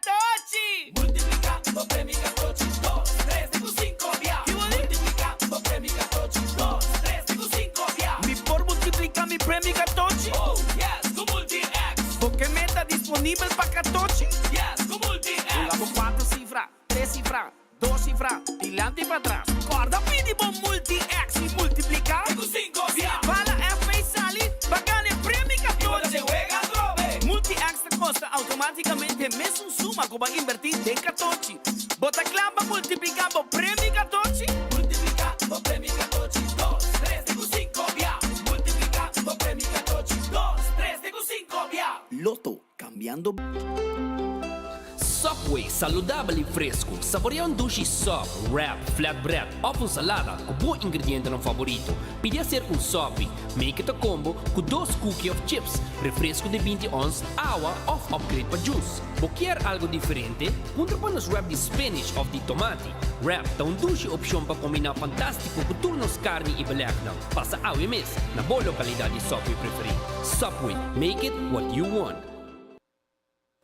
Catochi. Multiplicando premi Catochi, 2, 3, 5 via. Multiplicando premi Catochi, 2, 3, 5 via. Mi por multiplicar mi premi Catochi. Oh, yes, con Multi-X. Porque meta disponible para Catochi. Yes, con Multi-X. Hago 4 cifras, 3 cifras, 2 cifras, dilante y para atrás. Guarda pidi por Multi-X y multiplicar. Con 5 via. Para F y salir, bacana el premi Y cuando se Catochi. juega drobe. Multi-X te costa automáticamente mes un suma que va a invertir de Catochi. Bota clava multiplicando premi Catochi. Multiplicando premi Catochi, 2, 3, 5 via. Multiplicando premi Catochi, 2, 3, 5 via. Loto, cambiando. Subway, saludable e fresco. Saboreia um duche sub, wrap, flatbread ou com salada com bom ingrediente no favorito. Podia ser um Subway, make it a combo com 2 cookies of chips, refresco de 20 ons, água ou upgrade para juice. Quer algo diferente? Punta para nos wrap de spinach ou de tomate. Wrap dá um duche opção para combinar fantástico com turnos carne e belegna. Passa ao mês na boa localidade de Subway preferido. Subway, make it what you want.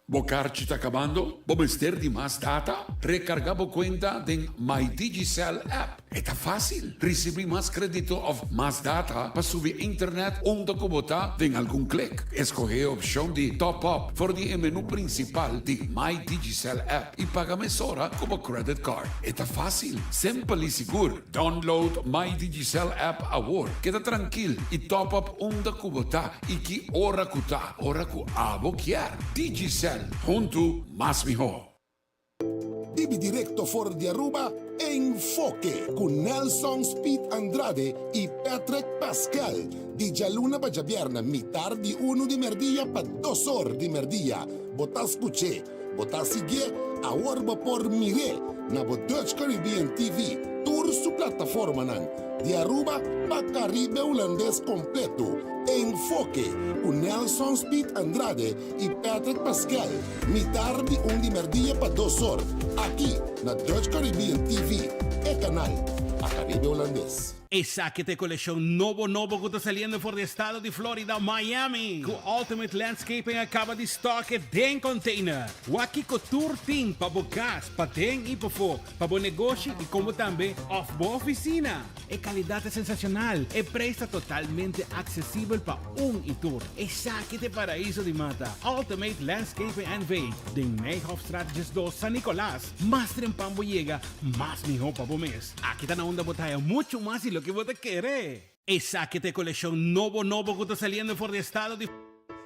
Bocarci está acabando? ¿Vamos a ter de más data? Recargamos cuenta en My Digicel app. Está fácil. Recibir más crédito o más data para subir internet onde cobota en algún clic. Escoge a opción de Top Up por el menú principal de My Digicel app y paga mesora como credit card. Está fácil, simple y seguro. Download My Digicel app ahora. Queda tranquilo y top up onde cobota y que hora cuta, hora cu abo quier. Digicel. Junto más mejor. Dibi Directo for de Aruba, Enfoque, con Nelson Speed Andrade y Patrick Pascal. Di Luna Bajabierna, mitad de 1 de merdilla para 2 horas de merdilla. Botas escuché, botas sigue, ahora por mire, na Dutch Caribbean TV, tour su plataforma nan. De Aruba para Caribe holandés completo. Enfoque con Nelson Speed Andrade y Patrick Pascal. Mitad de 1 de merdilla para 2 horas. Aquí, na Dutch Caribbean TV, el canal a Caribe holandés. Esa que te colección novo que está saliendo por el estado de Florida, Miami. Con Ultimate Landscaping acaba de stock den container. Waki Couture Team para bocas, para den y para fo, para bom negócio y como también off boa oficina. E calidad es sensacional. E precio totalmente accesible para y tour. Esa que te paraíso de mata. Ultimate Landscaping and Veg. Den Meijhofstraat 2 San Nicolás. Más trempambo llega, más mejor para vos mes. Aquí está na onda botella mucho más y lo que vos te querés. Esa que te colección novo que está saliendo por el estado de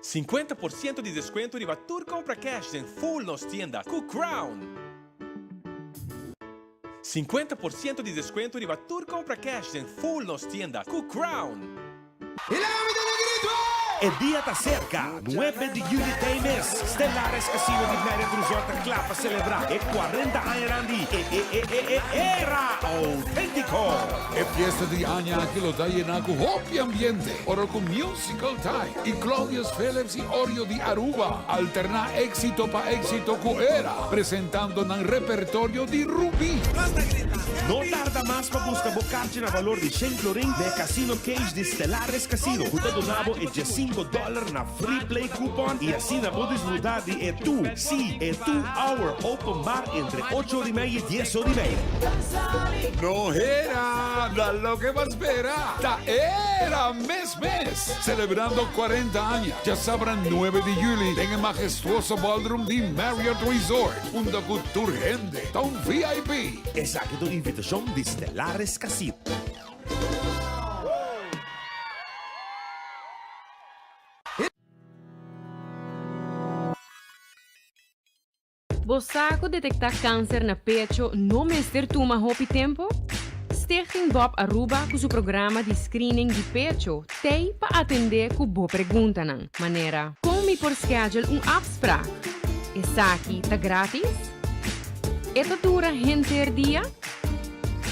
50% de desconto em Tour Compra Cash em full nos tiendas com Crown. 50% de desconto em Tour Compra Cash em full nos tiendas com Crown. El día está cerca, 9 de julio de mes. Stellares Casino de United Resort Club a celebrar el 40 años de era auténtico. Es fiesta de año que lo da llena con happy ambiente. Oro con musical time. Y Claudius Phillips y Orio de Aruba. Alterna éxito pa éxito coera. Presentando un repertorio de Rubí. No tarda más para buscar bocarche en valor de 100 florín de Casino Cage de Stellares Casino. Junto donavo es de $5 na free play coupon y así na puedes disfrutar de etu. Sí, etu hour open bar entre 8:30 y 10:30. No era lo que más espera. Ta era mes. Celebrando 40 años. Ya sabrán 9 de julio en el majestuoso ballroom de Marriott Resort. Un cultura gente. Ta un VIP. Exacto, invitación de Stellares Casino. Você detectar câncer na pecho no mestre toma hopi tempo? Stichting Bob Aruba com seu programa de screening de pecho tem para atender com boa pergunta nan maneira como por schedule afspraak. Essa aqui tá grátis? Esta dura hinter dia?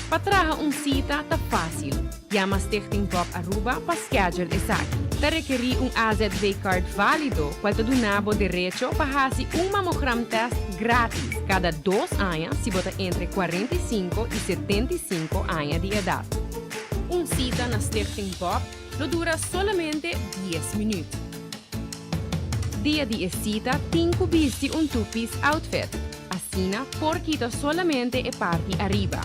Para trazer cita tá fácil. Llama Stichting Bob Aruba para schedule essa aqui. Te requerir AZV card válido, qual te donava direito para fazer mammogram test grátis cada 2 anos se você entre 45 e 75 anos de idade. Cita na Stichting Bob não dura solamente 10 minutos. dia de cita, tinku bisti un two-piece outfit. Asina, por quita solamente e parte arriba.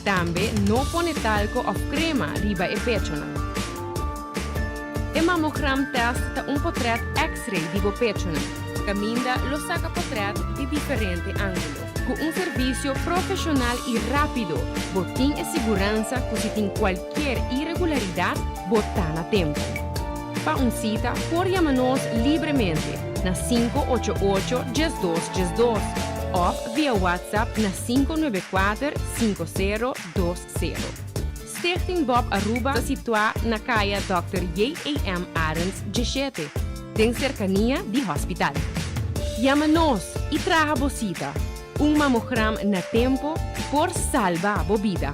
Tambe, no pone talco of crema riba e pechona. E mammogram test ta un portrait X-ray di pechona. Caminda lo saca portrait di differente ángulo. Con un servicio profesional y rápido, botín e seguranza così tin cualquier irregularidad, botan a tempo. Pa un cita, por llamanos libremente na 588-1212 o via WhatsApp na 594-5020. Stichting Bob Aruba situa na calle Dr. J.A.M. Arends 17, den cercanía de hospital. Llamanos y traja bocita. Un mammogram na tempo por salva a vida.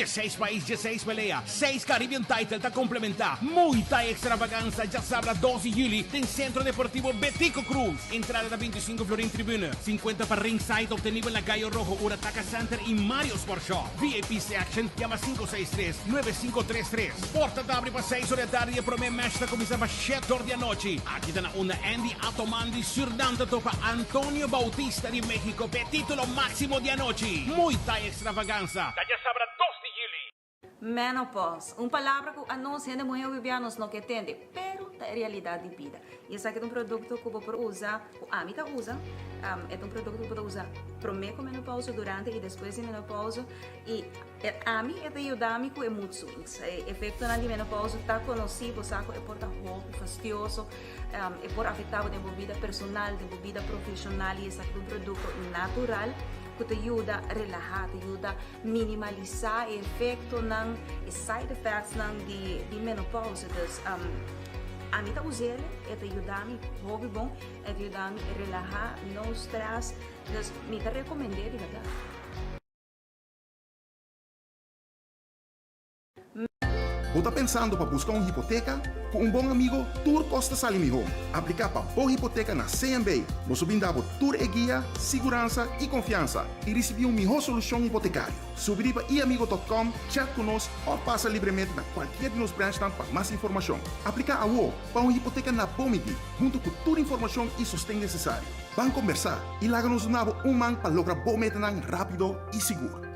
Seis país, 16 pelea, 6 Caribbean title ta complementa. Muita extravaganza, ya sabrá 2 de julio en Centro Deportivo Betico Cruz. Entrada de 25 Florín Tribuna, 50 para ringside obtenible en la Gallo Rojo, Urataca Center y Mario Sport Shop. VIP Section, llama 563-9533. Porta de abre para 6 horas de tarde, promé match ta comienza para 7 horas de noche. Aquí está una Andy Atomandi surdanta topa Antonio Bautista de México, pe título máximo de anoche. Muita extravaganza, ya sabrá 2 de julio. Menopause, palavra que a nós ainda muito vivianos não entende, pero é realidade de vida. E esse aqui é produto que você usa, a mim usa, é produto que você usa promê com menopausa, durante e depois de menopausa. E a mim é ajuda-me com mood swings. O efeito na menopausa está conhecido, saco, é por roupa fastidioso, é por afetar a vida personal, a vida profissional, e esse aqui é produto natural que te ajuda a relaxar, te ajuda a minimalizar o efeito e side effects de menopausa. Então, a mim usei ele, te ajuda-me, hobby bom, te ajuda-me a relaxar, não stress. Então, me te recomendei de verdade. Ou está pensando para buscar uma hipoteca? Com um bom amigo, Tour Costa Salimi Home. Aplicar para boa hipoteca na CMB. Nós brindamos Tour e guia, segurança e confiança. E receber uma melhor solução hipotecária. Subir para iamigo.com, chat conosco ou passa livremente na qualquer de nos branches para mais informação. Aplicar a UO para uma hipoteca na Bomiti, junto com toda a informação e sustento necessário. Vamos conversar e larga-nos um man para lograr bom metanang rápido e seguro.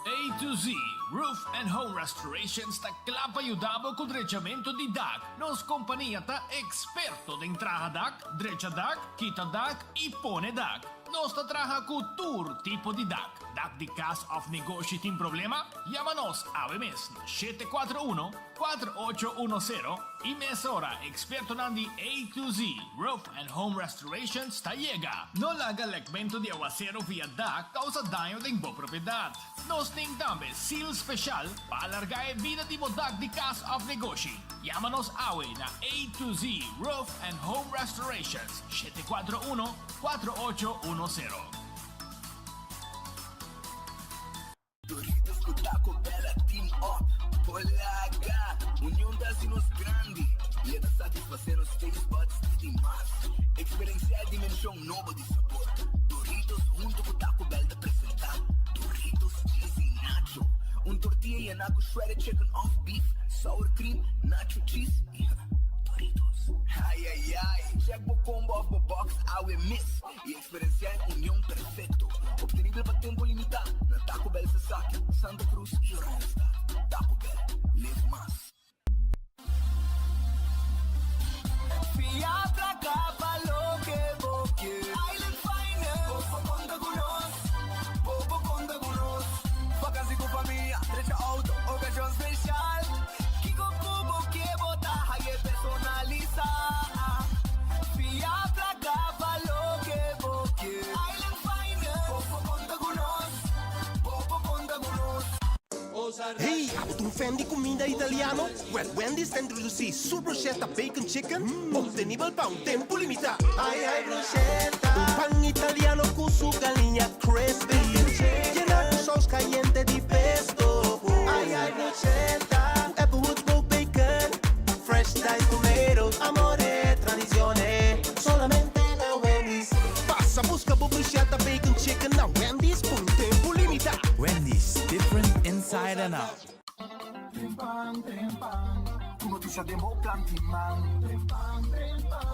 A2Z Roof and Home Restorations ta klapa ayudabo con drechamento di DAC. Nos companhia ta experto de entrada DAC, drecha DAC, quita DAC e pone DAC. Nos ta traja con tour tipo di DAC. DAC di cast of negócio tem problema? Llámanos a BMS 741-4810 y mesora experto nandi A2Z Roof and Home Restorations ta llega. No laga legmento de aguacero via DAC causa daño de bo propriedad. Nos tem também seal special para alargar a vida de DAC di cast of negócio. Llámanos awe na A2Z Roof and Home Restorations 741-4810. Doritos com Taco Bella Team Up, Polaga, união das nos grande. E é da satisfazer os taste buds de demais. Experienciar a dimensão nova de sabor. Doritos junto com Taco Bell de apresentar. Doritos cheesy nacho. Tortilla e naco shredded chicken off beef, sour cream, nacho cheese e Doritos. Ai, ai, ai. Check o combo of the box, I will miss. E experienciar união perfeito. Obtenível para tempo limitado. Na Taco Bell Sasaki, Santa Cruz e Resta. Taco Bell, live más. Fiat la capa lo que vos quieres. Island Finance, Popo conta con nos. Vacancy con familia, derecha auto, ocasión especial. Kiko Kubo que botaja y personaliza. Fiat la capa. Hey, tu un fan di comida italiano? Well, Wendy's te introduci su bruschetta bacon chicken, obtenibile pa un tempo limitato. Ai bruschetta, un pan italiano con su galinha crispy, llena con sauce caliente di pesto. Ai bruschetta, applewood smoked bacon, fresh diced tomatoes, amore, tradizione, solamente na Wendy's. Passa, busca bruschetta bacon chicken na Wendy's por un tempo limitato. Wendy's, different inside and out. Noticias de Moplan Timán.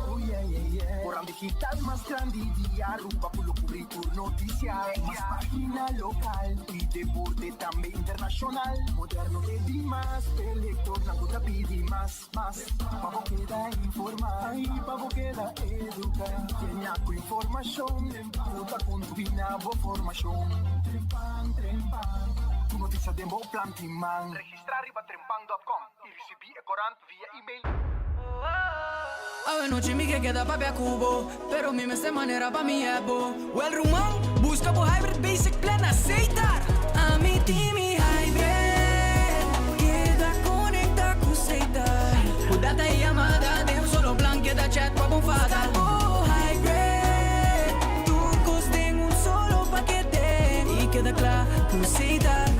Oh yeah, yeah, yeah. Por digital más grande de Aruba, por lo cubrir noticias. Más página local y deporte también internacional. Moderno de más, elector, naguta pidi más. Pavo queda informar, pavo queda educar. Tiene con información, puta con tu binabo formación. Noticias de Moplan Timán. Registrar riba trempan.com y recibir corant via email. Ave noche mi que queda papi a cubo, pero mi me se manera pa mi ebo. Well rumão, busca por hybrid basic plan aceitar. A mi team hybrid, queda conecta com aceitar. O data e llamada de un solo plan, queda chat pa bonfada. Oh hybrid, turcos tem un solo paquete y queda claro, aceitar.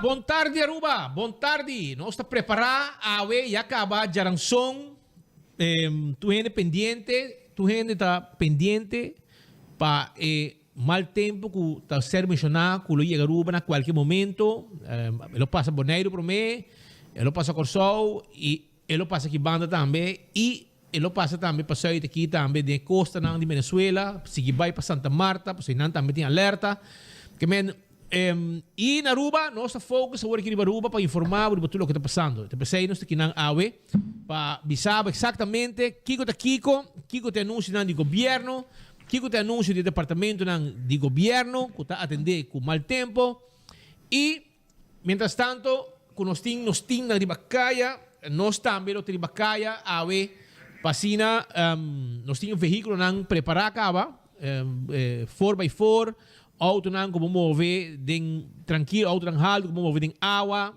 Buon tardi Aruba, buon tardi. Nós está preparado a ver e acaba Jaranson. Tu gente está pendiente para mal tempo que está ser mencionado que lo llega Aruba a qualquer momento. Ele passa Bonaire para mim, ele passa Corsol e ele passa aqui banda também e ele passa também para sair aqui também de costa de Venezuela, seguir vai para Santa Marta, para não também tem alerta. Que men e na Aruba, nossa focus agora aqui em Aruba para informar sobre tudo o que está passando. Te pensei nós aqui na AWE para avisar exatamente Kiko te anúncio de governo, Kiko te anúncio de departamento de governo que está atendendo com mal tempo e, mientras tanto, com nós temos na Ribacaia, nós também no Ribacaia AWE Pasina, nós tínhamos veículo preparado acaba, 4x4, auto como mover tranquilo, auto haldo como mover em água,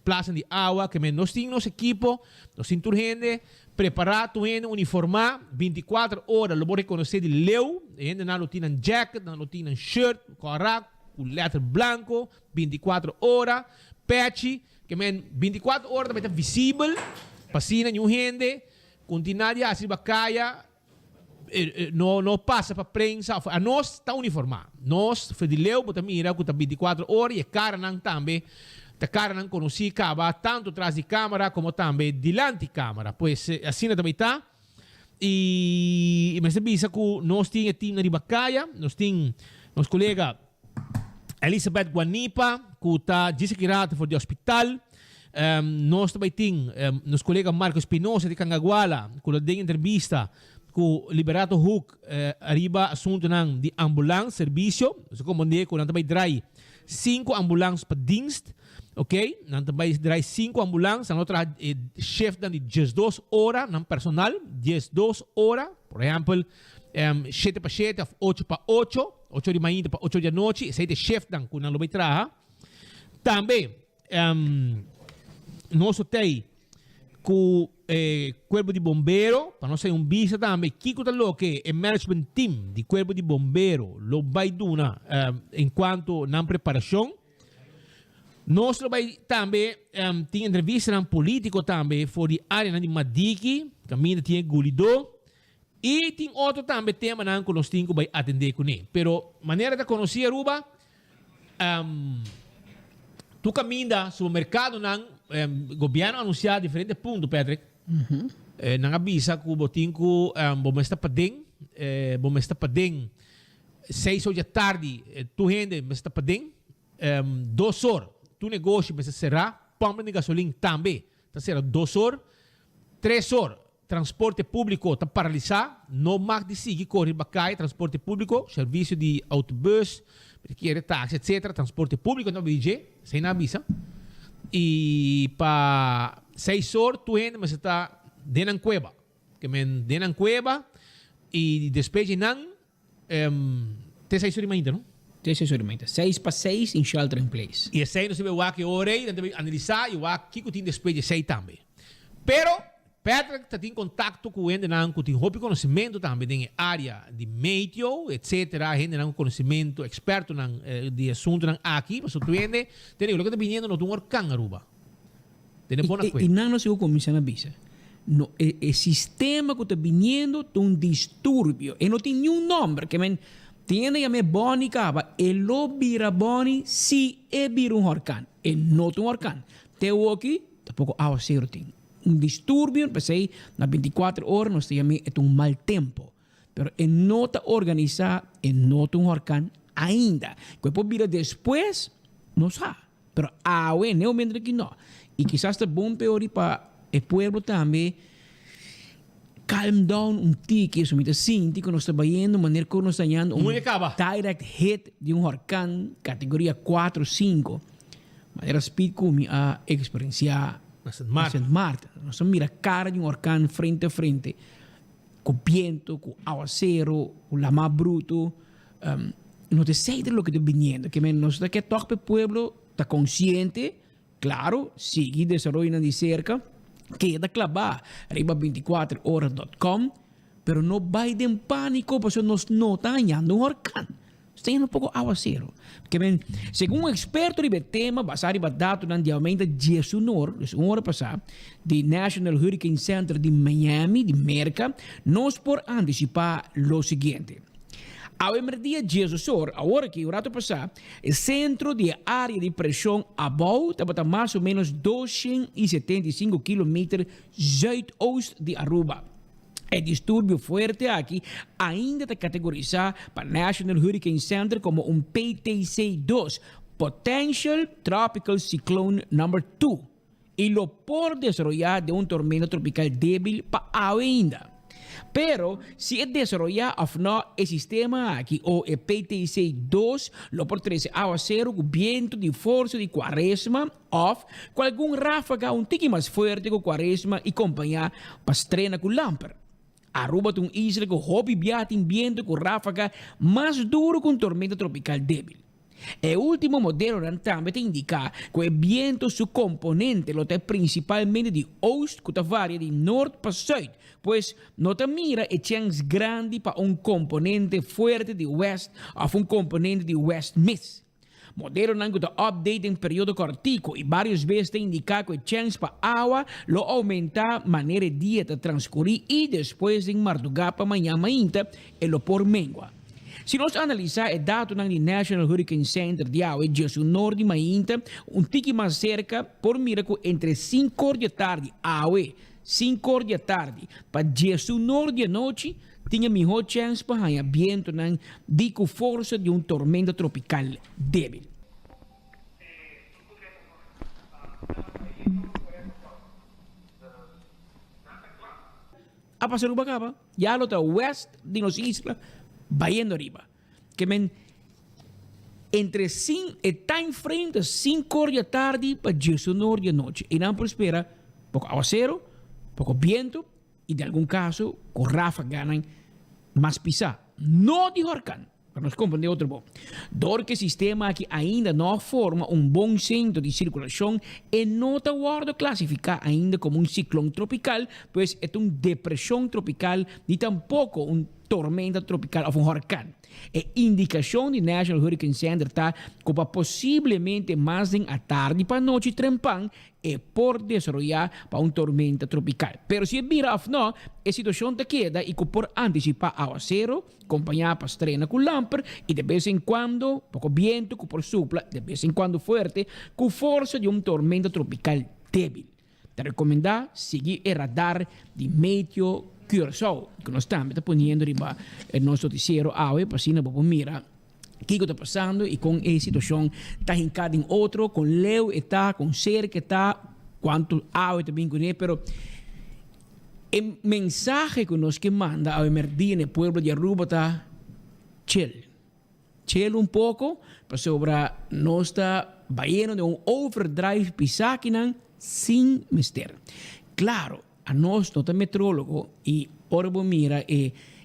plaza de água, que nós tínhamos equipo, nós tínhamos gente preparado, uniformado, 24 horas, lo vou reconhecer de leu, ainda não tinham jacket, não tinham shirt, corraco, com letra branco, 24 horas, patch, que 24 horas também está visível, pasina nenhum gente, continuar a se bacaia, não passa para a prensa, a nós está uniformado. Nós, Fedileu, bota mira, que está 24 horas, e a cara não também, a cara não conheci, acaba tanto atrás de câmera, como também diante de câmera. Pois assim também está. E me sabia que nós tínhamos time na bacaia, nós tínhamos nosso colega Elizabeth Guanipa, que está desesperada para o hospital. Nós também temos nosso colega Marcos Espinosa de Cangaguala, que deu entrevista com o Liberato Hook, arriba assunto de ambulância, serviço. Nós comandamos que nós também traz 5 ambulâncias para dienst, ok? Nós também traz 5 ambulâncias, nós traz chefe de 12 horas, no personal, 12 horas, por exemplo, 7 para 7, 8 para 8, 8 de manhã para 8 da noite, esse é o chefe que nós vai trazer. Também, nós temos com o Corpo de Bombeiro, para nós ser visa também, que é o management team do Corpo de Bombeiro, lo vai dar enquanto na preparação. Nós vai também ter entrevista político também, for a área de Madiki, caminho tem Gulido, e tem outro também tema que nós temos que atender com ele. Pero, maneira de conhecer Aruba, tu caminha sobre o mercado, o governo anunciar diferentes pontos, Patrick. Nang avisa que o botinho vamos estar padeng 6 horas da tarde, tu gente vai estar padeng 2 horas, tu negócio vai será, pompa de gasolina também, tá será 2 horas, 3 horas, transporte público está paralisado, não mais de seguir correr bacai, transporte público, serviço de autobus, táxi, etc. Transporte público não vai sem avisa. E para 6 horas, tu gente mas está dentro da cueva. Que men dentro da cueva e depois não Te 6 horas ainda, não? 6 horas. 6 para 6 em shelter in place. E esse aí não se vê o que orei, deve analisar e o que tem depois de 6 também. Pero, Patrick está em contato com gente que tem roupa conhecimento também em área de meio, etc. Gente com conhecimento, experto de assunto aqui, mas tu vende, tem o que está vindo no tumor Aruba. Tem boa coisa. E não se começa a visa. No, o sistema que está vindo tem um distúrbio. E não tem nenhum nome. Que tiene a me boni cava. E lo vira boni se é vira um huracán. E não tem um huracán. Te aqui, tampouco a zero tem. Um distúrbio, pensei, na 24 horas, nós temos um mau tempo. Pero não está organizado, não tem um huracán ainda. Quando vira depois, não sabe. Pero ahora, não me que não. E quizás está bom pior para o povo também calm down um tique, isso me sinto que nós estamos vendo, maneira que nós estamos dando direct hit de um huracán, categoria 4 ou 5. Maneira speed como a experienciar St. Martin. Nós mira a cara de um huracán frente a frente, com viento, com aguacero, com lama bruto. Não te sei de lo que está vindo, que nós estamos aqui para o povo, está consciente, claro, sigue desarrollando de cerca, queda clavar, arriba 24horas.com, pero no vai de pânico, porque nós não está ganhando um huracán. Tem um pouco aguacero. Porque, segundo um experto de tema, basado em dados de aumento de sonor, uma hora passada, do National Hurricane Center de Miami, de América, nós por antecipar o seguinte. Ao emerdir Jesus, agora que o rato passado, o centro de área de pressão abaixo estava mais ou menos 275 km zuidoost de Aruba. O distúrbio forte aqui ainda está categorizado para National Hurricane Center como um PTC-2, Potential Tropical Cyclone Number 2, e lo por desarrollar de um tormenta tropical débil para ainda. Pero, si es desarrollado o no el sistema aquí, o el PTC-2, lo por 13 aguacero, viento de fuerza de Quaresma, o con algún ráfaga un tique más fuerte que Quaresma y compañía para estrena con Lamper. Aruba es una isla con hobby viating viento con ráfaga más duro que un tormenta tropical débil. El último modelo también te indica que el viento su componente lo está principalmente de oeste que varia de norte para sur, pues no te mira el chance grande para un componente fuerte de west o un componente de west miss. Modelo que te update en periodo cortico y varias veces te indica que el chance para agua lo aumenta manera día de transcurrir y después en madrugada para mañana y lo por mengua. Se nós analisar o dado do National Hurricane Center de Aue, de norte de Mainta, tique mais cerca, por miracle, entre 5 horas da tarde, Aue, 5 horas da tarde, para o norte da noite, tinha melhor chance para ganhar vento de com força de tormenta tropical débil. A pasar acaba, já lo está west de nos islas, vayendo arriba. Que entre el time frame de 5 horas de tarde para 10 horas de noche. Y no espera poco aguacero, poco viento y de algún caso con ráfaga ganan más pisar. No de huracán. Para nos compreender outro bom. Dor que o sistema aqui ainda não forma um bom centro de circulação e não está guarda classificar ainda como um ciclone tropical, pois é uma depressão tropical e tampouco uma tormenta tropical ou um huracán. E indicação do National Hurricane Center está como possivelmente mais em a tarde para a noite trempang e por desarrollar para uma tormenta tropical. Pero se vira ou não, a situação te queda e por antecipar aguacero, acompanhar para estrena com lamper e de vez em quando, pouco viento que por supla, de vez em quando forte, com força de uma tormenta tropical débil. Te recomendar seguir o radar de Meteo Curaçao, que nós estamos poniendo arriba el nuestro noticiero AWE, para así nos podemos mirar qué está pasando y con esa situación está en cada otro, con Leo está, con Cerca está, cuánto AWE también con él, pero el mensaje que nos que manda a emerdir en el pueblo de Aruba está chill un poco, para sobre no está vayendo de un overdrive pisaquinan sin mister. Claro, a nós, nós meteorólogo, e ora mira,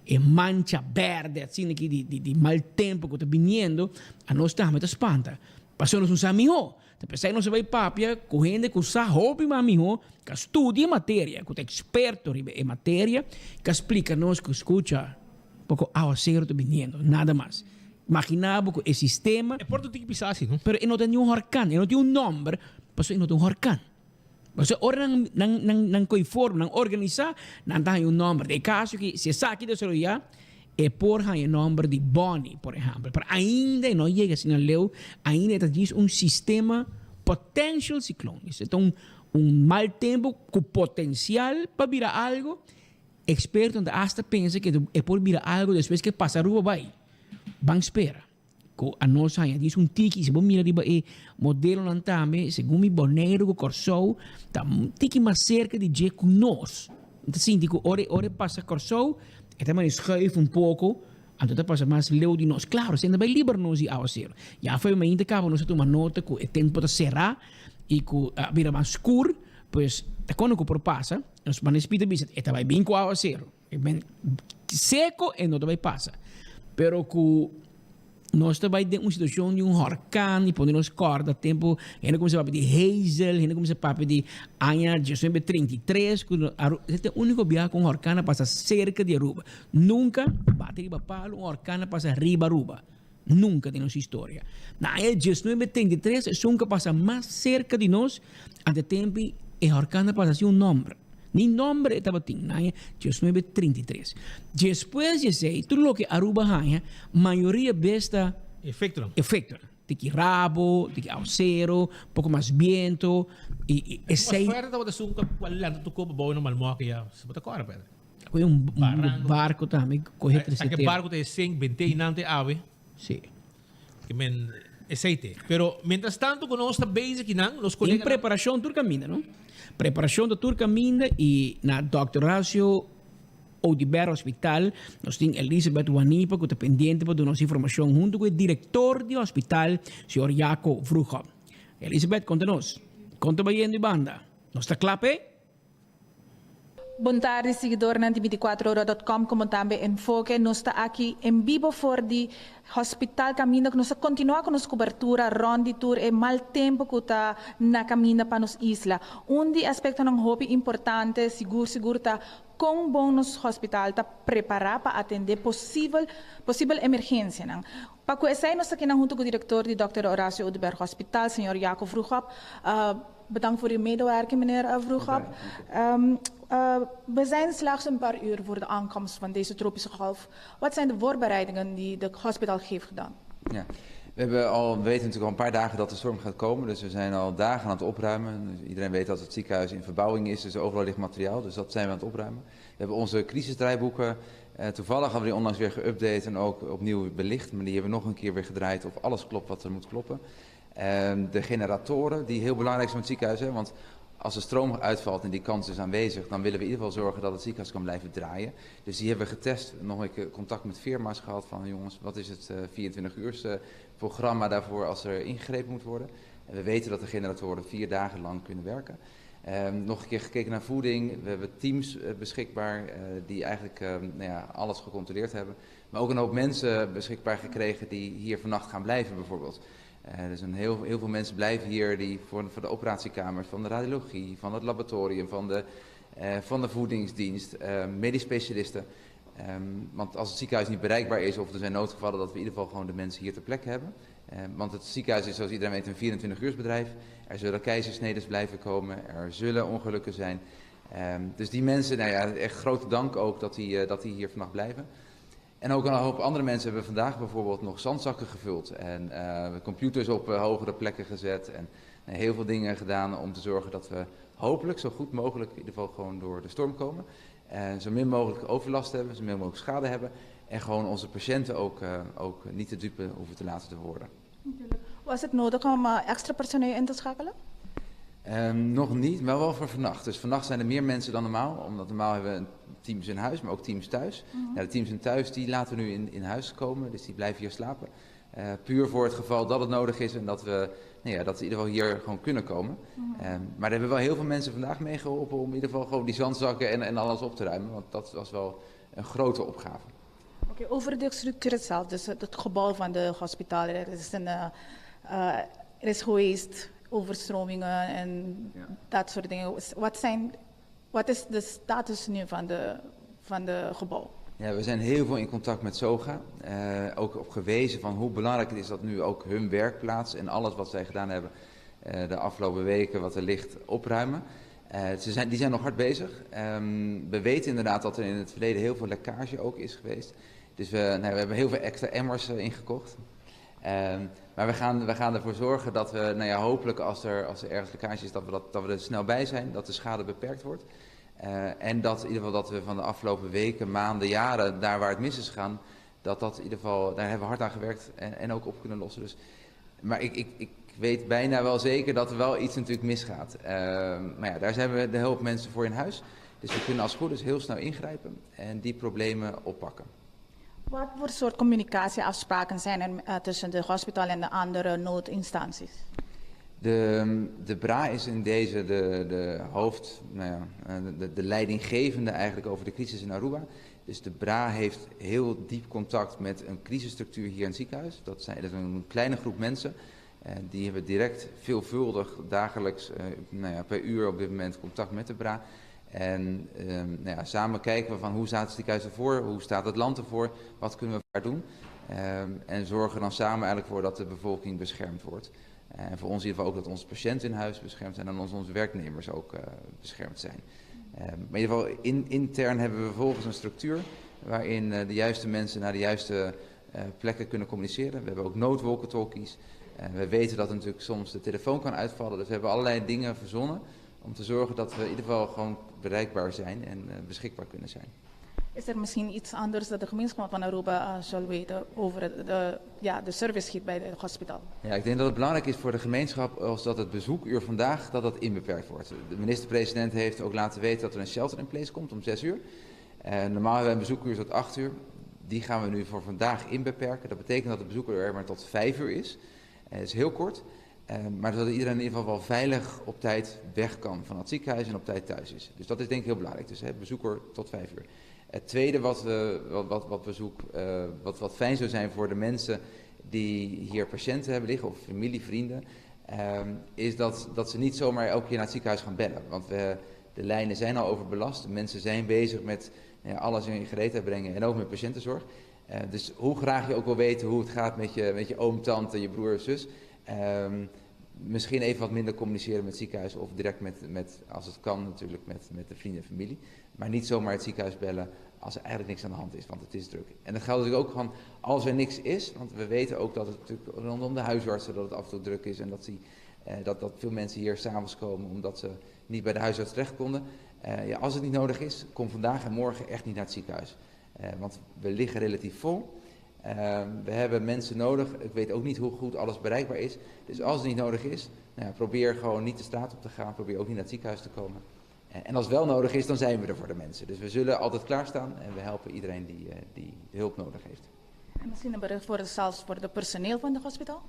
e mancha verde, assim que de mal tempo que está viniendo, a nós está met espanta. Passamos um amigo, te pensei não se vai papia, correndo com sa hobby amigo, que estudia matéria, que é experto em matéria, que explica nos que escucha, pouco ao ser está viniendo, nada mais. Imaginava que o sistema. É por tudo que pensar assim, não? Pero não tem nenhum huracán, não tem um nome, mas não tem um huracán. Você ora não conforma, não organiza, não tem um nome. De caso que se sabe de desarrollar, é por o nome de Bonnie, por exemplo. Mas ainda não chega assim a leu, ainda existe um sistema potential ciclone. Isso é um mal tempo com potencial para virar algo. Experto ainda hasta pensa que é por virar algo depois que passa a rua vai. Van espera. A nós diz um tiki, se você mira riba e modelo não também, segundo o boneiro que corso, tá um tiki mais cerca de je com nós. Então sim, digo, ora passa corso, e também schuif um pouco, então passa mais leu de nós. Claro, se ainda vai livre nós e ao ser. Já foi uma indicava nós uma nota que o tempo de será e que vira mais escuro, pois quando o passa, nós vamos espírito bisa, e vai bem com ao ser. Seco e não vai passar. Pero que nós também temos uma situação de um huracán e podemos corda tempo ainda começa a falar de Hazel, ainda começa a falar de ano de 1933, que este é o único viagem com um huracán passa cerca de Aruba. Nunca bate riba palo, um huracán passa riba Aruba. Nunca tem nossa história. Na ano de 1933, nunca passa mais cerca de nós, até tempo o huracán passa assim um nome. Ni nombre estava tinha, 1933. Depois de sei, tudo o que Aruba ganha, maioria besta efeito. Tiki rabo, tiki aucero, pouco mais vento e sei. Mas fora da sunca, qual lado tu copa bom no malmo que já se bota agora, Pedro. Foi um barco também, correr 3 que barco tem 100, 20 e nante ave. Sim. Que men aceite. Pero mientras tanto conosco basic não, os colegas em preparação do caminho, não? Preparação do tour caminho e na Dr. Horacio Odiber Hospital, nós temos Elizabeth Wanipa, que está pendente para nossa informação, junto com o diretor do hospital, Sr. Jaco Vroegop. Elizabeth, conta-nos. Conta bem de banda. Nós está clape? Boa tarde, seguidor na 24hora.com, como também Enfoque. Nós está aqui em vivo for de Hospital Caminho, que nós continuamos com nossa cobertura, rondi tour e mal tempo que está na caminho para nos isla. De aspecto não hobby importante, seguro está com bom nosso hospital, está preparado para atender possível emergência. Não? Para conhecer, nós aqui junto com o diretor de Dr. Horacio Odiber Hospital, Sr. Jaco Vroegop. Bedankt voor uw medewerking, meneer Vroegop. We zijn slechts een paar uur voor de aankomst van deze tropische golf. Wat zijn de voorbereidingen die de hospitaal heeft gedaan? Ja. We weten natuurlijk al een paar dagen dat de storm gaat komen, dus we zijn al dagen aan het opruimen. Dus iedereen weet dat het ziekenhuis in verbouwing is, dus overal ligt materiaal, dus dat zijn we aan het opruimen. We hebben onze crisisdraaiboeken, toevallig hadden we die onlangs weer geüpdate en ook opnieuw belicht, maar die hebben we nog een keer weer gedraaid of alles klopt wat er moet kloppen. De generatoren, die heel belangrijk zijn van het ziekenhuis, hè, want als de stroom uitvalt en die kans is aanwezig, dan willen we in ieder geval zorgen dat het ziekenhuis kan blijven draaien. Dus die hebben we getest, nog een keer contact met firma's gehad van jongens, wat is het 24-uurs programma daarvoor als er ingegrepen moet worden. En we weten dat de generatoren 4 dagen lang kunnen werken. Nog een keer gekeken naar voeding, we hebben teams beschikbaar die eigenlijk alles gecontroleerd hebben. Maar ook een hoop mensen beschikbaar gekregen die hier vannacht gaan blijven bijvoorbeeld. Dus heel veel mensen blijven hier die voor de operatiekamers, van de radiologie, van het laboratorium, van de voedingsdienst, medisch specialisten. Want als het ziekenhuis niet bereikbaar is of er zijn noodgevallen, dat we in ieder geval gewoon de mensen hier ter plekke hebben. Want het ziekenhuis is zoals iedereen weet een 24-uursbedrijf. Er zullen keizersneden blijven komen, er zullen ongelukken zijn. Dus die mensen, echt grote dank ook dat die hier vannacht blijven. En ook een hoop andere mensen hebben vandaag bijvoorbeeld nog zandzakken gevuld en computers op hogere plekken gezet en heel veel dingen gedaan om te zorgen dat we hopelijk zo goed mogelijk in ieder geval gewoon door de storm komen. Zo min mogelijk overlast hebben, zo min mogelijk schade hebben en gewoon onze patiënten ook niet te dupe hoeven te laten worden. Was het nodig om extra personeel in te schakelen? Nog niet, maar wel voor vannacht. Dus vannacht zijn er meer mensen dan normaal, omdat normaal hebben we teams in huis, maar ook teams thuis. De teams in thuis die laten we nu in huis komen, dus die blijven hier slapen. Puur voor het geval dat het nodig is en dat we in ieder geval hier gewoon kunnen komen. Maar er hebben wel heel veel mensen vandaag meegeholpen om in ieder geval gewoon die zandzakken en alles op te ruimen. Want dat was wel een grote opgave. Oké, over de structuur zelf, dus het gebouw van de hospitaal, er is geweest overstromingen en dat soort dingen. Wat is de status nu van de gebouw? Ja, we zijn heel veel in contact met SOGA. Ook op gewezen van hoe belangrijk het is dat nu ook hun werkplaats en alles wat zij gedaan hebben de afgelopen weken wat er ligt opruimen. Die zijn nog hard bezig. We weten inderdaad dat er in het verleden heel veel lekkage ook is geweest. Dus we hebben heel veel extra emmers ingekocht. Maar we gaan ervoor zorgen dat we, hopelijk als er ergens lekkage is, dat we er snel bij zijn, dat de schade beperkt wordt. En dat in ieder geval dat we van de afgelopen weken, maanden, jaren, daar waar het mis is gegaan, dat in ieder geval, daar hebben we hard aan gewerkt en ook op kunnen lossen. Dus, maar ik weet bijna wel zeker dat er wel iets natuurlijk misgaat. Maar ja, daar zijn we de hulp mensen voor in huis. Dus we kunnen als het goed is heel snel ingrijpen en die problemen oppakken. Wat voor soort communicatieafspraken zijn er tussen de hospitaal en de andere noodinstanties? De BRA is in deze de hoofd, de leidinggevende eigenlijk over de crisis in Aruba. Dus de BRA heeft heel diep contact met een crisisstructuur hier in het ziekenhuis. Dat is een kleine groep mensen. Die hebben direct veelvuldig dagelijks per uur op dit moment contact met de BRA. En samen kijken we van hoe staat het ziekenhuis ervoor, hoe staat het land ervoor, wat kunnen we daar doen. En zorgen dan samen eigenlijk voor dat de bevolking beschermd wordt. En voor ons in ieder geval ook dat onze patiënten in huis beschermd zijn en onze werknemers ook beschermd zijn. Maar in ieder geval intern hebben we vervolgens een structuur waarin de juiste mensen naar de juiste plekken kunnen communiceren. We hebben ook noodwalkie-talkies. We weten dat natuurlijk soms de telefoon kan uitvallen, dus we hebben allerlei dingen verzonnen om te zorgen dat we in ieder geval gewoon bereikbaar zijn en beschikbaar kunnen zijn. Is er misschien iets anders dat de gemeenschap van Aruba zal weten over de service hier bij het hospitaal? Ja, ik denk dat het belangrijk is voor de gemeenschap als dat het bezoekuur vandaag dat inbeperkt wordt. De minister-president heeft ook laten weten dat er een shelter in place komt om 6 uur. Normaal hebben we een bezoekuur tot 8 uur. Die gaan we nu voor vandaag inbeperken. Dat betekent dat de bezoeker er maar tot 5 uur is. Het is heel kort. Maar zodat iedereen in ieder geval wel veilig op tijd weg kan van het ziekenhuis en op tijd thuis is. Dus dat is denk ik heel belangrijk. Dus bezoeker tot 5 uur. Het tweede wat fijn zou zijn voor de mensen die hier patiënten hebben liggen of familie, vrienden, is dat ze niet zomaar elke keer naar het ziekenhuis gaan bellen. Want de lijnen zijn al overbelast. De mensen zijn bezig met alles in gereedheid brengen en ook met patiëntenzorg. Dus hoe graag je ook wil weten hoe het gaat met je oom, tante, je broer of zus. Misschien even wat minder communiceren met het ziekenhuis of direct met als het kan natuurlijk met de vrienden en familie. Maar niet zomaar het ziekenhuis bellen als er eigenlijk niks aan de hand is, want het is druk. En dat geldt natuurlijk ook van als er niks is, want we weten ook dat het natuurlijk rondom de huisartsen dat het af en toe druk is en dat veel mensen hier s'avonds komen omdat ze niet bij de huisarts terecht konden. Als het niet nodig is, kom vandaag en morgen echt niet naar het ziekenhuis. Want we liggen relatief vol. We hebben mensen nodig. Ik weet ook niet hoe goed alles bereikbaar is. Dus als het niet nodig is, probeer gewoon niet de straat op te gaan. Probeer ook niet naar het ziekenhuis te komen. En als het wel nodig is, dan zijn we er voor de mensen. Dus we zullen altijd klaarstaan en we helpen iedereen die hulp nodig heeft. En misschien een bericht zelfs voor het personeel van het hospitaal?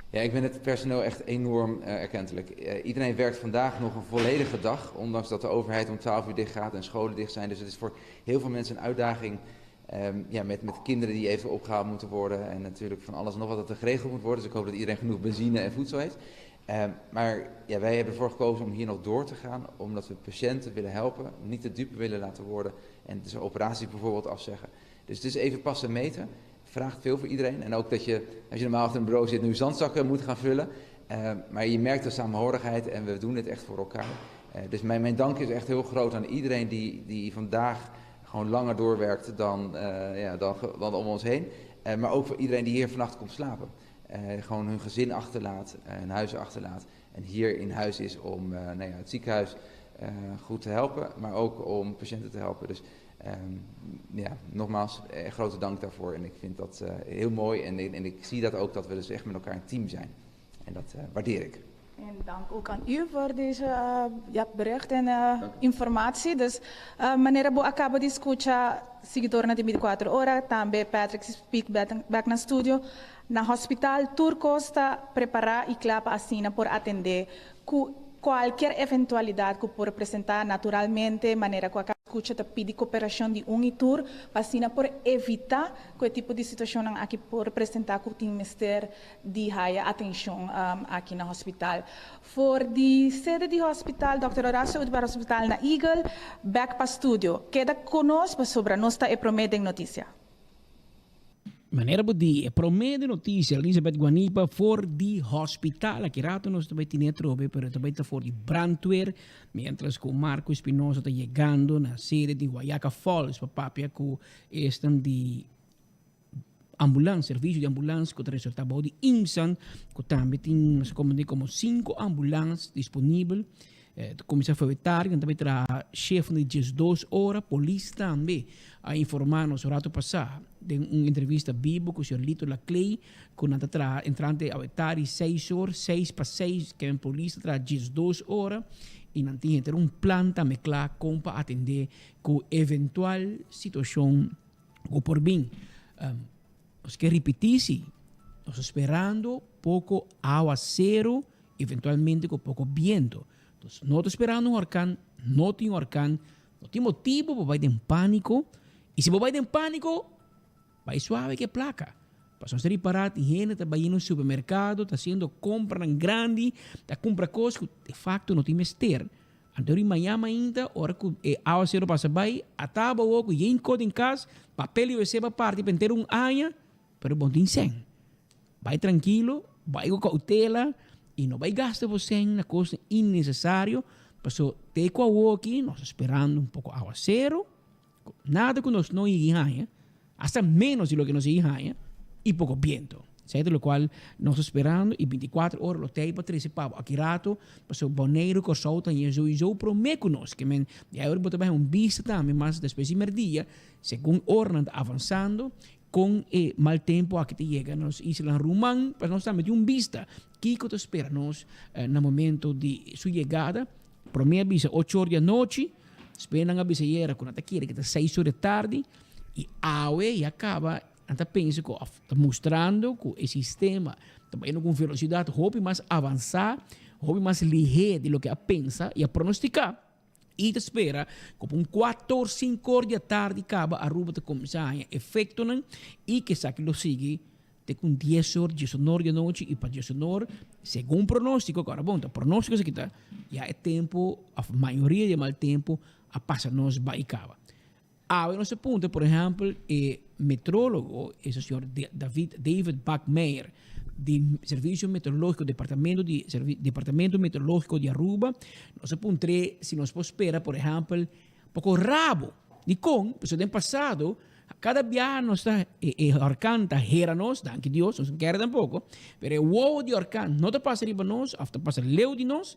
Ja, ik ben het personeel echt enorm erkentelijk. Iedereen werkt vandaag nog een volledige dag, ondanks dat de overheid om 12 uur dicht gaat en scholen dicht zijn. Dus het is voor heel veel mensen een uitdaging met kinderen die even opgehaald moeten worden en natuurlijk van alles en nog wat dat er geregeld moet worden. Dus ik hoop dat iedereen genoeg benzine en voedsel heeft. Maar wij hebben ervoor gekozen om hier nog door te gaan, omdat we patiënten willen helpen, niet te dupe willen laten worden en dus operaties bijvoorbeeld afzeggen. Dus het is even passen en meten. Vraagt veel voor iedereen. En ook dat je, als je normaal achter een bureau zit, nu zandzakken moet gaan vullen. Maar je merkt de samenhorigheid en we doen het echt voor elkaar. Dus mijn dank is echt heel groot aan iedereen die vandaag gewoon langer doorwerkt dan om ons heen. Maar ook voor iedereen die hier vannacht komt slapen. Gewoon hun gezin achterlaat, hun huis achterlaat. En hier in huis is om het ziekenhuis goed te helpen, maar ook om patiënten te helpen. Dus nogmaals, grote dank daarvoor. En ik vind dat heel mooi. En ik zie dat ook dat we dus echt met elkaar een team zijn. En dat waardeer ik. En dank ook aan u voor deze bericht en informatie. Dus, meneer Bo acaba de escuchar, seguidor na 24 horas, também Patrick speak back na studio. Na hospital Turco está preparado y clapa asina por atender cualquier eventualidad que pueda presentar naturalmente, manera que escucha te pedi cooperação de Unitur para por evitar que tipo de situação aqui por apresentar que o ministério de higher atenção aqui no hospital. For de sede do hospital, Dr. Horácio do hospital na Eagle, back para estúdio. Queda conosco sobre a nossa promessa notícia. Maneira de promete notícia Elizabeth Guanipa for di hospital aqui rato nós também tinha trobe pero também está for di brandweer mientras que Marco Espinosa está chegando na sede de Guayaca Falls papapia que estão de ambulância serviço de ambulância que resultado de IMSAN que também tem como 5 ambulâncias disponíveis começar a fabricar, também terá chefe de 2 horas, polícia também, a informar-nos o rato passado, de uma entrevista viva com o senhor Lito Laclay, que está entrando a fabricar 6 horas, 6 para 6, que a polícia terá 2 horas, e não tem ter plano também claro para atender com eventual situação ou por bem. Nós queremos repetir, nós esperando pouco aguacero, eventualmente com pouco viento. Então, não estou esperando um huracão, não tem huracão, não tem motivo para ir em pânico. E se vai em pânico, vai suave que placa. Para você reparar, tem gente que está indo no supermercado, está fazendo compra grande, está comprando coisas que de facto não tem mister. Então, em Miami ainda, hora que a água zero passa bem, a tábua ou que em coda em casa, papel e você para parte, para ter anha, pero bom tem sem. Vai tranquilo, vai com cautela, e não vai gastar você na coisa innecessária. Passou ter com a aqui, nós esperando pouco aguacero, nada que nós não irrita, hasta menos de lo que nos irrita, e pouco viento. Certo? Lo qual nós esperando, e 24 horas, o tempo para 13 pavo. Aqui rato, passou boneiro, com solta, e eu prometo nós, que men, e agora vou também vista também, mas depois de merdia, segundo hora avançando, com mal tempo aqui te chega nos Islas Rumán, para nós também de vista que te espera nós no momento de sua chegada, para mim avisa 8 horas da noite, espera a avisa era quando te quer que está 6 horas da tarde, e e acaba, anta pensa que está mostrando que o sistema está indo com velocidade, hobby mais avançar, hobby mais ligeiro de lo que a pensa e a pronosticar. E te espera, como 4 ou 5 horas da tarde, acaba a ruba de começar a efeito, e que sabe lo sigue, de com 10 horas, 19 da noite, e para 19, segundo o pronóstico, agora, bom, o pronóstico é que está, já é tempo, a maioria de mal tempo, a passar nos baicava. Ah, nesse ponto, por exemplo, o metrólogo, esse senhor David Bachmeier, do Serviço Meteorológico, Departamento Meteorológico de Aruba, nós apontamos, se nós esperar, por exemplo, pouco rabo de com, porque no passado, cada viagem nós está, o huracão está geranos, danke Deus, não quer tampouco, mas o ovo de huracão não está passando para nós, está passando leu de nós,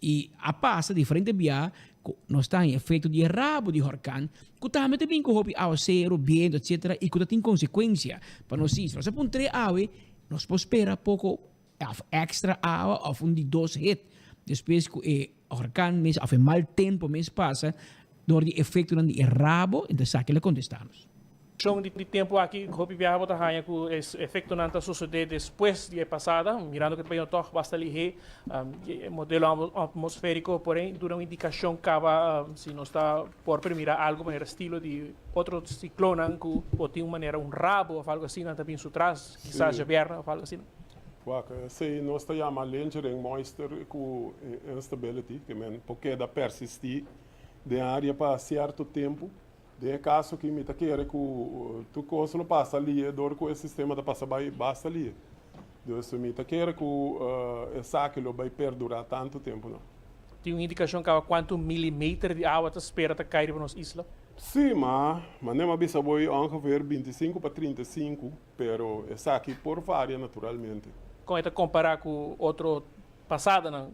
e a passa diferente viagem, nós está em efeito de rabo de huracão, que também tem com o aguacero, viento, etc., e que tem consequência para nós. Nós apontamos nós podemos esperar pouco extra água a fundo de 2 hit. Depois que o huracão, a mal tempo, passa, door die efeito de rabo, então sabe que ele contestamos. Son de tempo aqui, hopi viaja bota hanha que o efeito não está suceder depois de passada, mirando que o país toch basta ligeiro, modelo atmosférico, porém, dura uma indicação que se não está por permitir algo mais estilo de outro ciclone que tem uma maneira rabo ou algo assim, também su trás, quizás verna ou algo assim. Se nós está chamando lentering moisture com instability, que porque da persistir de área para certo tempo. De caso que me tá querendo que tu coisa não passa ali, dor que o sistema da passa vai basta ali. Então se me tá querendo que essa que vai perdurar tanto tempo não. Tem uma indicação que quanto milímetro de água te espera te cair para nossa isla? Sim, mas nem mais vai ongeveer 25 para 35, pero essa aqui por varia naturalmente. Como é que comparar com outro passado não?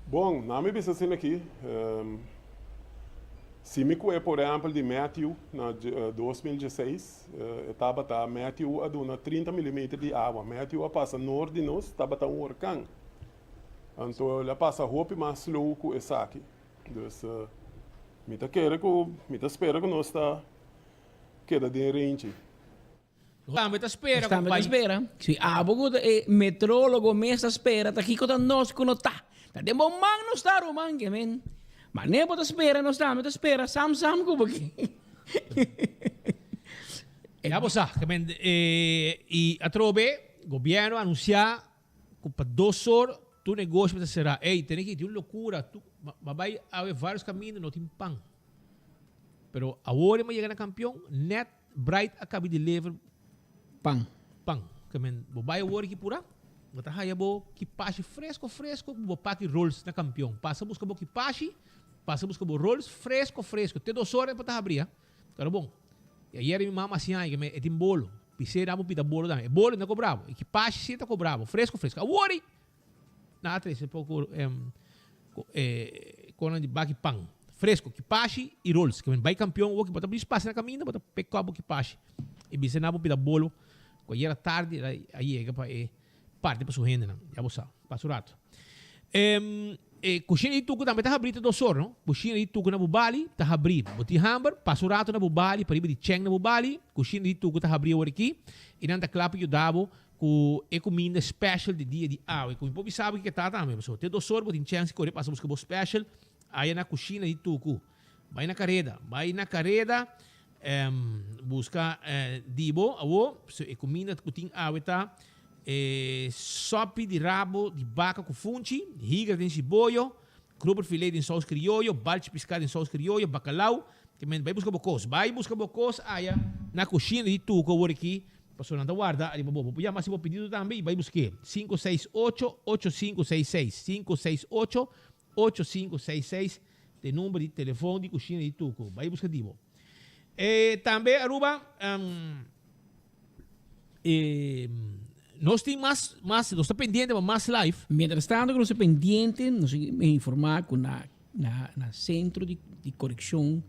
Bom, não me bisa assim aqui. Se me cué, por exemplo, de Matthew, na 2016, estava Matthew a dona 30 mm de água. Matthew passa norte de nós, estava um huracão. Então, ele passa roupa mais slow que esse aqui. Então, me espera que nós está queda de range. Estamos espera. Se a boca metrólogo me espera, tá aqui com nós que não tá. Tá de bom man não está romang, men. Mas nem pode esperar, nós estamos espera, sam como aqui. Ya vos sabes, y a trobe, gobierno anunciar que para 2 horas tu negócio será, tenés que ir una locura, vai haver vários caminhos, não tem pão. Pero agora me chega na campeão, net bright acaba de levar pão. Que men, vai agora aqui por aí. Bota aí bo que passe fresco, bo paque rolls na campeão. Passa busca bo que passe, passa busca bo rolls fresco. Até 2 horas para abrir, cara bom. E aí minha mama assim aí que me tem bolo. Pisei dá pita bolo também. Bolo não cobrava. E que passe sim tá cobrava, fresco. Agora na atrás um pouco com de baque pão. Fresco, que passe e rolls. Que vai campeão, o que bota espaço na caminha, bota pecado que passe. E pisei na pita bolo. Quando era tarde, aí é para parte para sua renda, não. Já você sabe, passa o rato. Coxinha de tuco também está abrindo 2 horas, não? Coxinha de tuco na bubali, está abrindo. Boti hamburger, passa o rato na bubali, para ir de cheng na bubali. Coxinha de tuco está abrindo aqui. E não está claro que eu dava com a comida special de dia de água. Como o povo sabe que está também, pessoal. Tem 2 horas, boti cheng, se correr, passa a buscar o special. Aí na coxinha de tuco. Vai na carreda. Busca dibo, a comida que tem água, tá? Sopa de rabo de vaca com funchi, higa de cibollo, kruber filé de sauce criollo, balde pescado de sauce criollo, bacalhau, que vai buscar bocos, aí na coxinha de tuco aqui, passou na guarda, ali vou já mais pedido também, vai buscar 568-8566, 568-8566, de número de telefone de coxinha de tuco, vai buscar dibo. Também Aruba, nós temos nós estamos pendientes de mais live. Mientras tanto, nós estamos pendientes, nós informar com na Centro de Correcção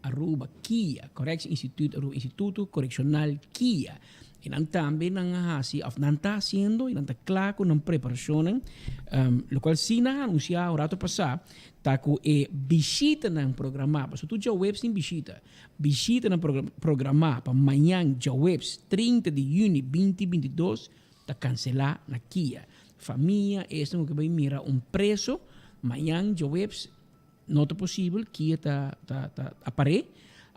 Aruba, KIA, Instituto Correccional KIA. E nós também nós estamos haciendo, e nós estamos claro com a preparação, lo qual sim nós anunciamos o rato passado, está com visita no programa, porque tu já webs tem visita no programa para amanhã, já webs 30 de junho 2022, está cancelar na KIA. Família, este é o que vai mirar preço, amanhã já webs não é possível, KIA está aparelho,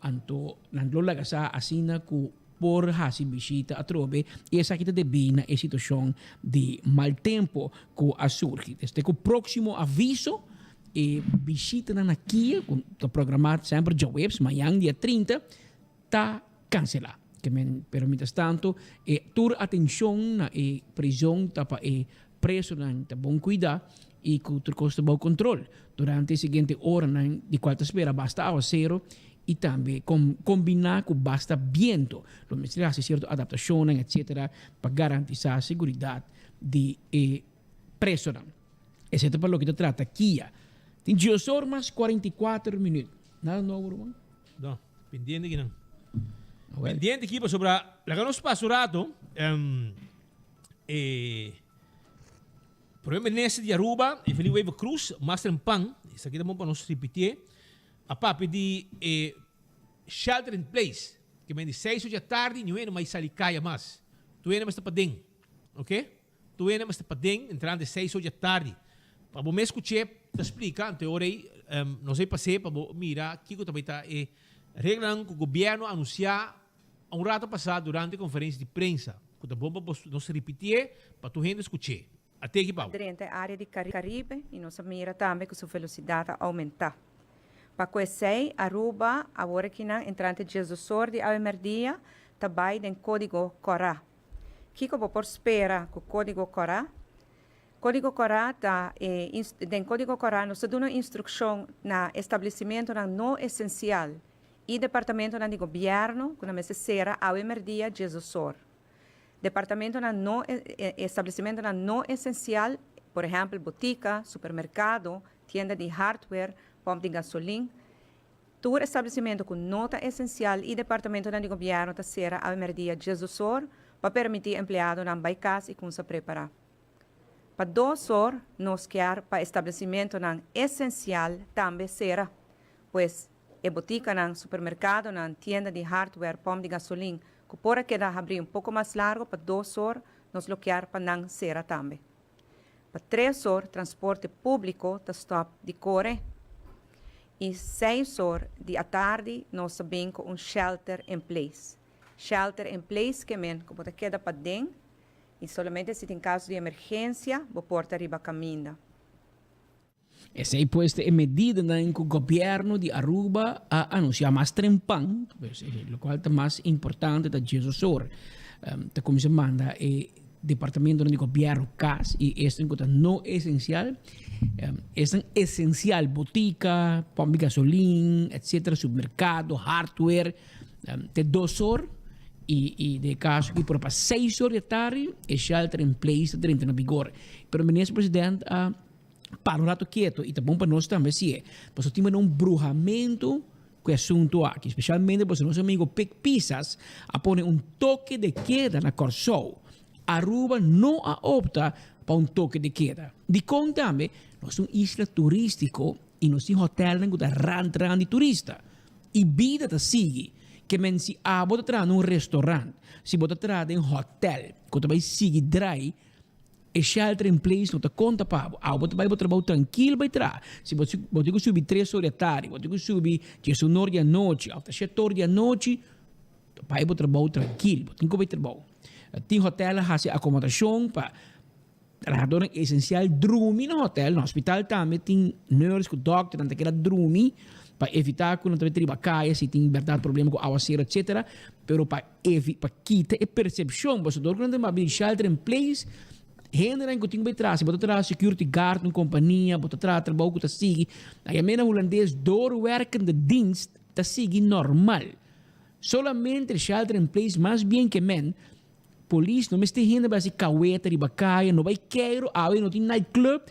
então nós logamos assim com por hacer visita a trove e essa aqui de bem a situação de mal tempo que a surge. Este o próximo aviso e visita na Kia, que programado sempre já webs, amanhã dia 30, está cancelado. Pero mientras tanto, tur atenção na prisão tá para preso na bom cuidar e que tu custa bom controle. Durante a seguinte hora de quarta espera basta a zero e também combinar com basta viento. Lo mesmo hace cierta adaptação, etc., para garantizar a segurança de preso. Esse é para o que te trata Kia. Tem 2 horas mais 44 minutos. Nada novo, irmão? Não, pendiente aqui não. Pendiente aqui sobre a que nos passou rato, problema nesse de Aruba, e Felipe Wave Cruz, Master Pan, isso aqui também para nós repetir, a papi de shelter in place, que vem de 6 da tarde, não é mais salicaia mais. Tu é mais tapadem, ok? Tu é mais tapadem, entrando de 6 da tarde. Para você escutar, te explica, então aí, não sei passei para mirar, que também está reglando que o governo anunciar um rato passado durante a conferência de prensa, que tá bom para não se repetir, para tu gente escutar. Até aqui, Paulo. Durante a área de Caribe, e nós mira também que sua velocidade aumentar. Para conhecer Aruba, agora que na entrante de Jesus de ao merdia, também tem código Corá. Que eu vou esperar com o código Corá? Código Corá tem código Corá nós damos uma instrução na estabelecimento não essencial e departamento de governo que na será ao merdia Jesus. Departamento não estabelecimento não essencial, por exemplo, botica, supermercado, tienda de hardware, pompa de gasolina, todo estabelecimento com nota essencial e departamento de governo será ao merdia Jesus para permitir empregado não vai casa e com se preparar. Para 2 horas, nós quer para estabelecimento não essencial também será, pois a botica não supermercado não tienda de hardware, pompa de gasolina, que por que abrir pouco mais largo para 2 horas, nós lo quer para não será também. Para 3 horas, transporte público está stop de corre. e 6 horas da tarde nós sabemos com shelter in place. Shelter in place que men como te queda para dentro e somente se tem caso de emergência, vou porta riba caminho. Essa é puesta em medida em que o governo de Aruba a anunciar mais trempão, o qual é mais importante da Jesus Or. Como se manda o departamento de governo CAS e este enquanto não é essencial, é essencial botica, pompa de gasolina, etc, supermercado, hardware, de 2 horas e de caso que por para 6 horas de tarde é shelter in place de entra no vigor. Pero o ministro presidente para um rato quieto e tá bom para nós também se é. Pois temos um brujamento com o assunto aqui, especialmente porque nosso amigo Pic Pisas a pôr toque de queda na Corsol. Aruba não opta para toque de queda. De conta também, nós somos isla turístico e nós temos hotel que ran de turista. E vida tá sigue que men se bota atrás num restaurante, se bota atrás em hotel, que também sigue dry. E shelter in place não te conta para bota vai trabalhar tranquilo vai trás se bota subir 3 horas da tarde bota subir 10 horas da noite até 7 horas da noite vai bota trabalhar tranquilo tem que vai trabalhar tem hotel has acomodação para trabalhador essencial dormir no hotel no hospital também tem nurse com doctor tanto que era dormir para evitar que não te triba caia se tem verdade problema com aguaceiro etc pero para quitar a percepção você dor quando tem shelter in place gente que tem que trás, bota atrás security guard na companhia, bota atrás trabalho que tá sigue. Aí a mena holandês doorwerken de dienst tá sigue normal. Solamente o shelter in place mais bem que men. Polícia não me está gente para se caueta de bacaia, não vai queiro, não tem nightclub.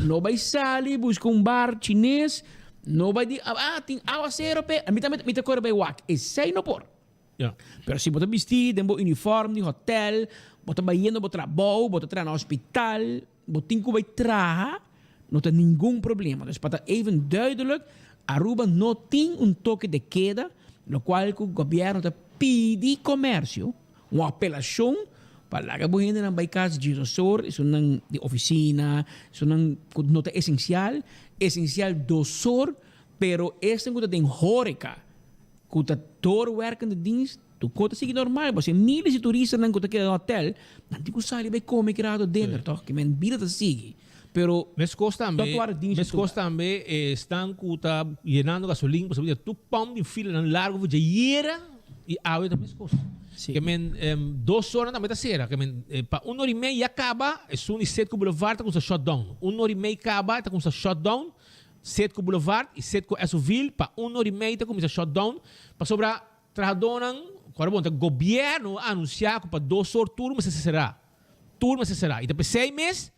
Não vai sair, busca bar chinês, não vai dizer, tem aguaceiro pe, a mim também me tá corre vai wak. Esse aí não por. Pero se bota vestir, tem uniforme de hotel, bota banhando, bota trabalho, bota entrar no hospital, bota tem que vai trabalhar, não tem nenhum problema. Dus para even duidelijk, Aruba não tem toque de queda, no qual o governo está pedindo comércio, uma apelação para lá que a gente não vai casa de resort, isso não de oficina, isso não é essencial 2 horas, pero este não tem hórica. Que tá todo werkende dienst, tu conta seguir normal, você milhares de turistas não conta que no hotel, não tem que sair bem comer que rado dentro, toch? Que men vida tá sigue. Pero mes costa também estão cuta llenando gasolina, por exemplo, tu pão de fila na largo de hiera e água também costa. Que men 2 horas também tá será, que men para 1 hora e meia acaba, é Sunny Setco Boulevard tá com shutdown. 1 hora e meia acaba, tá com shutdown. Setco Boulevard e Setco Esoville para 1 hora e meia começa shutdown para sobrar trabalhadores o governo anunciar que para 2 horas turma se será e depois 6 meses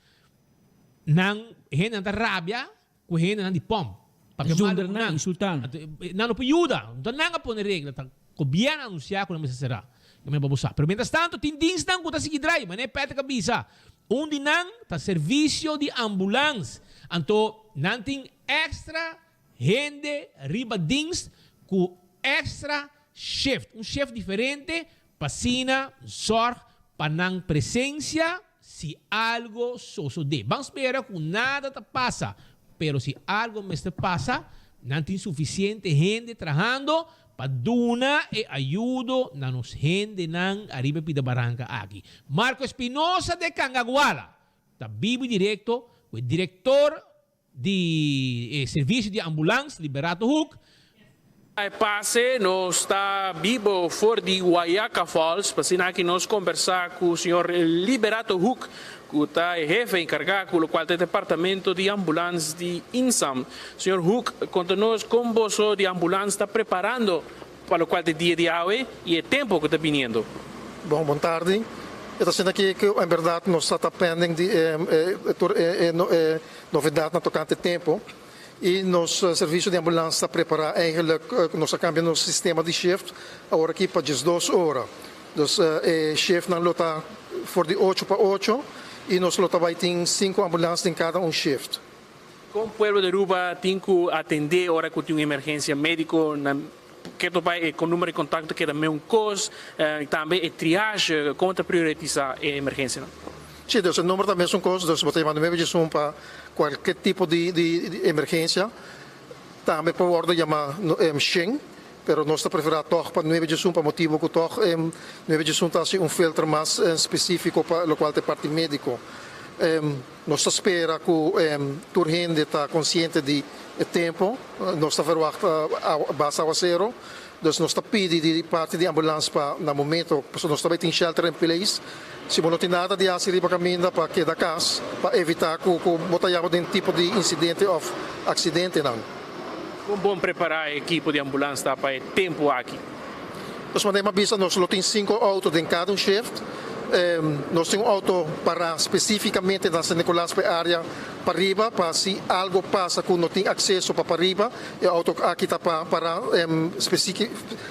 não gente não rábia com gente não de pom para que mal não insultando não pode ajudar não pode regra tá governo anunciar que não se será não vai buscar pero mientras tanto tem dienst não que seguir drive mas é peta cabeça dinang tá serviço de ambulância então não tem extra gente riba dienst com extra shift, shift diferente para sina zorg para não presença se algo sucede. Vamos esperar que nada te passa, pero se algo me passa, não tem suficiente gente trabalhando para dar e ajuda na nos gente não arriba pida barranca aqui. Marco Espinosa de Cangaguala, está vivo direto, o diretor de serviço de ambulância Liberato Hook. A passe nós está vivo fora de Guayaca Falls, para que nós conversar com o senhor Liberato Hook, que está jefe encarregado com o qual é o departamento de ambulância de INSAM. Senhor Hook, conta-nos como você de ambulância está preparando para o qual é dia de hoje e o tempo que está vindo. Bom, boa tarde. Eu estou sendo aqui que, em verdade, nós estamos pendendo de novidade na tocante tempo. E nosso serviço de ambulância está preparado, eigenlijk, nós cambiamos o sistema de shift, agora aqui para 2 horas. Então, shift não lota for de 8 para 8, e nós lota vai ter 5 ambulâncias em cada shift. Como o povo de Aruba tem que atender hora que tem uma emergência médica, que vai com o número de contato que é também COS, e também a triagem, como priorizar a emergência? Sim, então, o número também é um COS, então, você vai mandar para qualquer tipo de emergência. também para ordem chama Schengen, pero nós preferimos toch para 9 de para motivo que toch 9 de está assim filtro mais específico para o qual é parte médico. Nós espera que toda gente está consciente de tempo, nós verwachten a base aguaceiro, dus nós pedi de parte de ambulância para no momento, porque nós também tem shelter em place. Se não tem nada de assistir para caminhar para que da casa, para evitar que botamos de tipo de incidente ou acidente não. Como bom preparar a equipe de ambulância para o tempo aqui? Nós mandamos avisar, nós temos 5 autos em cada shift. Nós temos um auto para especificamente na São Nicolás para a área para riba, para se algo passa que não tem acesso para riba, o auto aqui está para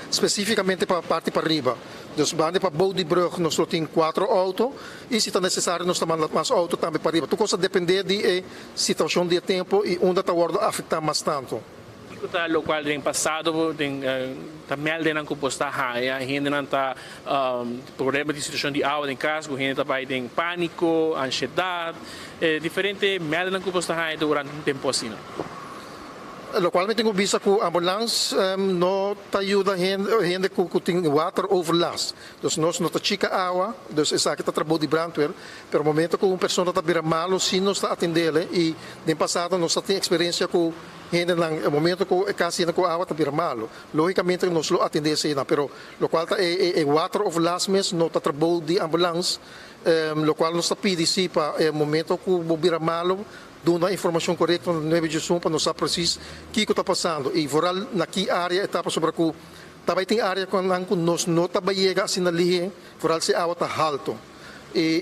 especificamente para a parte para riba. Dus bande para Bodebrug nós temos 4 autos e se está necessário nós temos mais autos também para riba. Tudo depende da situação de tempo e onde está a afetar mais tanto. Kita lokal yang passado tem melden ang kuposta haya hindi nanta problema de situação de água em casa com gente também tem pânico ansiedade diferente melden ang kuposta haya durante um tempo assim. Lo qual me tenho visto que a ambulância não te ajuda gente que tem water overlast. Dus nós não te chica água, dus essa aqui está trabalhando de brandweer, pero no momento que uma pessoa está vira malo, se nós está atendendo e no passado nós tem experiência com gente no momento que casi com água está vira malo. Logicamente nós lo atendemos aí, pero lo qual é water overlast mesmo, não está trabalhando de ambulância, lo qual nós está pedindo para o momento que vira malo dando a informação correta no 9 de junho para nós saber preciso o que está passando. E foral naquela área etapa sobre que também tem área quando nós não trabalhamos assim na linha, foral se a água está alto. E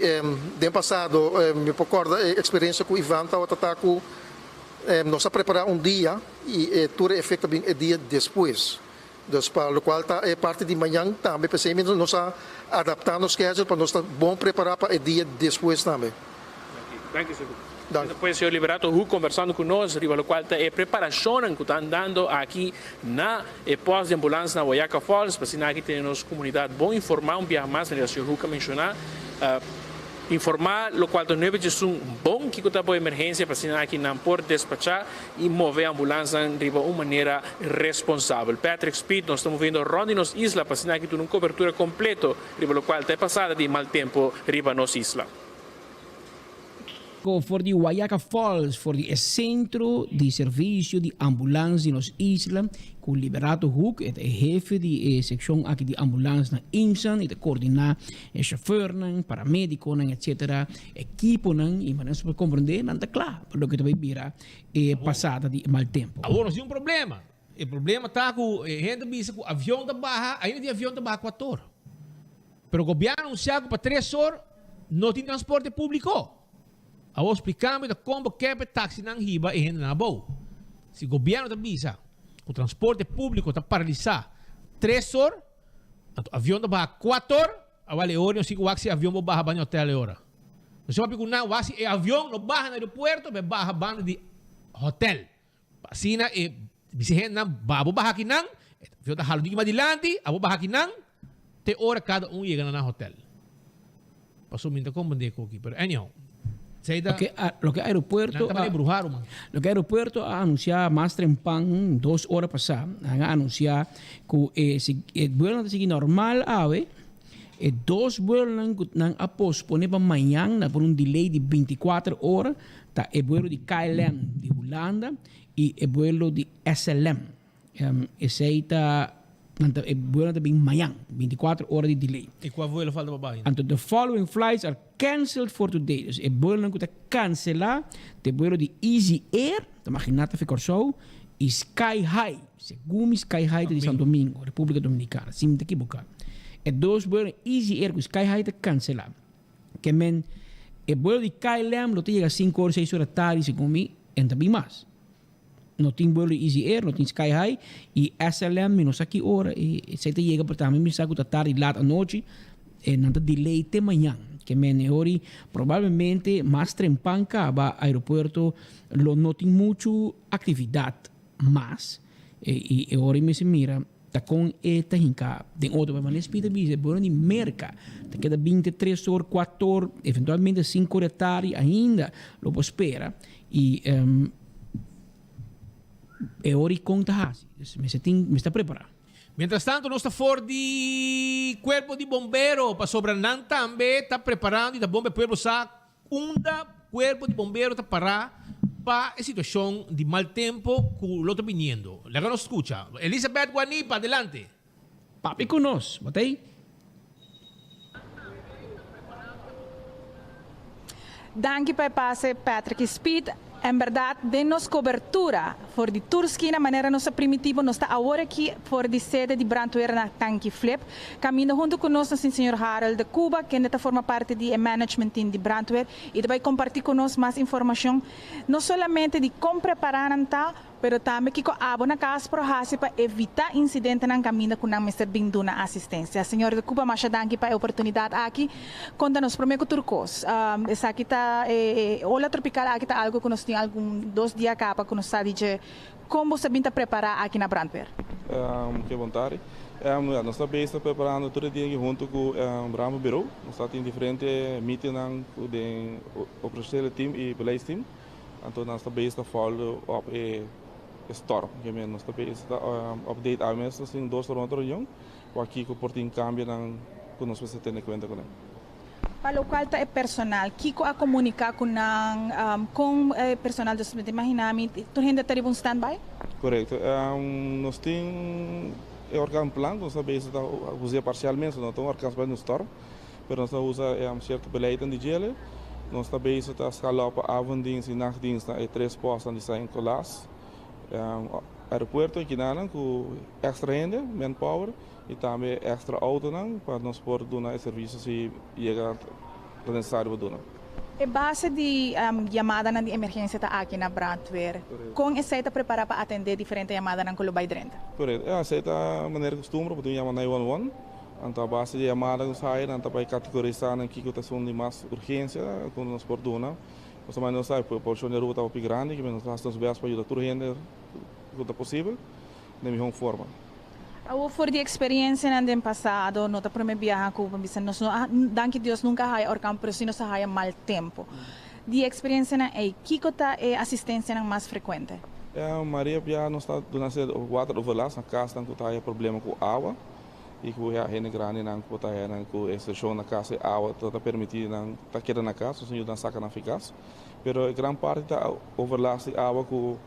no passado me recordo a experiência com o Ivan estava com nós preparar dia e tudo efeito bem o dia depois. Dus para o qual é parte de manhã também, pensamos nós adaptando o schedule para nós estar bom preparar para o dia depois também. Danke, senhor. Depois, senhor Liberato Huck conversando conosco, o qual é a preparação que está andando aqui na pós de ambulância na Waiaka Falls, para sinal que temos comunidade bom informar um pouco mais, o senhor Huck mencionar, informar o qual é um bom que está para emergência, para sinal que não pode despachar e mover a ambulância de uma maneira responsável. Patrick Speed, nós estamos vendo Rondi nos isla, para sinal que tem uma cobertura completa, o qual é passada de mal tempo riba nos isla. Voor die Waiaka Falls, voor die centro de serviço de ambulância nos isla, com o Liberato Huck, é jefe de secção aqui de ambulância na IMSAN, e de coordenar chauffeur, paramédico, etc. Equipo, e mas para compreender, não está claro, porque também vira passada de mal tempo. Agora, não tem problema. O problema está com a gente pensa que o avião está barra, ainda de avião está barra 4 horas. Mas o governo anunciou que para 3 horas não tem transporte público. Eu vou explicar como que é táxi não riba e na boa. Se o governo está bisa, o transporte público está paralisado 3 horas, o avião está barra 4 horas, a vale hora, eu sigo o avião vai barra banho hotel hora. Você vai perguntar, o avião não barra no aeroporto, vai barra banho de hotel. Assim, se gente não barra aqui não, o avião está halando de madilante, a barra aqui não, tem hora cada chega na hotel. Passou muito como de aqui, pero anyhow. Lo que aeropuerto ha anunciado más temprano 2 horas pasadas, ha anunciado que si el vuelo sigue normal ave 2 vuelos han a posponer para mañana por un delay de 24 horas, está el vuelo de KLM de Holanda y el vuelo de SLM. Ese está el vuelo de Miami, 24 horas de delay. E qual vuelo falta para baixo? And the following flights are canceled for today. Dus el vuelo que está cancelado, el vuelo de Easy Air, imagínate ficar zo, y Sky High, según Sky High de Santo Domingo, República Dominicana, sin te equivocar. El 2 vuelos Easy Air con Sky High está cancelado. Que men, el vuelo de KLM lo te llega a 5 horas, 6 horas tarde, según mí, en también más. No tem vuelo Easy Air, no tem Sky High e SLM menos aqui hora e se te chega para também me saco da tarde lá à noite e não delay até manhã que menori provavelmente mais trempanca va aeroporto não tem muito atividade mas e hora me se mira tá com esta hinca de outro mas nesse pita bise bueno de merca te queda 23 horas 4 horas eventualmente 5 horas tarde ainda lo espera e é hora de contar. Me está preparado. Mientras tanto, nós está for de Cuerpo de Bombero para Sobranan também está preparando e da Bomba Pueblo sa Cuerpo de Bombero está para a situação de mal tempo que lo está viniendo. Luego nos escucha. Elizabeth Guanipa, adelante. Papi conosco, botei? Danke para passe Patrick Speed. Em verdade, denos cobertura for de Turski na maneira nossa primitivo. Nós está agora aqui for de sede de Brandweer na Tanque Flip. Caminho junto conosco o senhor Harold de Cuba, que ainda forma parte do management team de Brandweer e vai compartilhar conosco mais informação, não somente de como preparar pero também que abo na casa para evitar incidente na caminho com não Mr. Binduna assistência. Senhor de Cuba, mas danke para a oportunidade aqui. Conta-nos primeiro turcos. Essa aqui está ola tropical aqui está algo que nós temos algum 2 dias capa que nós está dizer como você está preparar aqui na Brandweer. Que vontade. Nós estamos preparando todo dia junto com o Brahma Bureau. Nós estamos em diferentes meetings com o operacional team e beleid team. Então nós estamos follow op storm. Nós estamos update a menos em 2 ou 3 reuniões. Aqui que por tem cambio que nós precisamos ter em conta com ele. Para o qual é personal, Kiko a comunicar com personal do hospital, imaginamente, tu ainda tem um standby? Correto. Nós temos um plano, nós sabemos usar parcialmente, não estamos alcançando no storm, mas nós usamos certo beleid de gelo. Nós sabemos que a escala para avonddienst e nachtdienst é 3 postos de zijn colas. Aeroporto aqui com extra gente, manpower, e também extra auto para nós poder dar serviços e chegar ao necessário para dar. A base de chamada de emergência está aqui na Brandweer. Como você está preparado para atender diferentes chamadas na Colubay Drenta? Correto. Essa é a maneira costume para chamar 911. Então, a base de chamada que sai, então vai categorizar na que são de mais urgência, quando nós podemos dar. Nós também não sabemos, a porção de rua está grande, que nós estamos bem para ajudar toda a gente que é possível, da melhor forma. Por de experiência no passado, não está para me viajar com danke Deus nunca há orcam, pero se não há mal tempo. De experiência na que é assistência mais frequente? Maria Pia não está durante o water overlast na casa, não tem problema com água. E que a gente grande não pode com essa show na casa a água está permitido não tá queda na casa, senhor não saca na eficaz. Pero grande parte da overlast água com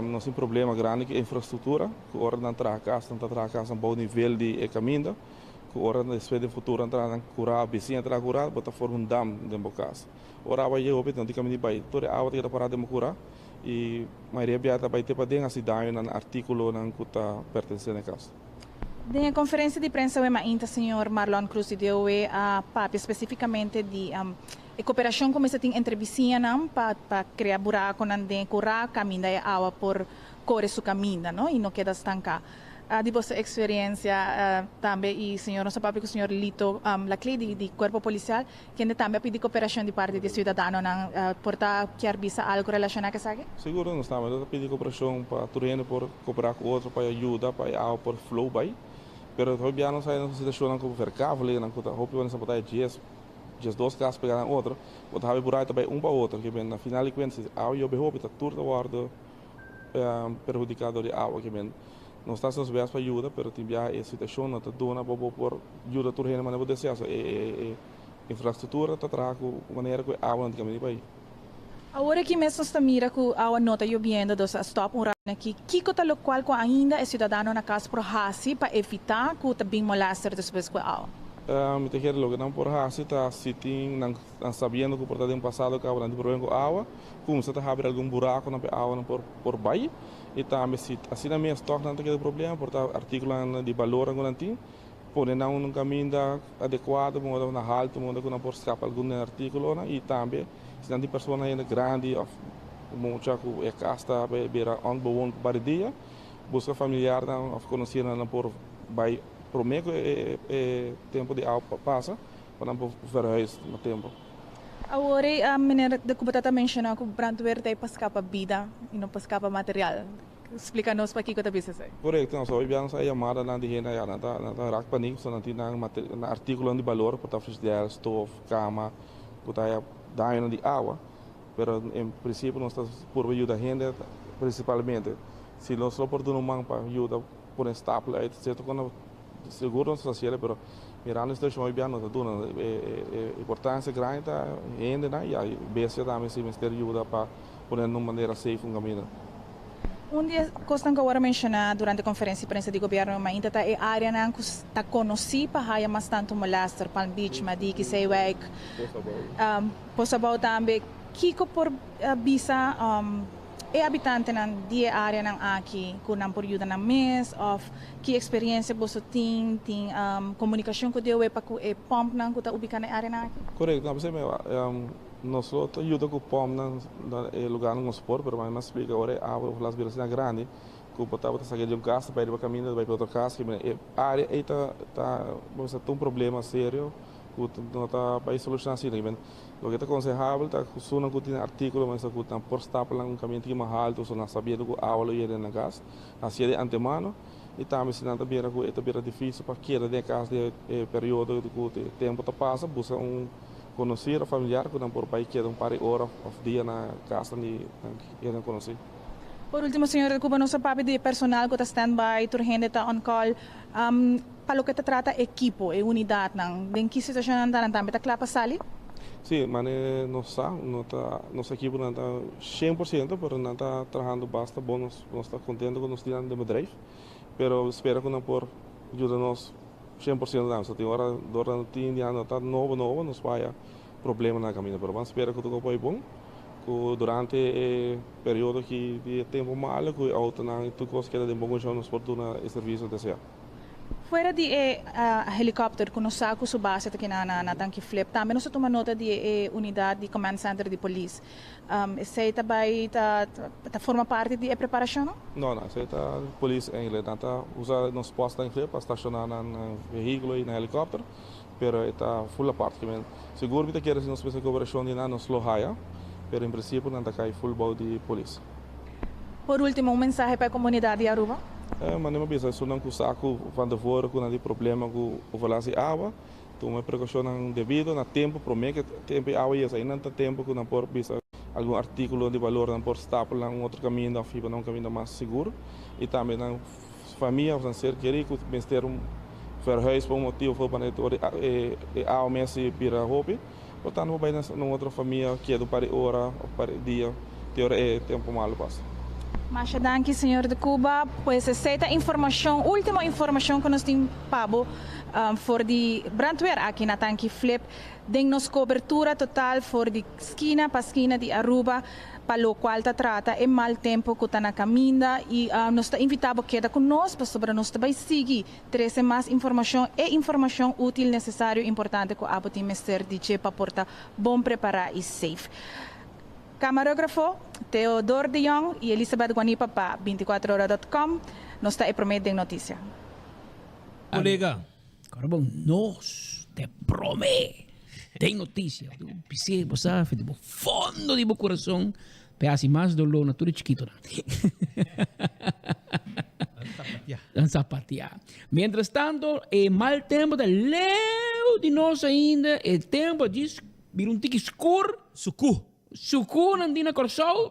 não tem problema grande que infraestrutura, que hora não traz casa, não traz casa um bom nível de caminho, que hora na espécie de futuro entrar na curar, vizinha entrar curar, botar fora dam dentro da casa. Ora vai eu não tem caminho para toda a água que está parada de curar e maioria biata vai ter para dentro a cidade na artículo não que está pertencendo à casa. Na conferência de prensa, o senhor Marlon Cruz deu a PAP especificamente de cooperação como você tem entre vizinhas para criar buraco, não curar caminho da água por correr seu caminho, não? E não queda estancar. De vossa experiência também, e senhor, nosso papo com o senhor Lito Laclé de Corpo Policial, que também pede cooperação de parte do cidadão por quer visa algo relacionado com isso? Seguro, nós estamos pedindo cooperação para turno por cooperar com outro, para ajudar, para água por flow by. Pero hoje não sai na situação como verkável, não conta hope quando se botar dias 2 casos pegar na outra, botar have buraco também para outro, que bem na final de contas, a eu hope está tudo guarda perjudicado de água que bem. Nós estamos bem para ajuda, pero também a situação não está dona por ajuda turno maneira de acesso infraestrutura está trago maneira que água não caminho para aí. Agora que mesmo está mira que a nota lloviendo dos stop um aqui, que está lo qual que ainda é cidadão na casa por hasi para evitar que está bem molestar depois com a água. Me te quero logo não por hasi está sitting não sabendo que por ter passado que agora não tem problema com a água, como se está abrindo algum buraco na água por baixo e também se assim na minha estoque não tem problema por estar articulando de valor algum tem por não um caminho adequado, modo na alto, modo que não por escapar algum artículo e também se não tem pessoa ainda grande ou muita que é casta beira onbewoond bardia busca familiar não conhecer não por vai prometo tempo de água passa para não verhuis no tempo. Agora a menina de Cuba também mencionou que o Brandweer tem para escapar vida e não para escapar material. Explica-nos para que você bisa sai. Correto, nós hoje vamos a chamada na de gente já na rak panik, só não tem na artigo de valor para frigideira, stove, cama, para dar de água. Pero em princípio nós estamos por meio da gente principalmente se nós só por um man para ajuda por estável aí certo quando seguro não social pero mirando esta chama bem não tá dando importância grande ainda né e aí BC também se ministério ajuda para pôr de uma maneira safe caminho. Dia costan que agora mencionar durante a conferência de imprensa do governo, mas ainda é área não que está conhecida para há mais tanto molestar Palm Beach, Madiki, Seaweg, Poçabao também, que por visa é habitante na dia área não aqui, que não por ajuda na mês, ou que experiência você tem comunicação com Deus para que pump não que está ubicado na área não aqui. Correto, não você nós ajuda com o POM no lugar no sport, mas não explica agora a as vilas na grande, que o potava sair de casa para ir para caminho, vai para outra casa, que a área aí tá um problema sério, que não tá para solucionar assim, o que é aconselhável tá que só não tem artigo, mas que tá por estar para um caminho que mais alto, só não sabia do que a aula ia na casa, assim de antemano. E também se não também é difícil para que de casa de período de tempo tá passa, busca conhecer a familiar que não por pai que par de horas ou dia na casa e não conhecer. Por último, senhor de Cuba, nosso papo de personal que está stand-by, turhende está on call, para o que trata equipo e unidade, em que situação não também está claro para sair? Sim, mas nossa equipe não está 100%, mas não está trabalhando bastante bom, nós estamos contentes com os dias de bedrijf, mas espero que não por ajuda-nos 100% não, se tem hora durante o dia não está novo, nos vai problema na caminho, mas espero que tudo vai bom, que durante o período que de tempo mal, que a outra não tudo coisa que é de bom já nos porta o serviço de ser. Fora de helicóptero que nos saco su base aqui na tanque flip, também nós toma nota de unidade de command center de polícia. Esse também forma parte de preparação? Não, esse a polícia em inglês, tá usa nos postos em inglês para estacionar no veículo e no helicóptero, pero está full parte que seguro que quer se nos fazer cooperação de na nos lohaia, pero em princípio não está cai full bau de polícia. Por último, mensagem para a comunidade de Aruba? Mas não pensa, se não saco van de fora com de problema com o valance água, toma precaução devido na tempo, promete que tempo água e não tem tempo que não por bisa algum artigo de valor não por estar por outro caminho da FIBA não caminho mais seguro e também na família vão ser querido que ter verhuis por motivo para água mês para hobby, portanto vai na outra família que é do para hora ou para dia, ter tempo mal passa. Masha danke, senhor de Cuba. Pois essa informação, última informação que nós temos pabo for de brandweer aqui na tanque flip, tem nos cobertura total for de esquina para esquina de Aruba, para o qual trata é mal tempo que está na caminha e nós está invitado a quedar conosco sobre nós também seguir trazer mais informação e informação útil, necessário, importante que a abo tem mestre de para portar bom preparar e safe. Camarógrafo Teodoro de Jong e Elizabeth Guanipa para 24horas.com. Nós está prometendo notícia. Colega, agora bom, nós te promete. Tem notícia. Pensei, você fez do fundo do meu coração, pedaço mais dolor, na tudo chiquito. Dança patear. Mientras tanto, é mal tempo de leu de nós ainda, é tempo de vir um tique escuro, Suku nandina Corsol.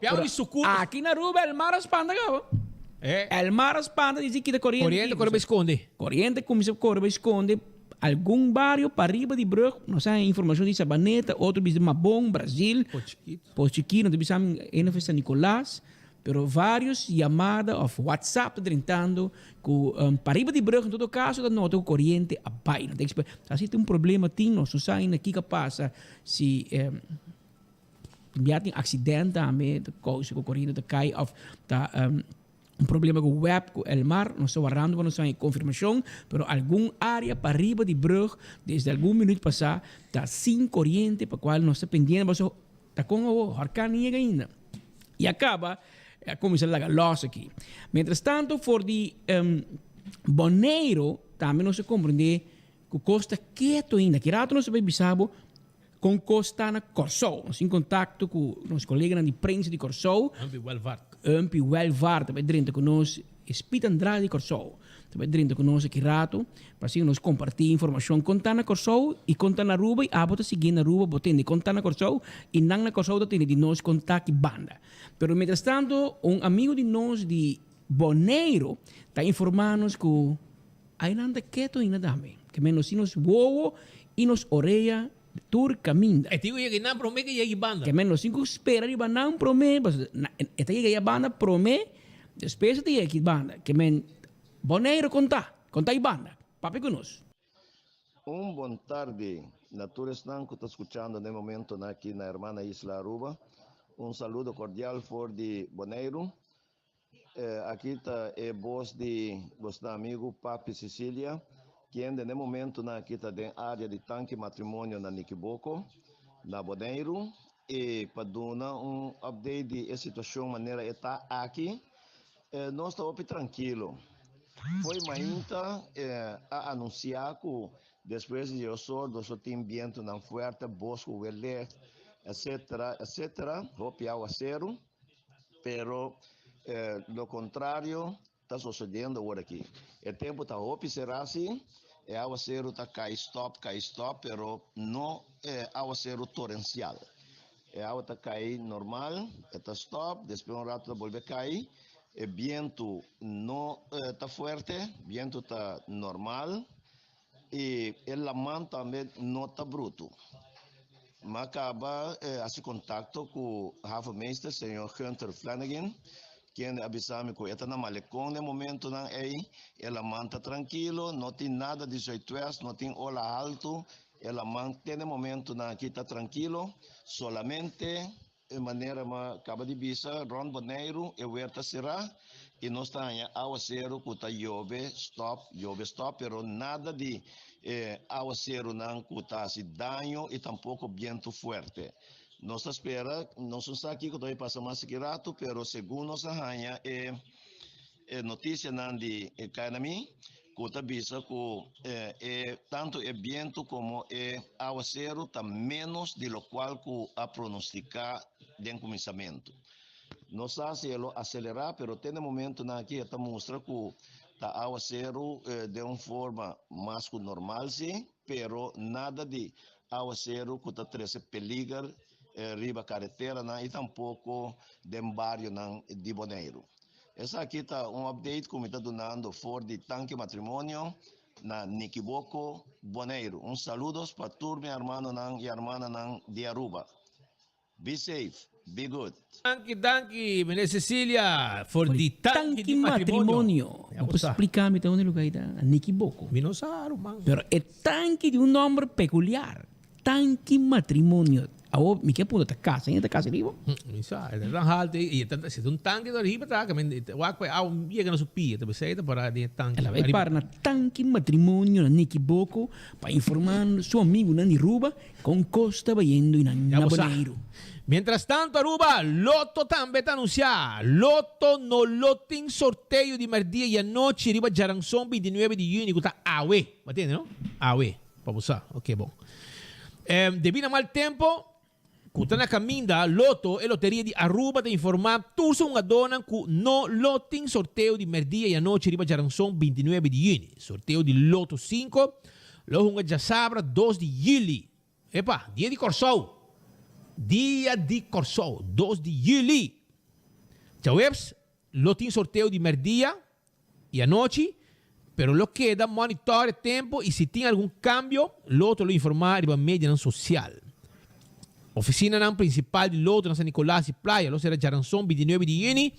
Aqui na Aruba, el mar espanta, cabo. El mar espanta, diz que da corrente. Corrente, correba esconde. Corrente, começa a correba esconde. Algum barrio para arriba de Brug, não sei, informação de Sabaneta, outro bis de Mabon, Brasil. Pochiquito, não sabemos, ainda foi San Nicolás. Pero vários chamadas of WhatsApp tentando que para arriba de Brug, em todo caso, da nota corrente a baixo. Assim tem problema, tem, não sei, aqui que passa, se... Já tem acidente também, coisa que correndo cai of problema com o web, com o mar, não estou arrando, não sei confirmação, mas algum área para arriba de Brug, desde algum minuto passar, está sem corrente, para qual não está pendente, mas está com o arcania ainda. E acaba, começa a loss aqui. Mientras tanto, for de Bonaire, também não se compreende que custa quieto ainda, que rato não se vai bisabo, com Costa na Corsou. Nós em contato com nossos colegas de prensa de Corsou. Ampi Welvaart. Também dentro conosco, Espita Andrade de Corsou. Também dentro conosco aqui rato. Para assim nós compartilhar informação. Contar na Corsou e contar na Aruba. E a bota seguir na Aruba, botando contar na Corsou. E não na Corsou, tem de nós contar que banda. Pero, mientras tanto, amigo de nós de Bonaire está informando que hay nada quieto y nada dame. Que menos si nos huevo y nos oreja tur caminda. Digo que não promete que llegue banda. Que menos si espera y banda un promete, esta llega banda promete, después de llegue banda. Que men Bonaire conta y banda. Papi conosco. Boa tarde, Naturas que está escuchando no momento aqui na hermana Isla Aruba. Saludo cordial for de Bonaire. Aqui está a voz de nosso amigo Papi Cecília, que no momento aqui está na área de tanque matrimônio na Niquiboco, na Bonaire. E para dar update da situação maneira está aqui, nós estamos tranquilo. Foi mainta a anunciar que depois de eu sou do seu time viento na forte bosco verde, etc. Hope aguacero, pero lo contrário está sucedendo agora aqui. O tempo está hope será assim, aguacero está cai stop, pero não aguacero torrencial. A água está cai normal, está stop, depois rato volve a cair. O vento não está forte, o vento está normal e o lamão também não está bruto. Mas acaba esse contato com o Hafenmeester, senhor Hunter Flanagan, que avisou-me que está na malecão no momento, o lamão está tranquilo, não tem nada de 18 não tem ola alto, o lamão tem no momento que está tranquilo, solamente de maneira que acaba de visa, Ron Bonaire, e huerta será, e nós estamos aguacero que está chove, stop, pero nada de aguacero não que está assim dano e tampouco vento forte. Nós espera, nós estamos aqui que estou passando mais que rato, pero segundo nós arranha notícia não de Canami, que está visa que tanto o vento como o aguacero está menos de lo qual que a pronosticar de começamento. Não sei se ele acelerar, pero tem momento aqui está mostra que está aguacero de uma forma mais que normal, sim, pero nada de aguacero que está trazendo perigo riba carretera e tampouco de barrio de Bonaire. Essa aqui está update que me está dando for de tanque matrimônio na Niquiboco, Bonaire. Saludos para todos meus irmãos e irmãs de Aruba. Be safe, be good. Tanque, Maria Cecília, for de tanque matrimônio. Vou explicar-me onde lugar está, Niquiboco. Minosaro, man. Pero é tanque de nome peculiar. Tanque matrimônio. Ahora, me queda punto casa, en esta casa arriba. Misa, el ranjal y si un tanque de arriba está, que me llega a su pie, te beseta para el tanque. La vez para tanque matrimonio na Niquiboco para informar su amigo Nani Ruba con Costa Bayendo y na Bonaire. Mientras tanto, Aruba, Lotto también está anunciado. Lotto no loting sorteo di martedì e noche arriba Jaranzón 29 di junio, que está AWE, ¿me entiendes, no? AWE, para usar, ok, bom. Devido a mal tempo, quando na caminda, Lotto e Lotteria di Aruba te informar tutti una dona che no lotting sorteo di merdia e noche arriba Jaranzón 29 di junio. Sorteo di Lotto 5, lo hunga già sabra 2 di juli. Epa, dia di Corsou. Dia di Corsou, 2 di juli. Chawebs, lotting sorteo di merdia e noche, pero lo queda monitor el tempo e se tem algum cambio, Lotto lo informa arriba media social. Oficina principal de Lotto na San Nicolás e Playa, lo será Jaranzón 29 de junio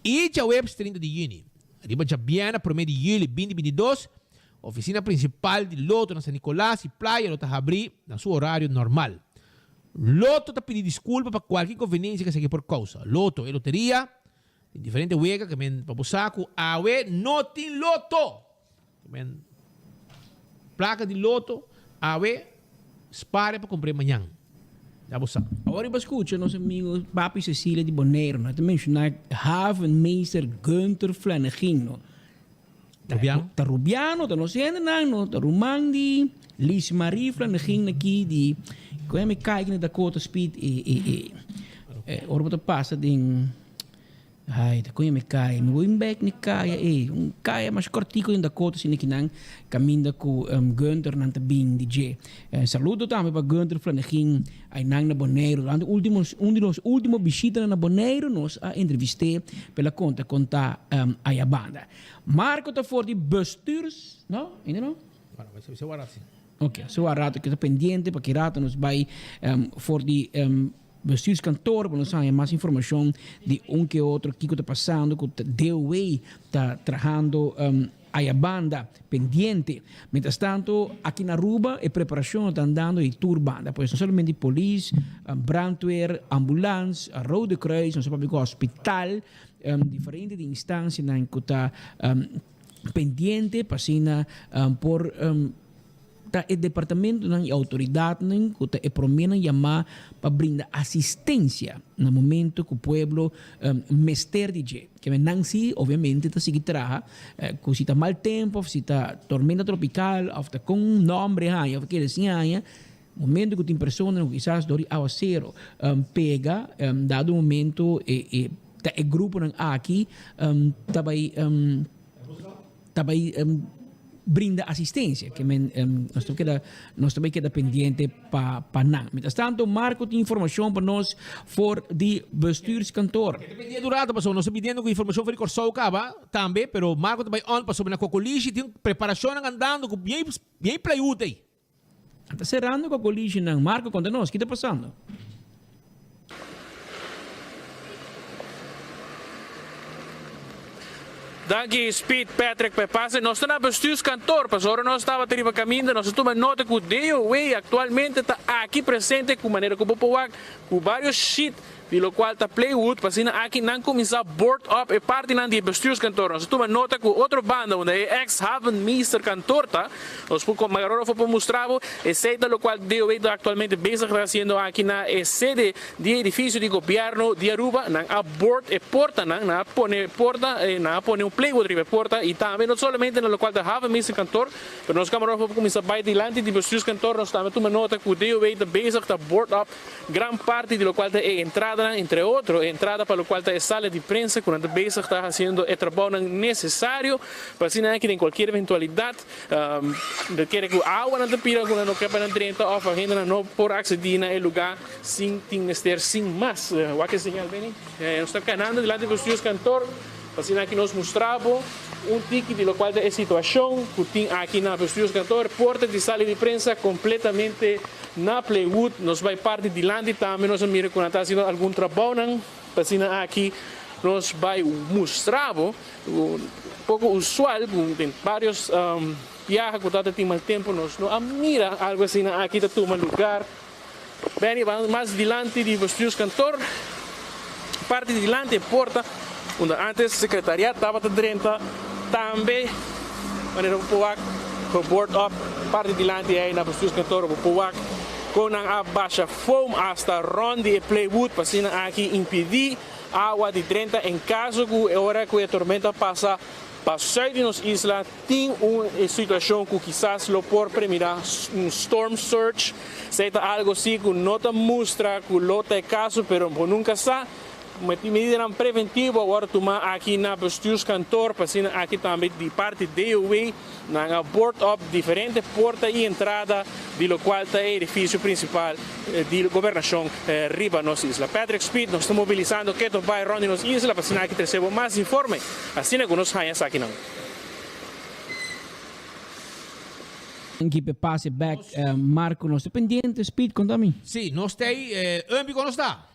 e Chawebs 30 de junio. Arriba Jabiana, 1 de julho 2022, oficina principal de Lotto na San Nicolás e Playa, lo está abrir na seu horário normal. Lotto está pedindo desculpa para qualquer inconveniência que seja por causa. Lotto e loteria, em diferentes huecas, que men papusaco, awe, não tem Lotto. Men, placa de Lotto, awe, espare para comprar amanhã. Agora eu escuto nosso amigo Papi Cecília de Bonaire, nós também mencionar Hafenmeester Gunther Flanagan. Tá Rubiano, tá não sei não, tá Rumandi, Liz Marie Flanagan aqui de como me cai na Dakota Speed e ora passa de Ai, da kunha me kaya, me win back ni kaya kaya mas cortico in da kota sini kinang caminda ku Gunther nang tabing DJ. Saludo também para Gunther Flanegin ai nang na Bonaire. Durante último visita na Bonaire nos a entrevistei pela conta a banda. Marco tá for de bestuurs, no? Ainda não? Ok, so a rato que está pendiente para que rato nos vai for de bestuurskantoor, para nós ter mais informação de que outro que está passando, que o DOE está trabalhando a banda pendiente. Mientras tanto, aqui na Aruba, a preparação está andando de tour banda, pois não somente polícia, brandweer, ambulância, a Rode Kruis, não somente hospital, diferentes instâncias que está pendiente, passina por tá o departamento e a autoridade que é promena chamar para brindar assistência no momento que o povo mester de que não se obviamente está seguir traja que se está mal tempo se está tormenta tropical ou está com nome ou que assim momento que tem pessoas que quizás dori aguacero pega dado momento o grupo aqui também brinda assistência, que nós também queda pendente para nós. Mientras tanto, Marco tem informação para nós for de bestuurskantoor. Depende do rato, pessoal. Nós estamos pedindo com informação para o Corsou Caba também, pero Marco também on para sobre na Cocoligi, tem preparação andando com bem playuta aí. Está cerrando com a Cocoligi, Marco, conta-nos, o que está passando? Danke, Speed, Patrick, Pepase. Nós estamos na bestuurskantoor, mas agora nós estamos a caminho, nós estamos nota que o DOE atualmente está aqui presente com maneira que o Popowak, com vários shit, de lo qual está playwood, para assim aqui não começar a board up e parte não de bestuurskantoor. Nós estamos nota com outra banda, onde é ex-Havenmeester cantor, tá? Nós agora foi para mostrar a sede do qual o DOE está atualmente bezig fazendo aqui na sede de edifício de governo de Aruba, na board e porta, na pone porta, na pone playwood ribe porta e também não somente no local da Havenmeester cantor, mas nós camarada para começar a dilante de bestuurskantoor, nós estamos tomando nota que o DOE está bezig está board up grande parte do qual é entrada, entre outros, entrada para o qual está a sala de prensa, quando a bezig está fazendo o trabalho necessário, para assim que em qualquer eventualidade, de querer que a água não pira, quando não quer para dentro, ou a gente não por aceder no lugar sem ter sem mais, o que señal bem, nós estamos caminhando dilante do bestuurskantoor, assim que nós mostramos tique de lo qual é a situação que tem aqui na bestuurskantoor, porta de sala de prensa completamente na playwood, nós vai parte de lá também, nós miramos quando está fazendo algum trabalho, assim aqui nós vai mostrar um pouco usual, tem vários viajes que está tem mal tempo, nós não mira algo assim aqui está toma lugar, bem, mais dilante de bestuurskantoor, parte de dilante porta, onde antes o secretariado estava dentro, também, maneira Popowak, com board up, parte de dilante aí na bestuurskantoor Popowak, com a baixa foam hasta ronde e playwood, para assim aqui impedir água de dentro, em caso que a hora que a tormenta passa para sair de nossa isla, tem uma situação que quizás lo por premirar um storm surge, seja algo assim que não te mostra que lo é caso, pero nunca sabe. Medida preventiva agora tomar aqui na bestuurskantoor, para assim aqui também de parte DOE, na board up diferente porta e entrada, de lo qual está o edifício principal de governação riba nossa isla. Patrick Speed, nós estamos mobilizando que tu vai ronde nossa isla, para assim aqui recebo mais informe, assim que nós vamos aqui não. Keep passe back, Marco, nós pendiente, Speed, conta-me. Sim, nós temos, Ambi, como está?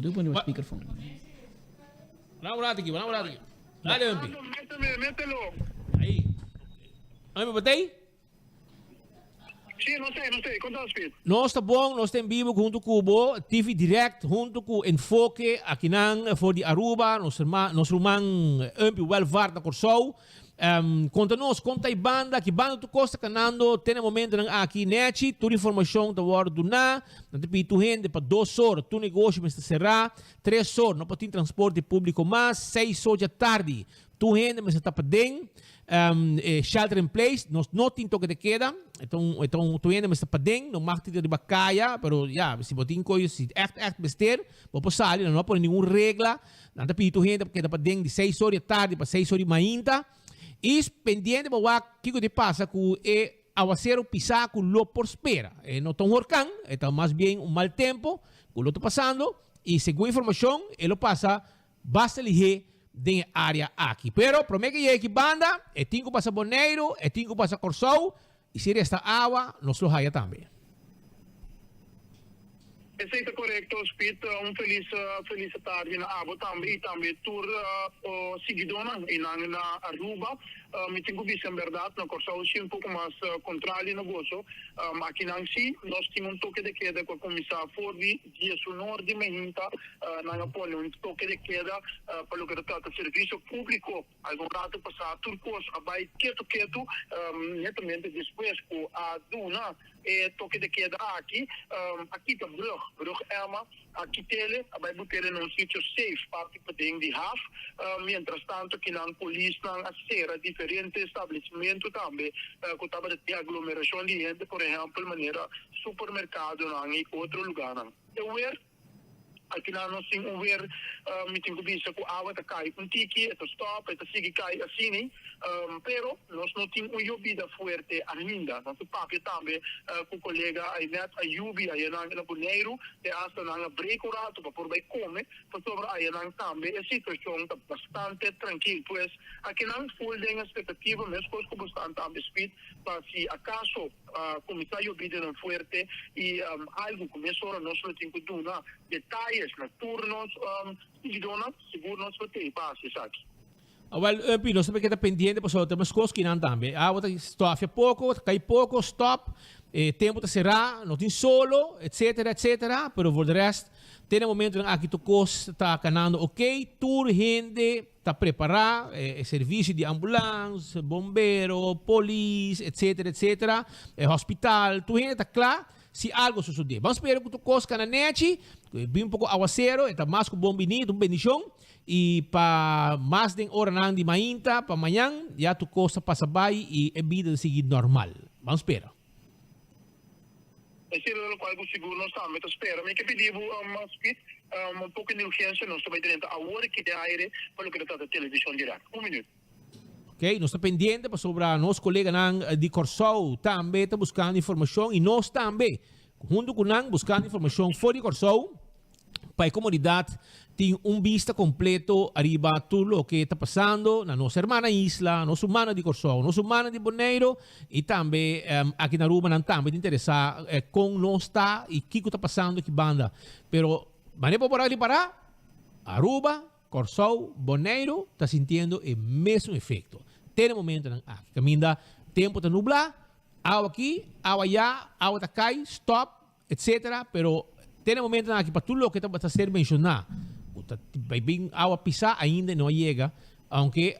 Vou pôr o speakerphone. Vamos lá aqui. Dale, Ambi. Aí. Ambi, botei? Sim, não sei. Conta o Speed. Nós está bom, nós estamos vivo junto com o Bo, TV Direct, junto com o Enfoque, aqui na for de Aruba, nosso irmão Ambi Welvaart na Corsou. Conta-nos, conta a banda, que banda tu costa canando, tem momento aqui neti, toda informação da hora do na, não tem tu gente para 2 horas, tu negócio está cerrado, 3 horas, não pode ter transporte público mais, 6 horas da tarde, tu gente me está padeng shelter in place, nós não tem toque de queda, então tu gente me está padeng, não mag de bacaya, pero se botin coisas, se echt besteer, vou passar, não por nenhuma regra, nada para tu gente porque padeng de 6 horas da tarde para 6 horas da manhã, e pendiente para o que te passa com aguacero pisar com lo por espera, não tão huracán, então mais bem mal tempo, com lo está passando, e segundo informação, ele passa basta ligeiro de área aqui. Pero promete que aqui banda, é tinco para Boneiro, é tinco para Corsou, e se resta água, nós lo haya também. Isso é correto, Speed. Feliz tarde na Abo também tour seguidona na Aruba. Me tenho visto em verdade, na Corsão um pouco mais controle no gozo. Aqui não sim, nós temos toque de queda com o comissário Fordi, dia sonor de Mehinta, na Apolo, toque de queda para o que trata serviço público. Algum rato passar turcos, abai quieto, netamente depois com a Duna, toque de queda aqui está Brug Elma, aqui tele, abai botere num sítio safe, parte para dentro de half, mientras tanto que não polícia não acera diferentes estabelecimentos também, que estava de aglomeração de gente, por exemplo, maneira supermercado em outro lugar. Aqui nós temos me tenho visto que a água está caindo, tiki, stop, sigue cai assim, pero nós não temos uma lluvia forte ainda. Nosso papo também com o colega aí net a lluvia aí na Boneiro, de hasta na break o rato para por bem comer, para sobre aí também a situação está bastante tranquila, pois aqui não full de expectativa, mas coisas como estão também speed, para se acaso começar a lluvia não forte e algo começou nós não temos que dar detalhes na turnos e dona seguro nós vai ter passe aqui. Well, nós também que está pendente para outras coisas que não também. A outra stop pouco, cai pouco, stop, tempo de será, não tem solo, etc, pero por resto, tem um momento em que tu costa está canando, ok, tour gente está preparado, serviço de ambulância, bombeiro, polícia, etc, hospital, tu gente está claro. Se algo suceder, vamos esperar que tu cosca na net, bem um pouco aguacero, está mais com bom bonito, um bendição, e para mais de hora de manhã, para amanhã, já tu costa passa bem e a vida seguir normal. Vamos esperar. Esse é o qual o seguro nós também espera. Mas que pedimos um pouco de urgência, nós também temos a hora que tem aire para o que está da televisão direta. Minuto. Ok, nós estamos pendentes sobre a nossa colega de Corsou, também está buscando informação e nós também, junto com nós, buscando informação fora de Corsou, para a comunidade ter vista completo arriba tudo o que está passando na nossa irmã isla, nossa humana de Corsou, nossa humana de Boneiro e também aqui na Aruba não também interessar com nós está e o que está passando que banda. Pero, maneira para ali parar, Aruba, Corsou, Boneiro está sentindo o mesmo efeito. Tem momento que caminha, tempo está nublar, água aqui, água allá, água está cai, stop, etc. Pero tem momento que para tudo o que está a ser mencionado, vai vir água pisar ainda não chega, aunque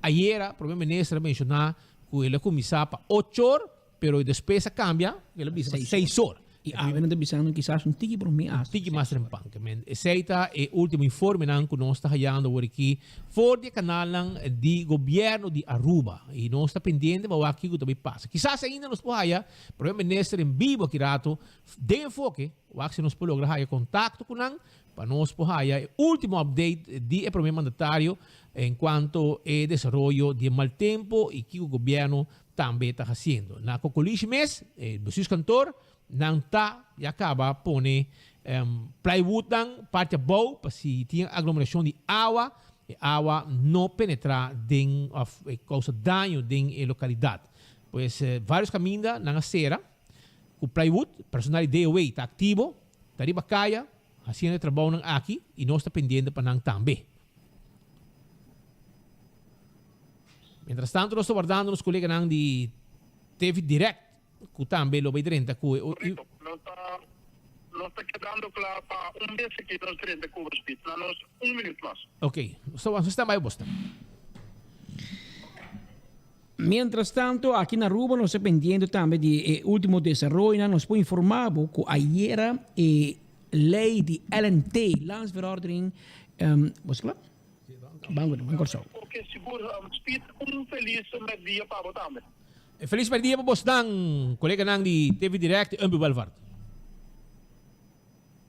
ayer o primeiro-ministro mencionou que ele começar para 8 horas, pero depois cambia, ele diz 6 horas. E avendo bisogno quizás un tiki por mim. Tiki mais rempanque, men. Aceita o último informe que nós está hallando por aqui, for de canal de governo de Aruba. E nós está pendente para aqui que também passa. Quizás ainda nos pode hallar, primeiro-ministro em vivo aqui rato, de enfoque, o que nos pode lograr contato com nós, para nós pode hallar o último update de primeiro mandatário em quanto ao desenvolvimento de mal tempo e que o governo também está fazendo. Na Cocoliche mês, o cantor, não está e acaba pone plywood parte boa para se tinha aglomeração de água e água não penetrar dentro causa dano dentro da localidade. Pois vários caminhos na acera o plywood personal de DOA está ativo está riba caia fazendo trabalho aqui e nós está pendente para não também. Mientras tanto nós estamos guardando os colegas de TV Direct que também lo vedremo da cui non sta quedando para mês que nós teremos da Cuba Speed, nós minuto mais. Ok, está mais bosta. Mientras tanto, aqui na Aruba nós estamos pendendo também de último desenvolvimento, nós podemos informar que ayer a lei de LNT, Landsverordening, was klaar? Bang, Ok, que seguro speed feliz dia para botar. Feliz dia po boss ng kolega nang di TV Direct Umbi Boulevard.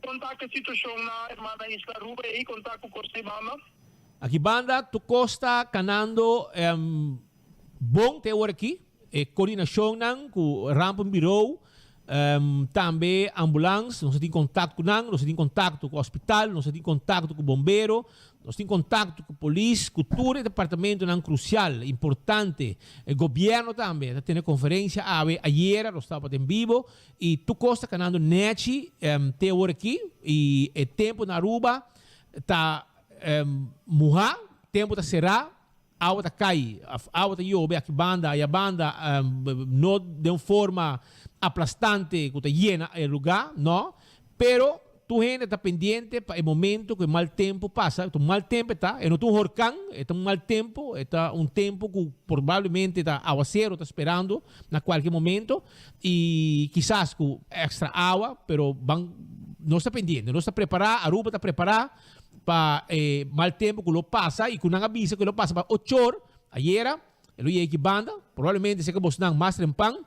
Contato a situação na Hermana Isla Aruba e contato com Costa Ibama. Aqui banda tu costa canando bom te aqui coordenação nang ku rampong biro também ambulância, nós temos contato com nang, nós temos contato com o hospital, nós temos contato com o bombeiro, nós temos contato com a polícia, com todo o departamento nang crucial, importante, o governo também, está tendo conferência ayer, nós estávamos em vivo, e tu costa canando neti te aqui, e o tempo na Aruba está morrer, tempo está será, a água está cai, a água está chove, aqui banda, e a banda não de uma forma aplastante que está llena el lugar, no, pero tu gente está pendiente para el momento que el mal tiempo pasa, tu mal tiempo está, no tu huracán, está un mal tiempo, está un tiempo que probablemente está aguacero, está esperando en cualquier momento, y quizás con extra agua, pero no está pendiente, no está preparada, Aruba está preparada para mal tiempo que lo pasa, y con una avisa que lo pasa para 8 horas, ayer, ele ia aqui banda, provavelmente se acabou não mais trempang,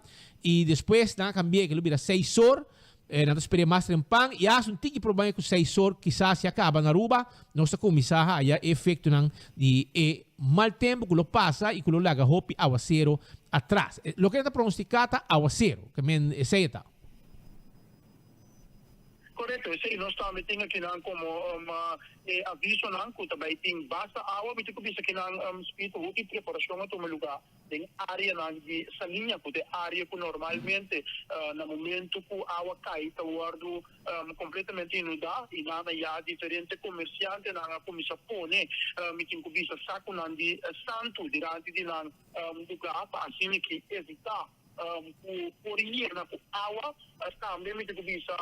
e depois não cambiei que ele vira 6 horas, não esperei mais trempang, e há um tique problema com 6 horas, quizás se acaba na Aruba, não está começar a efeito de mal tempo que lo passa e que lo laga hopi aguacero atrás. Lo que está pronosticado aguacero, que men aceita. Correto, esse nós também temos aqui como aviso que também tem basta água, mas tipo isso aqui speed o que preparação a tomar lugar em área de salinha, porque área que normalmente no momento que a água cai está guardo completamente inundada e nada já diferente comerciante na comissão pone, me tem que visa saco de santo durante de lugar para assim que evitar por ir na água também me tem que visa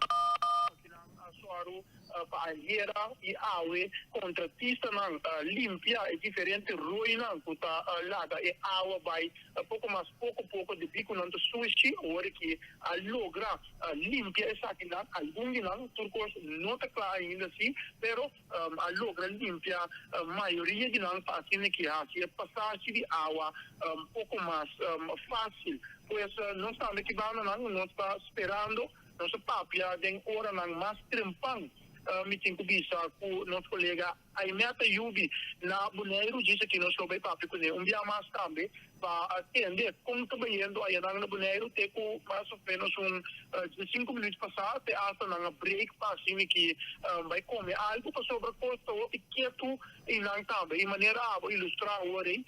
suaru paaliera e awe contratista não limpia é diferente ruína puta laga e água vai pouco de bico não to sushi ora que a logra limpia essa aqui não algum não turcos não está claro ainda assim pero a logra limpia a maioria de não assim que assim passagem de água pouco mais fácil pois não está aqui não está esperando nosso papia tem hora mais trempang meeting que bisa com nosso colega aí meta Yubi na Bonaire disse que nós soube papi com ele dia mais também para atender como também indo aí na Bonaire tem com mais ou menos 5 minutos passar até hasta na break para assim que vai comer algo para sobre costa o quieto e não também de maneira a ilustrar o aí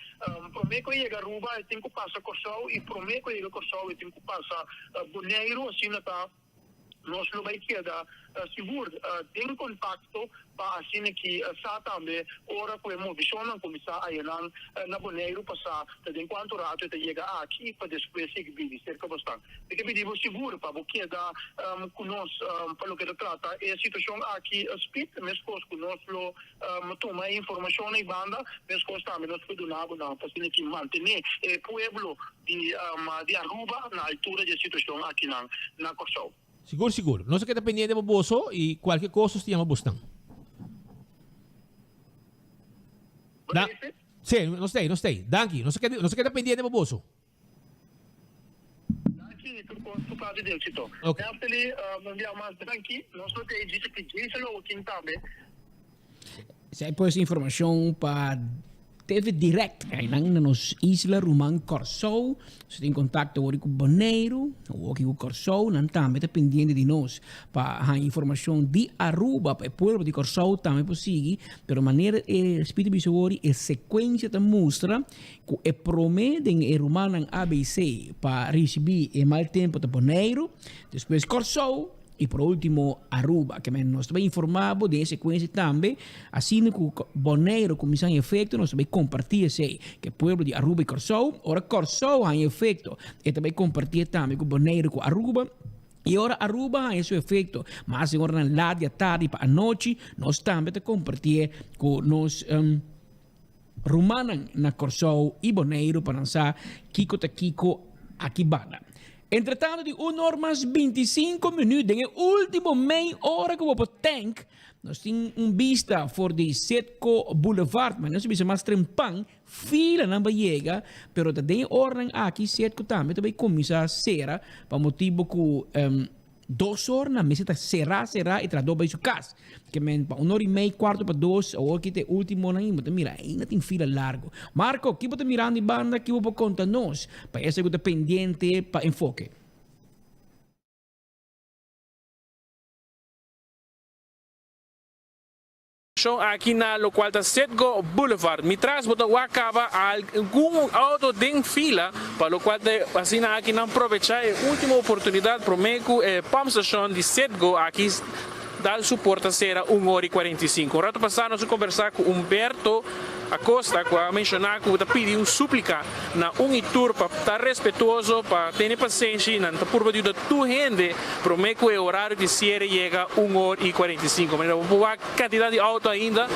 prometo que chega Aruba tem que passar Corsau e prometo que chega Corsau e tem que passar Bonaire assim não tá nós não vai quedar seguro tem contacto para assim que sa também ora que mo visão começar aí na Bonaire passar de enquanto rato te chega aqui para depois seguir cerca bastante porque pedimos seguro para porque da conosco para o que trata é a situação aqui speed mescos conosco toma informação em banda mescos também nós podemos dar para assim que manter o pueblo de Aruba na altura da situação aqui na Corsau. Seguro. Não se queda pendiente do bolso e qualquer coisa se chama bostão. Sim, não sei. Danke, não se queda pendiente do bolso. Danke, tu pode dizer que tô. Ok. Mundial mais danke, nós não tem dito que isso é o que também. Se hay pues informação para TV Direct aí na nos Isla Rumang Corsou, se tem contato com o Bonaire, ou com o Corsou, não também dependendo de nós para a informação de Aruba para o povo de Corsou também possível, pero maneira espírito visual e sequência da mostra que é prometen e Rumang ABC para receber o mal tempo de Bonaire, depois Corsou e por último Aruba, que nós também informamos de sequência também, assim que o Bonaire começar em efeito, nós também compartilhamos que o povo de Aruba e Corsou, ora Corsou em efeito, e também compartilha também com o Bonaire com Aruba, e ora Aruba em seu efeito, mas agora na lá de tarde para a noite, nós também compartilhamos com nós Rumanan na Corsou e Bonaire para lançar Kiko Takiko aqui banda. Entretanto, de 1 hora mais 25 minutos, em último meia hora que eu vou tank, nós temos vista for de Setco Boulevard, mas nós temos mais trempang, fila não vai chegar, pero tem ordem aqui Setco também começa a ser, para motivo que 2 horas na mesa será e traduz para sua casa. Que men para 1 hora e meia, quarto para 2, ou aqui tem último na ainda, mira, ainda tem fila largo. Marco, aqui você mirando de banda, aqui você conta nós, para esse que está pendente para enfoque. Aqui na local da Setco Boulevard. Mitras bota acaba algum auto em fila para o qual assim aqui não aproveitar a última oportunidade para o pump station de Setco aqui dar suporte a ser 1 hora e 45. Um rato passado nós conversar com Humberto Acosta, que a mencionar que está pedindo súplica na Unitur para estar respeitoso, para ter paciência, não está por baixo da tua gente, para que o horário de cierre chega 1 hora e 45. Mas a quantidade de auto ainda,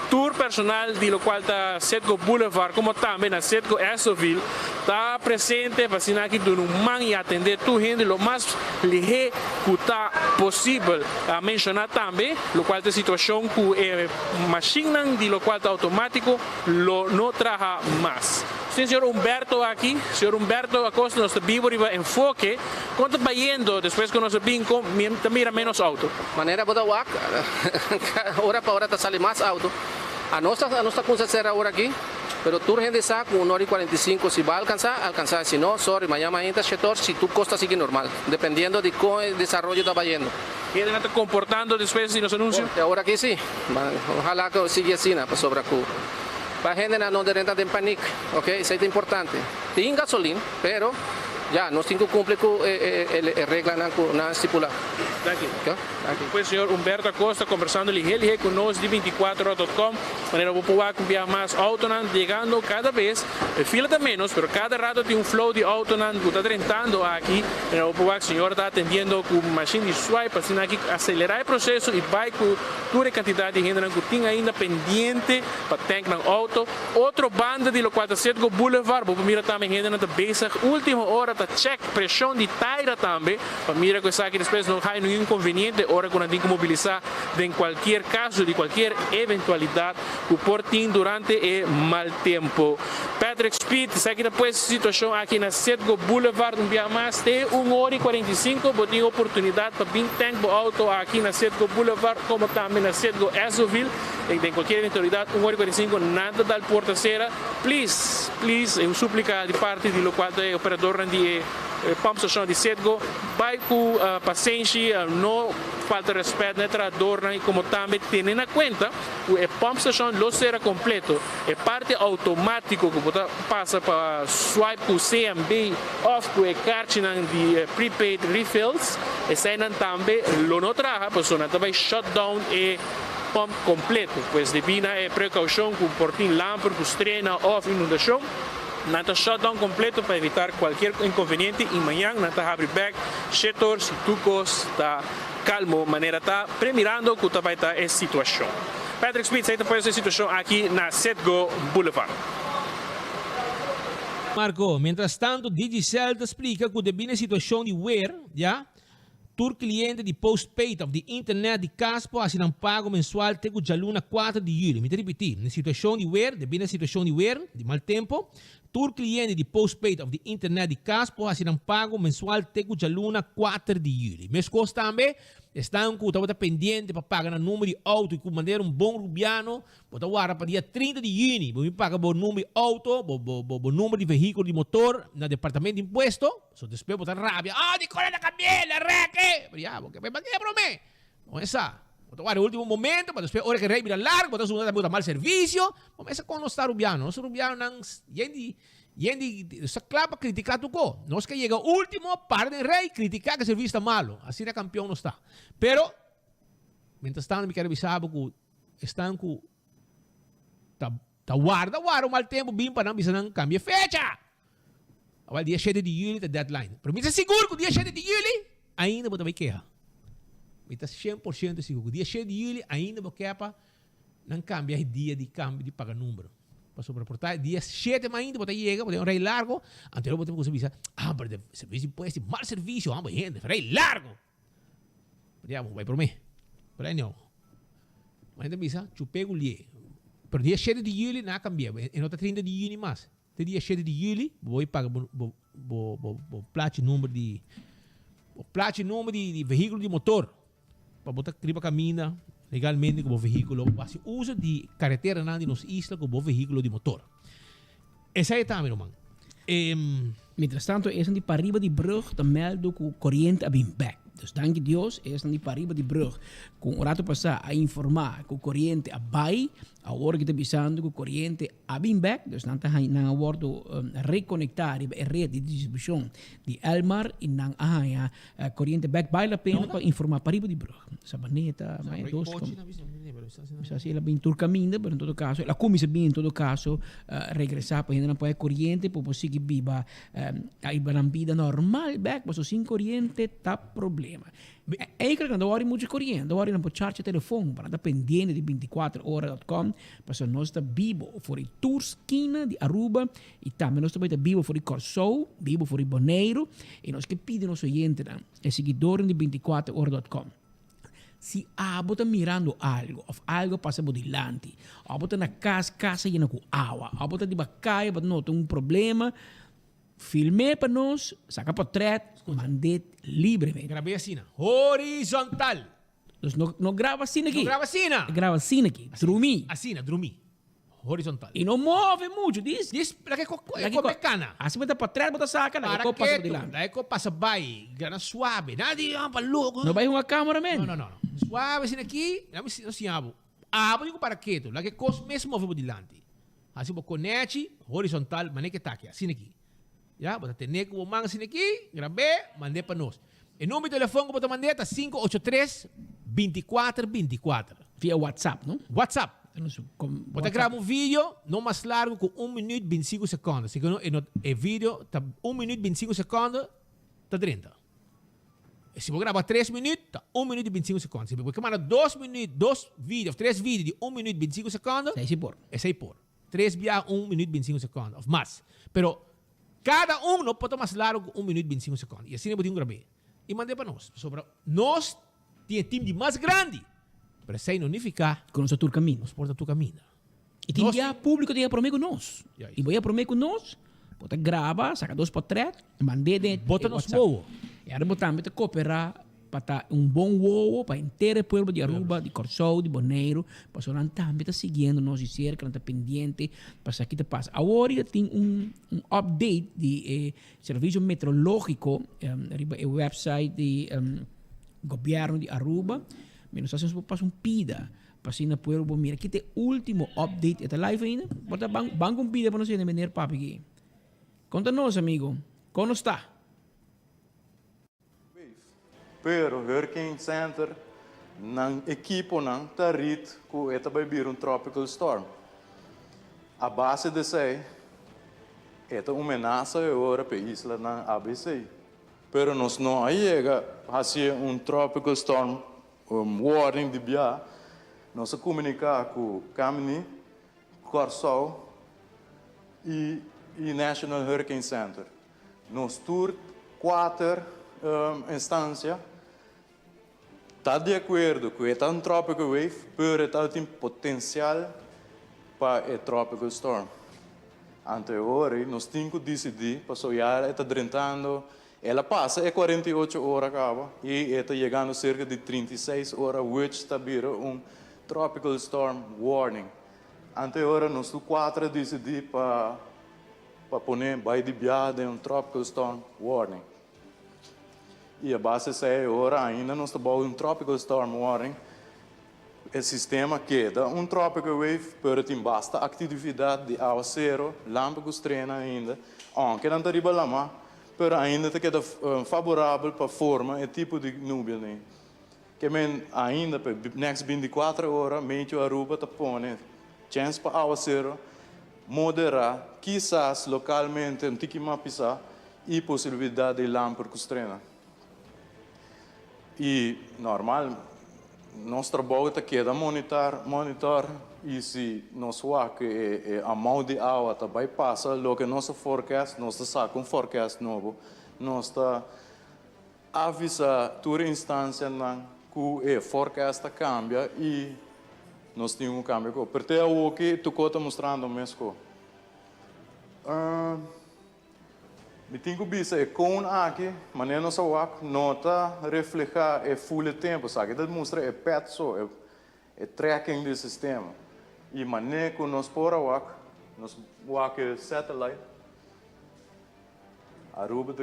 tour personal de lo qual está Setco Boulevard, como também na Setco Esoville, está presente para assinar aqui do man e atender tua gente lo mais ligeiro que está possível. A mencionar também, lo qual tem situação que é máquina de lo qual está automático, lo não traga mais. Sim, senhor Humberto aqui, senhor Humberto Acosta, nosso vivo enfoque, quanto vai indo depois que nós vinco, mira menos auto. Maneira boa wak, hora para hora está saindo mais auto. A nossa coisa será agora aqui, pero tu gente sabe com 1 hora e 45, se vai alcançar, se não, sorry, amanhã ainda setor, se tu costa sigue normal, dependendo de como o desenvolvimento está vai indo. E ele está comportando depois de nos anuncios? Agora aqui sim, ojalá que siga assim, para sobre a Cuba. Para a gente não de renta de pânico, ok? Isso é importante. Tem gasolina, pero já nós temos que cumprir com a regra não estipulada. Daqui. Depois, senhor Humberto Acosta, conversando ligeiro conosco de 24horas.com, maneira vou poder enviar mais autonam, chegando cada vez, fila de menos, pero cada rato tem flow de autonam que está tentando aqui, maneira vou poder, o senhor está atendendo com machine de swipe, para assim aqui acelerar o processo e vai com toda a quantidade de gente que tem ainda pendente para tank no auto. Outro banda de local da Setco Boulevard, vou mirar também gente na basic, última hora está check pressão de taira também, para mirar que isso aqui depois não há nenhum inconveniente, hora que não tem que mobilizar em qualquer caso, de qualquer eventualidade, que portem durante o mal tempo. Patrick Speed, segue depois a situação aqui na Setco Boulevard, um dia mais, tem 1 hora e 45, vou ter oportunidade para vir tank o auto aqui na Setco Boulevard, como também na Setco Esoville, em qualquer eventualidade, 1 hora e 45, nada da porta-cera, please, eu suplico de parte do local do operador de pump station de Setco, vai com paciência, não falta respeito na tradutor, e como também tem na conta, o pump station lo será completo, é parte automático que você passa para swipe com CMB off com a cartinha de prepaid refills, e sai também lo não traga, a pessoa também shutdown e pump completo, pois devina a precaução com o portinho lampo, com os treinos off inundação. Nata shutdown completo para evitar qualquer inconveniente e amanhã nata abre back setor se tucos está calmo maneira está premirando que vai estar essa situação. Patrick Speed sai depois essa situação aqui na Setco Boulevard. Marco, mientras tanto, Digicel te explica que devine situação de where, já? Tur cliente de postpaid of de internet de Caspo assim não pago mensual tego jaluna 4 de julho. Me repetir, na situação de where, devine situação de where, de mal tempo, tur cliente de postpaid of de internet de Caspo assim não pago mensual tego jaluna 4 de julho. Mes costa também estão com o pendente para pagar no número de auto e com maneira bom rubiano, bota guarda para dia 30 de junho, vou pagar o número de auto, o número de veículo de motor no departamento de imposto, so depois botar rabia, di cola na cambiela, reque, briavo, que vai bater para mim, não é essa. Bota guarda o último momento, mas depois hora que rei mira largo, bota segunda botar mal serviço, mas essa quando está rubiano, nosso rubiano não yendi sa clapa criticar tu ko. Nós que chega último par de rei criticar que o serviço está malo. Assim é campeão não está. Pero mientras tanto me quero avisar que estão com guarda o mal tempo bem para não bisa não cambia fecha. Agora dia 7 de julho é deadline. Pero me seguro que dia 7 de julho ainda vou também querer. Me está 100% seguro. Dia 7 de julho ainda vou querer para não cambiar dia de câmbio de pagar número. para sobreportar. Dia 7 ainda, bota chega, bota rei largo. Anterior bota com serviço. Pero de serviço imposto, mal serviço, gente, rei largo. Vai por mim. Por aí não. Mas ainda bisa, chupei o lhe. Pero dia 7 de julho não cambia. E não tá 30 de junho mais. Até dia 7 de julho, vou pagar o plate número de veículo de motor. Para botar criba caminha legalmente como veículo. Você usa de carretera na de nos islas como veículo de motor. Essa é também, irmão. Mientras tanto, es niet para arriba de brug te melden que o corriente abim back. Dus dank Deus, es niet para arriba de brug. Com o rato passar a informar que o corriente abai, a hora que está avisando que o corriente abim back, dus dan na wordo reconectar a rede de distribuição de Elmar e na corriente back vale a pena para informar para arriba de brug. Sabaneta, mas dos se ela bem tur caminho, mas em todo caso, ela começa bem em todo caso regressar para ainda não pode corriente, para você que viva a vida normal back, mas sem corriente tá problema. É que quando hora muito corriente, hora não pode charge telefone para estar pendente de 24horas.com, para nós está vivo for a tour esquina de Aruba e também nós está vivo for a Corsou, vivo for a Boneiro e nós que pedimos nosso oyente é seguidor de 24horas.com. Se você está mirando algo, ou algo passa por delante, ou você está na casa llena com água, ou você está de bacaia, você nota problema, filme para nós, saca portrait, mande livremente. Gravei assim, horizontal. Então, não grava assim aqui. Não grava assim. Grava assim aqui, dormir. Assim, dormir. Horizontal. E não move muito, diz. Para que come cana. Assim, você portrait, você saca, para que passa por delante. Daí que passa vai, grana suave. Nada de louco. Não vai uma câmera, mesmo. Não. Suave assim aqui, não assim, digo para quieto, lá que coisa mesmo move por delante. Assim, você conecte, horizontal, mas nem que tá aqui, assim aqui. Já, você tem que mandar assim aqui, gravei, mandei para nós. O número de telefone que você mandei é 583-2424. Via WhatsApp, não? WhatsApp. Você grava vídeo não mais largo com 1 minuto e 25 segundos. Se o vídeo está 1 minuto e 25 segundos, está 30. E se você grava 3 minutos, está 1 minuto e 25 segundos. Se você manda 2 vídeos, 3 vídeos de 1 minuto e 25 segundos, é 6 por. 3 via 1 minuto e 25 segundos, ou mais. Pero cada não pode mais largo com 1 minuto e 25 segundos. E assim eu vou gravar. E mandei para nós. Nós temos time de mais grande. Para sem unificar. Com nosso caminho. Nos porta tu caminho. E tem dia público que prometer com nós. E vai prometer com nós. Bota grava, saca 2 portrait, mandei dentro. Bota nos boa. E aí botamos cooperar para bom voo para inteiro o povo de Aruba, de Corsou, de Boneiro, para o também está seguindo nós de cerca, está pendente, para aqui te passa. Agora tem update de serviço meteorológico, o website do governo de Aruba, mas nós fazemos pida para assim na povo mira aqui tem último update, está live ainda, bota banco pida para nós ir vender papi aqui. Conta-nos, amigo, como está? Pero Hurricane Center ng equipo ng tarit ku ito ba bir tropical storm. A base de sei ito amenaza agora para isla ng ABC. Pero nos não llega hacia tropical storm warning de bia. Nós comunicar com Camini, Corsou e National Hurricane Center. Nos tour 4 instâncias. Está de acordo com esta tropical wave, pero ela tem potencial para a tropical storm. Anterior, nós temos que decidir para sonhar, está drentando, ela passa 48 horas acaba e está chegando cerca de 36 horas, which está vira tropical storm warning. Anterior, nós temos 4 decidir para poner vai de viagem tropical storm warning. E a base é agora ainda nós estamos tropical storm warning. O sistema queda tropical wave, pero tem basta atividade de aguaceiro, lâmpadas treina ainda, aunque não arriba lá, pero ainda queda favorável para forma e tipo de nuvem, né? Que ainda para next 24 horas, meio Aruba tá põe chance para aguaceiro moderar, quizás localmente um tique mapisa e possibilidade de lâmpadas treina. E normal, nosso trabalho está aqui a monitor e se nós que a mão de água também passa, lo que nosso forecast, nós saca forecast novo, nós está avisa toda instância que o forecast cambia e nós temos cambio. Porque o que tu está mostrando mesmo. Me tenho visto com aqui, mas não só nota reflejar full tempo, sabe? Isso mostra pet só, tracking do sistema. E maneira que nós por nós satellite, Aruba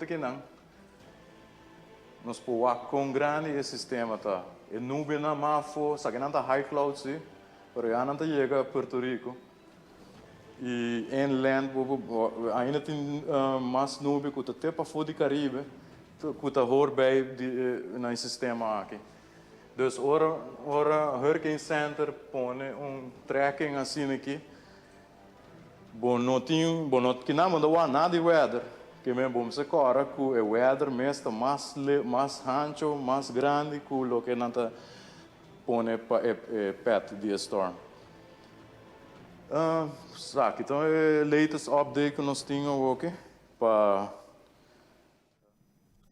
aqui não, nós por com grande esse sistema tá. E nuvem na mafo, sabe? Não tá high cloud sim, pero já não tá chega a Porto Rico. E em land ainda tem mais nuvem que até para fora do Caribe que está bem no sistema aqui. Dus ora Hurricane Center põe tracking assim aqui. Bom não que não há nada de weather que me bom se cora que o weather mesmo mais ancho, mais grande que o que não está põe perto de storm. Sabe, então é o latest update que nós temos aqui para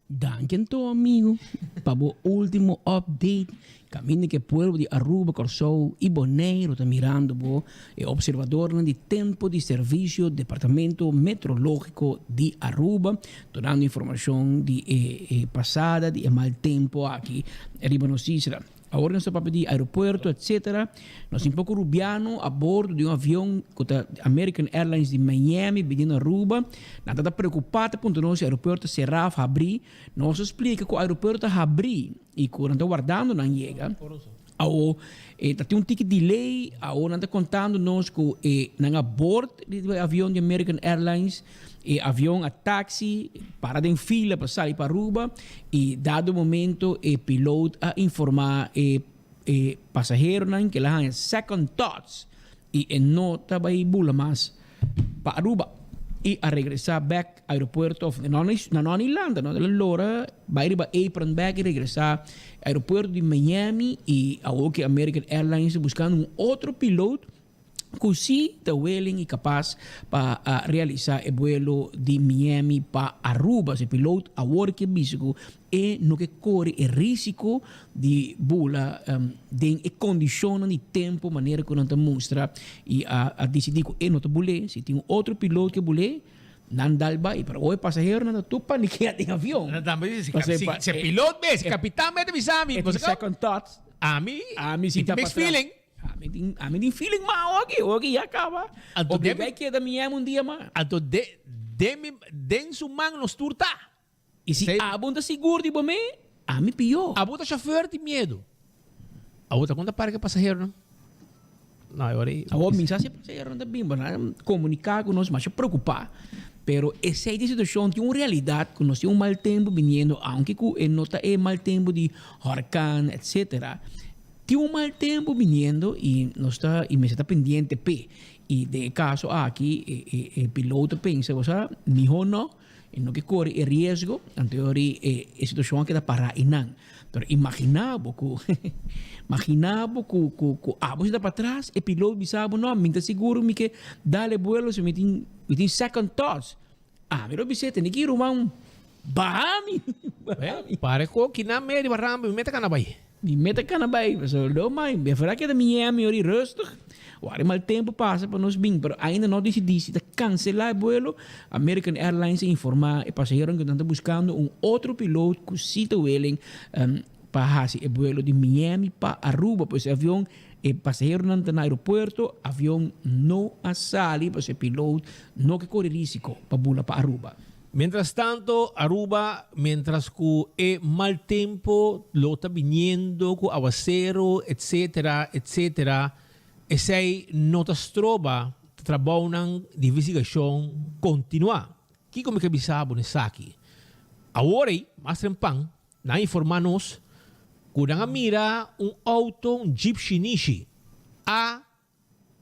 Danke, amigo, para o último update. Caminho que o povo de Aruba, Corsou e Bonaire está mirando, é observador de tempo de serviço do Departamento Meteorológico de Aruba, dando informação de passada, de mal tempo aqui, arriba notícia. Agora nós estamos de aeroporto, etc. Nós um pouco rubiano a bordo de avião da American Airlines de Miami, vindo a Aruba. Nada está preocupado porque nosso aeroporto será abrir. Nós explica que o aeroporto abrir e que não está guardando não chega. Tem um ticket delay, agora não está contando nós que não a bordo do avião de American Airlines, avião a táxi, parada em fila para sair para Aruba e dado o momento o piloto a informar passageiro que lá tem second thoughts e não estava aí bula mais para Aruba e a regressar back ao aeroporto na nona Irlanda, não? Allora vai riba apron back e regressar ao aeroporto de Miami e a American Airlines buscando um outro piloto que sim está willing e capaz para realizar o vuelo de Miami para Aruba. Esse piloto agora que bisco e no que corre o risco de bula de condições de tempo, maneira que não te mostra e a decidir que não te bule, se tem outro piloto que bule, não dá vai para o passageiro não tu paniqueia em avião. Se piloto se capitão mete bisami, você second thoughts. A mim se tá mixed feeling. A mim tem feeling mal aqui já acaba. Obrigai que da minha dia mais. Alto den su man nos turta. E se a bunda seguro de bom a mim pior. A bunda chauffeur tem medo. A outra conta para que passageiro não. Não, agora a mensagem passageiro não bem, comunicar com nós, mas se preocupar. Pero essa situação tem uma realidade que nós temos um mal tempo vindo, aunque que nota é mal tempo de huracán, etc. Tem um mal tempo vindo e nós me está pendente e de caso aqui o piloto pensa, você não que corre o risco, anterior a situação que está para não. Pero imaginava que você está para trás, o piloto pensava, não, me está seguro que dá-lhe vuelo, se me tem second thoughts. Mas você tem que ir um Bahami. Pare que na meio barramba, me meta canabay. Me meta canabay, mas não mais. É verdade que da Miami ori rustig. O mal tempo passa para nós bem, mas ainda não decidi se cancelar o vuelo. American Airlines informar o passageiro que está buscando outro piloto que cita willing para fazer o vuelo de Miami para Aruba, pois o avião o passageiro não está no aeroporto, o avião não sai, pois o piloto não que corre risco para voar para Aruba. Mientras tanto, Aruba, mientras que mal tempo lo está viniendo, con aguacero, etcétera, esse notas trova trabalho de investigação continua. Que como que bisabo nessa aqui? Agora, mais trempang, na informar-nos que nang mira auto, Jeep Shinichi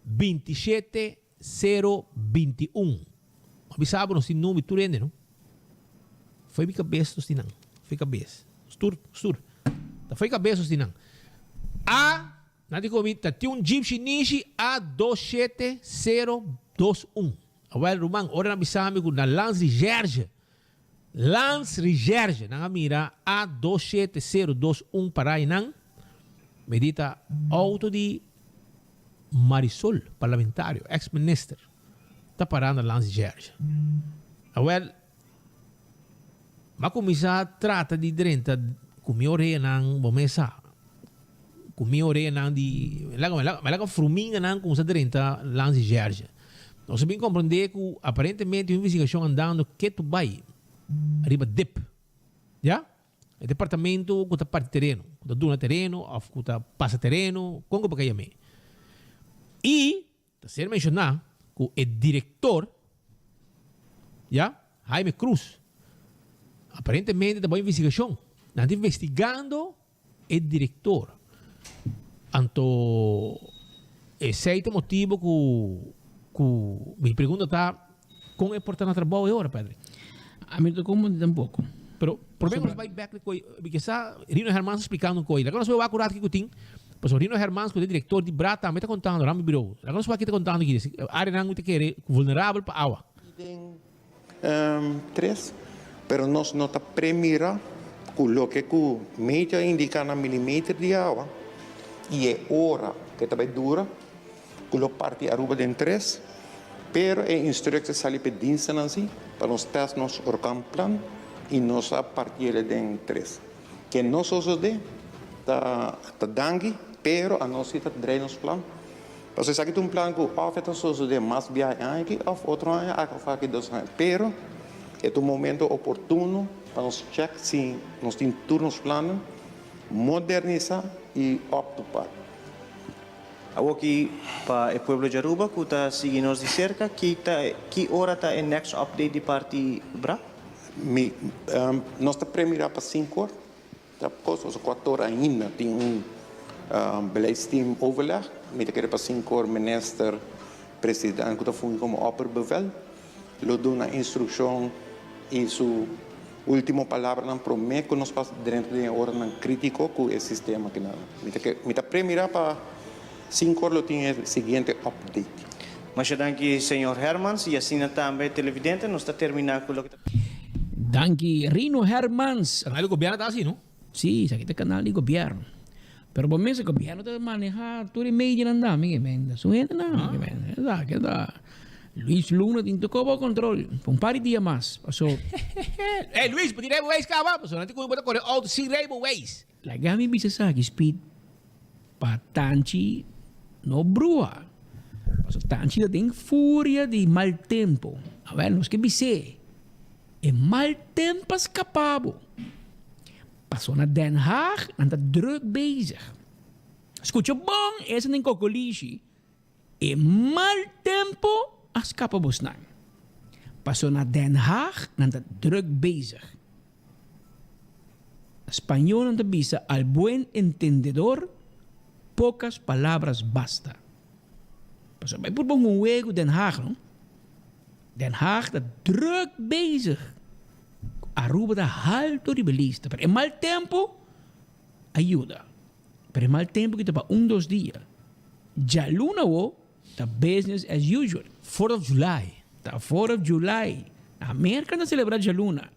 A27021. Bisabo nos tinumi turende, no? Foi cabeça dos tinang. Foi cabeça. Stur. Foi cabeça dos tinang. Nanti kami tati un jeep Shinichi A27021. Awal rumang ora na bisami ko na Lance Regerge. Lance Regerge na mira A27021 para inang medita auto di Marisol, parlamentario, ex-minister. Ta para na Lance Regerge. Awal makumisa trata di direnta kumiore ng bomesa. Kumiore ng di malaga fruminga ng kung sa direnta Lance Regerge. Nós sabemos compreender que aparentemente a investigação andando que tu vai arriba DIP, já? O departamento que está parte terreno, que está duna terreno, ou que está passa terreno, como que é E está sendo mencionado que o diretor, já? Jaime Cruz, aparentemente está boa investigação, está investigando o diretor. Anto esse é o motivo que me pergunta está como é portar na trabalho agora, padre. A mim como tampouco. Pero problema vai back porque sa Rino Hermans explicando coisa. Agora nós vamos acurado aqui que tem. Pois o Rino Hermans, que é diretor de Brata, me está contando, Rami Biro. Agora nós vamos aqui contando aqui, a área não te quer vulnerável para água. Três, pero nós não está premira com o que o média indica na milímetro de água e é hora que também dura com a parte aruba de três, pero é instrução sali pedinça assim para nós testar nos organ-plan e nós a partir de três. Que nós usamos de tá dangue, pero a nós está drenos plan. Porque se aqui um plan que oferta nós de mais viagem aqui, ou outro ano a fazer aqui 2 anos, pero é o momento oportuno para nós check se nós temos turnos planos, modernizar e optar. Aqui para o povo de Aruba, que está seguindo de cerca, que hora está o next update de parte Bra? Nós está premiado para 5 horas, depois 4 horas ainda tem beleidsteam overleg, met keer para 5 horas minister, presidente, que está fungando como opperbevel, lo dá uma instrução e sua última palavra não promete que nós passamos dentro de uma hora crítico com o sistema que nada. Met premiado para 5 horas tem o seguinte update. Mas eu danke senhor Hermans e assim também televidente nós está terminando com o que Danke Rino Hermans. Canal do governo está assim, não? Sim, isso aqui é canal do governo. Pero bom mesmo o governo está manejando tudo em meio não dá, minha mãe. Suena não, minha mãe. Que dá. Luis Luna tem que tomar controle. Um par de dias mais. Passou. Luis, pode ir Waze cá, passou. Não tem como correr auto sem Waze. Lagami bisa sa speed patanchi no brua. Passou tanchi tem fúria de mal tempo. A ver, nós que bise. E mal tempo escapado. Passou na Den Haag, anda druk bezig. Escuta bom, esse nem cocolichi. E mal tempo escapa bosnan. Passou na Den Haag, anda druk bezig. Espanhol anda bisa al buen entendedor, pocas palavras basta. Passou bij por bom juego Den Haag, não? Den Haag está druk bezig. Aruba da alto ribelista. Pero en mal tempo, ayuda. Pero en mal tempo que está para 1-2 dias. Já luna o, está business as usual. 4th of July. Está 4th of July. A América não celebra já luna.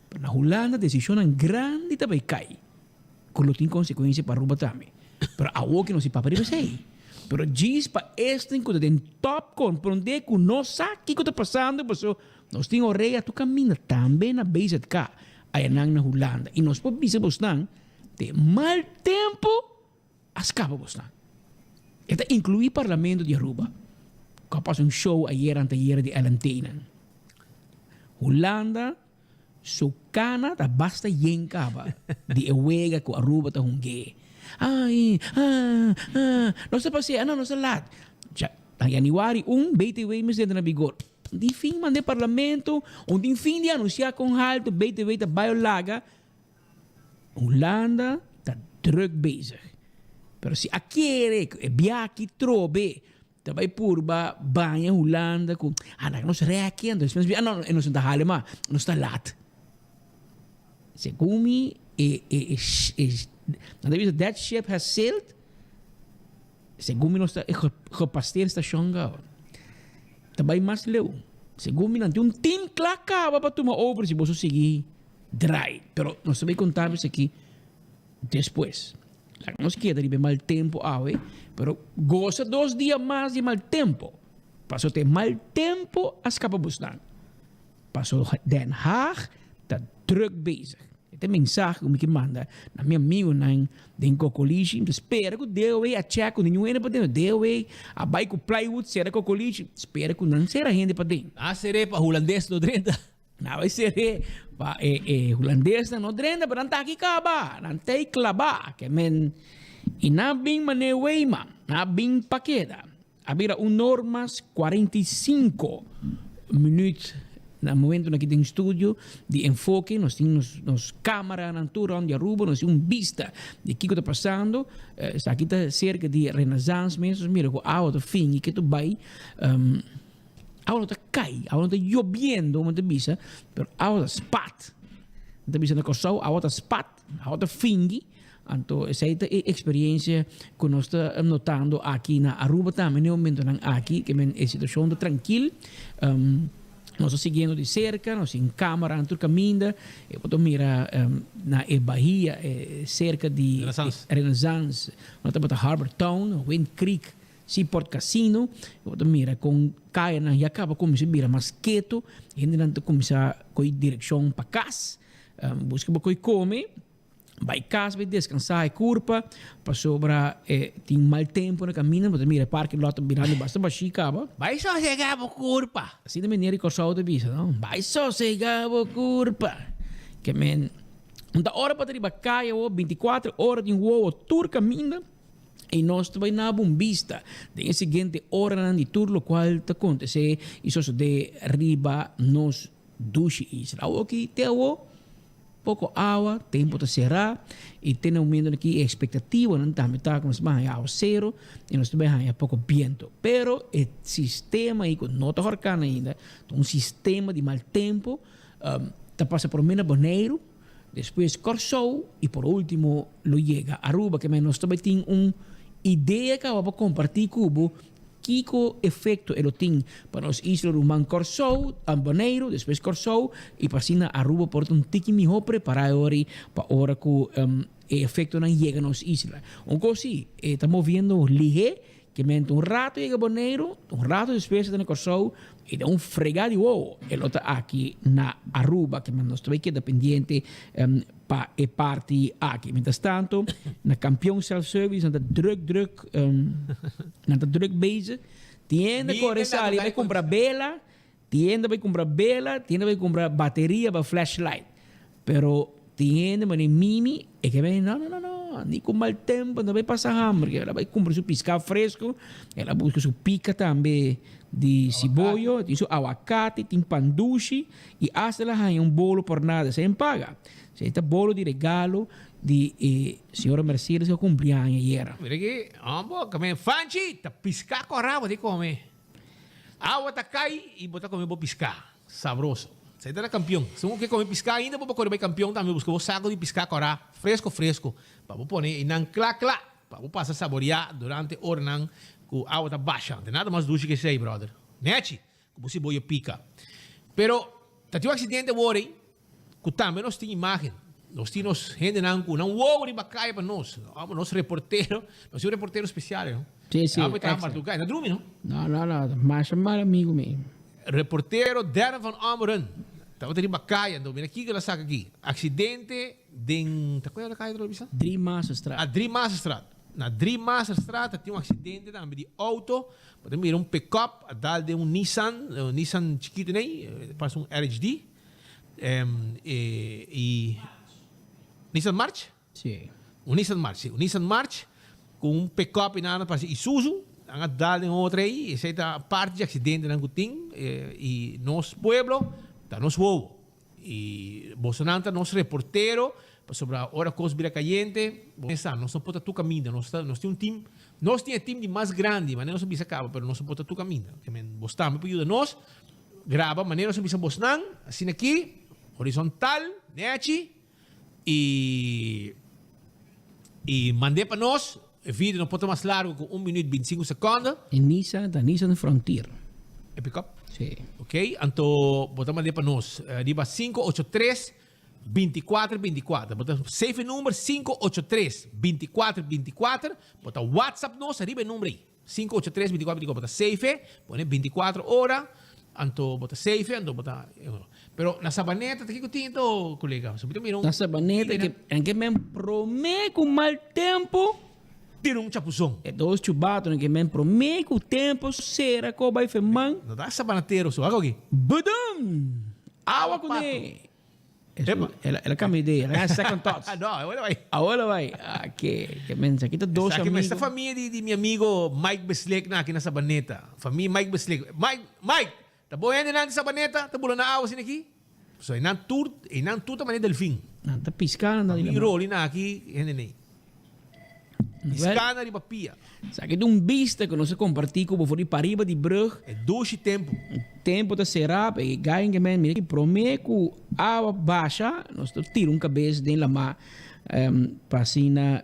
Pero na Holanda, decisão grande também cai. Com lo tem consequência para Aruba também. Pero a o que não se papariba sei. Pero diz para este que tem top con, por onde que não sabe o que está passando, pessoal. Nós temos orelha, tu caminha também na base de cá, aí na Holanda. E nós podemos dizer, de mal tempo, escapa você. Esta inclui o parlamento de Aruba. Capaz show anteayer de Alanteina. Holanda, so cana da basta yenkaba de ewega com Aruba ta hungue. Não se passeia, não se lat. Já, em Januário 1, BTW me sendo na vigor. De fim, mandei parlamento, onde fim de anunciar com alto, BTW está biolaga. Holanda está druk bezig. Pero se aquele viaje trobe, também por banha Holanda com, não se reaquendo, não se está halema, não está lat. Segundo me, that ship has sailed, según mi está repastear station ga. Tabay mas leu. Según mi nanti un team klaka ba tuma over si boso sigi dry. Pero no sabe contar aqui después. La nos queda de mal tempo pero goza 2 dias mais de mal tempo. Passou ter mal tempo as capabustan. Passou Den Haag, tá druk bezig. Esse mensagem que me manda na minha amigo den Cocoligi, espera que deu a check com nenhum ainda para dentro, deu a bike plywood será Cocoligi, espera que não será rende para dentro. Será para holandês do drenda. Não vai ser para holandês não drenda, para não tá aqui caba, não tem claba, que men e na bem maneway man, na bem paqueda. Habira normas 45 minutos no momento que tem estúdio de enfoque, nós temos nos câmera na altura onde Aruba, nós temos vista de que está passando, está aqui cerca de Renaissance mesmo, mira com a água do fim e que tu vai, a água está cai, a água está lloviendo, uma bisa, pero a água está spat, não bisa na coção, a água está spat, a água está fim. Então, essa é a experiência que nós estamos notando aqui na Aruba também, no momento aqui, que é a situação está tranquila. Nós estamos seguindo de cerca, nós em câmara, no caminho, e depois mira na Bahia, cerca de Renaissance, nós estamos na Harbour Town, Wind Creek, Seaport Casino, e depois mira com caia e acaba como se vira mais quieto, e ainda começa com direção para casa, busca para comer. Vai casa, vai descansar, é curva, para sobra, tem mal tempo no caminho, mas mira, parque lote virando basta baixi caba. Vai só chegar a curva. Assim da maneira que o sol da bisa, não? Vai só chegar a curva. Que men, da hora para triba caia, 24 horas de um tour caminho, e nós também na bombista. De seguinte hora de tour, o qual te acontece, isso de riba nos duche isla. Aqui, te pouco água, tempo de serrar, e tem um momento aqui expectativa, não também está com as mãos água zero, e nós também há pouco vento. Pero o sistema aí, não está horcando ainda, um sistema de mal tempo, está passando por menos Bonaire, depois Corsou, e por último, lo chega a Aruba, que nós também temos uma ideia que vamos compartilhar com que efeito ele tem para os islas Rumán Corsou, Bonaire, depois Corsou, e para cima Aruba porta tiki melhor preparado para a hora que o efeito não chega nas islas. Coisa assim, estamos vendo ligeiro, que mente rato chega a Bonaire, rato depois está na Corsou, e dá fregado de wow. Ele está aqui na Aruba, que nós também queda pendiente para a parte aqui. Mientras tanto, na campeão self-service, na druk bezig. Tienda corresale, vai comprar bela, tienda vai comprar bateria para flashlight. Pero tienda, mas mimi, é que vem, não, nem com mal tempo, não vai passar hambre. Ela vai comprar seu piscado fresco, ela busca seu pica também de cibollo, tem seu aguacate, tem pandushi, e hasta lá tem bolo por nada, sem paga. Este bolo de regalo de senhora Mercedes que cumpleaños ayer. Mira aqui, também fanchi, tá piscar corrado de comer. Água tá cai e botar comer vou piscar, sabroso. Você tá campeão. Se não quer comer piscar ainda, vou correr bem campeão também, buscar o saco de piscar corrado, fresco, para vou pôr e não clá, para vou passar a saborear durante hora não com a água tá baixa. Não tem nada mais doce que isso aí, brother. Nete, como se boia pica. Pero, tá tinha um acidente agora, que também nós temos imagem. Nós temos gente não uou de bacaia para nós. Nós reportero, nós temos reportero especial, não? Sim. Na Drumi, não? Não, mas mal amigo mesmo. Reportero Darren van Ameren. Estava de bacaia, então, vem aqui que ela saca aqui. Acidente de... Tá qual é a caia da Lobisa? Driemasterstraat. A Driemasterstraat. Na Driemasterstraat tinha um acidente também de auto. Podemos ir pick-up, a dar de Nissan chiquito, né? Parece RHD. Nissan March? Sim. Nissan March com pick-up nada para Isuzu, a dar em outra aí, essa é a parte de acidente na Gutim e nosso pueblo está nos voos. E Bolsonaro está nosso reportero sobre a hora que vira caliente, nós não podemos tu caminho, nós temos um time, nós temos time de mais grande, mas não se acaba, mas nós não podemos tu caminho. Que Boston me ajuda nós, grava, mas não se bisa Boston, assim aqui, horizontal, neachi, e mandei para nós o vídeo não pode mais largo com 1 minuto e 25 segundos. En Nissan Frontier. É pick-up? Sim. Ok? Então, botamos ali para nós. Riba 583-2424. Botamos safe número 583-2424. Bota WhatsApp nós, arriba o número aí. 583-2424. Bota safe, põe 24 horas. Então, bota safe, então bota... Pero na Sabaneta, aqui que eu tinha, colega. Na Sabaneta, que me promete com mal tempo... Tira um chapuzão. É dois chubatos, que me promete com o tempo será que vai femar. Não dá Sabanateiro, só. Aqui. Budum! Água com ele. Ela cambia ideia, ela é second thoughts. Não, agora vai. Agora vai. Que mensa, aqui tá dois amigos. Essa família de meu amigo Mike Beslek na aqui na Sabaneta. Família Mike Beslek. Mike, tá bom ainda na Sabaneta? Tá bom na água assim aqui? So, inang tour também é delfim. Tá piscando na ilha. Miro ali na aqui, nem. Piscando ali papia. Sabe que um vista que nós compartimos por para riba de brug. É doce tempo. Tempo da será, e ganha que mira que promete que água baixa, nós tira cabeça dentro da mar, pasina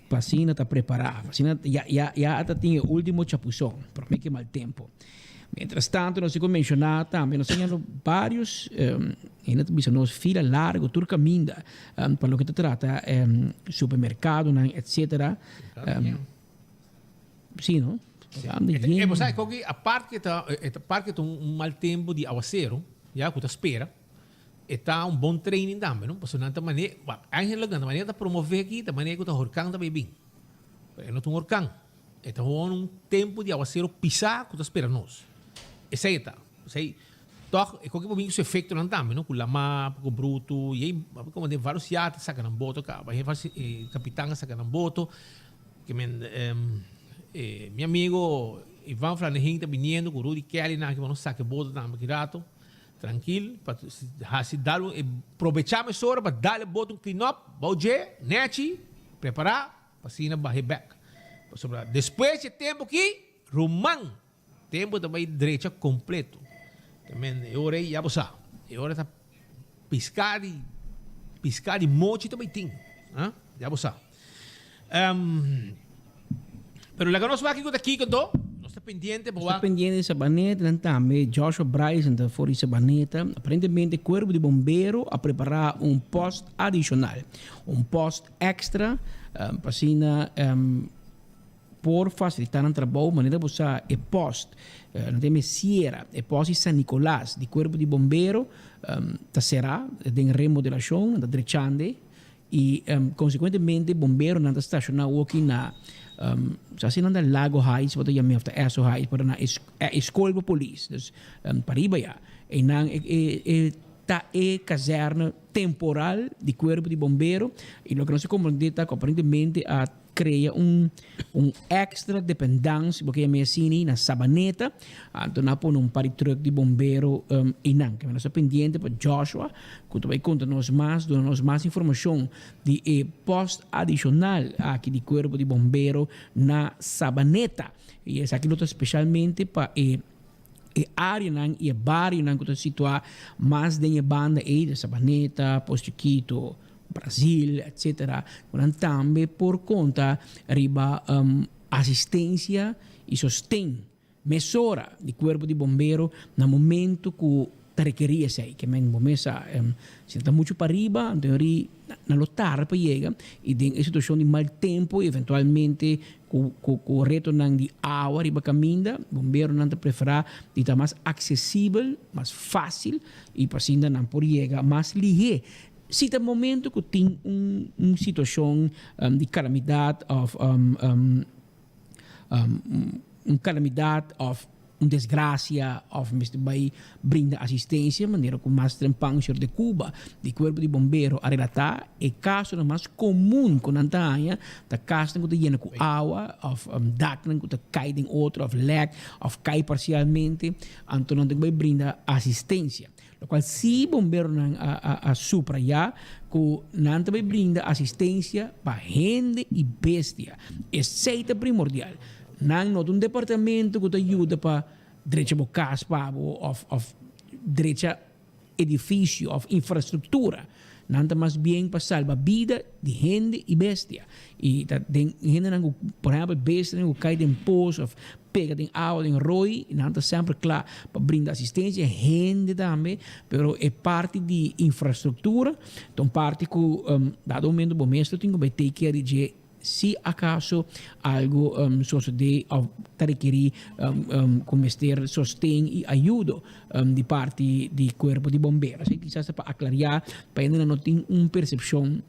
pasina tá preparada, pasina já tem o último chapuzão, promete que mal tempo. Mientras tanto, nós como mencionar também, nós temos vários, ainda temos fila larga, todo caminho, para o que se trata, supermercado, etc. Sim, não? Você sabe que a parte que tem um mal tempo de aguaceiro, já que você espera, está um bom training também, não? Porque não maneira, a maneira de promover aqui, da maneira que está orcando também bem. Não tem orcando. Então, um tempo de aguaceiro pisar que você espera nós. Esse aí está. Toch, e qualquer momento isso efeito não também, não? Com lama, com bruto, e aí, como tem vários iates sacando boto, vai capitão sacando boto, que meu amigo Ivan Flanagan está vindo com o Rudy Kelly, que vamos sacar boto também, que rato, tranquilo, para se dar, aproveitar essa hora para dar o boto clean up, balde, nete, preparar, para se ir back. Depois de tempo aqui, Romão, tempo também direita completo. Também é hora aí, já você sabe. É hora de piscar e mochi também tem. Já você sabe. Pero la que nós vamos aqui com nós está pendente. Está pendente de Sabaneta, também Joshua Bryce, está fora de Sabaneta. Aparentemente, o Corpo de Bombeiro a preparar um posto adicional. Um posto extra, para assim, por facilitar o trabalho, maneira você é posto, não tem Sierra, é posto de San Nicolás, de Corpo de Bombeiro, será de remodelação, da drechande, e consequentemente, bombeiro não está estacionado aqui na assim não Lago Heights, você já me after Eso Heights, para na escola polícia, para ir já, e não tá caserna temporal de Corpo de Bombeiro, e o que nós compreendemos aparentemente a cria extra dependência, porque é assim na Sabaneta, então nós pomos par de truck de bombeiro e não, que nós estamos pendentes para Joshua, que vai contar-nos mais informação de posto adicional aqui de Corpo de Bombeiro na Sabaneta, e esse aqui especialmente para área e bairro que está situado mais dentro da banda de Sabaneta, Posto Chiquito, Brasil, etc. Também por conta riba assistência e sostém, mesura de Corpo de Bombeiro no momento que requeria sei que men bomesa se está muito para riba, então na lotar para chegar e em situação de mau tempo eventualmente com o retorno de água riba caminda, bombeiro não preferar de estar mais acessível, mais fácil e para assim não por chegar mais ligeiro. Se tem momento que tem uma situação de calamidade, desgraça, vai brindar assistência, maneira como mais trempancher de Cuba, de Corpo de Bombeiro a relatar, é caso mais comum com a Antanha, da casa que está com água, daten que está cai em outro, lag, cai parcialmente, então não vai brindar assistência. Lo qual se bombeiro não a supra já, que não vai brindar assistência para gente e bestia. Esse é primordial. Não tem departamento que te ajuda para direita bocas ou direita edificio of infraestructura. Nanta más bien para salvar vida de gente y bestia. Y gente não, por exemplo, bestia não cai em poço, pega em água, em roi, nanta sempre claro para brindar assistência, gente também, pero é parte de infraestrutura, então parte que dado momento o mestre tem que ter care de se acaso algo sucede ou requerir comester sostén e ajuda de parte do corpo de bombeiros. Assim, quizás para aclarar, para ainda não ter uma percepção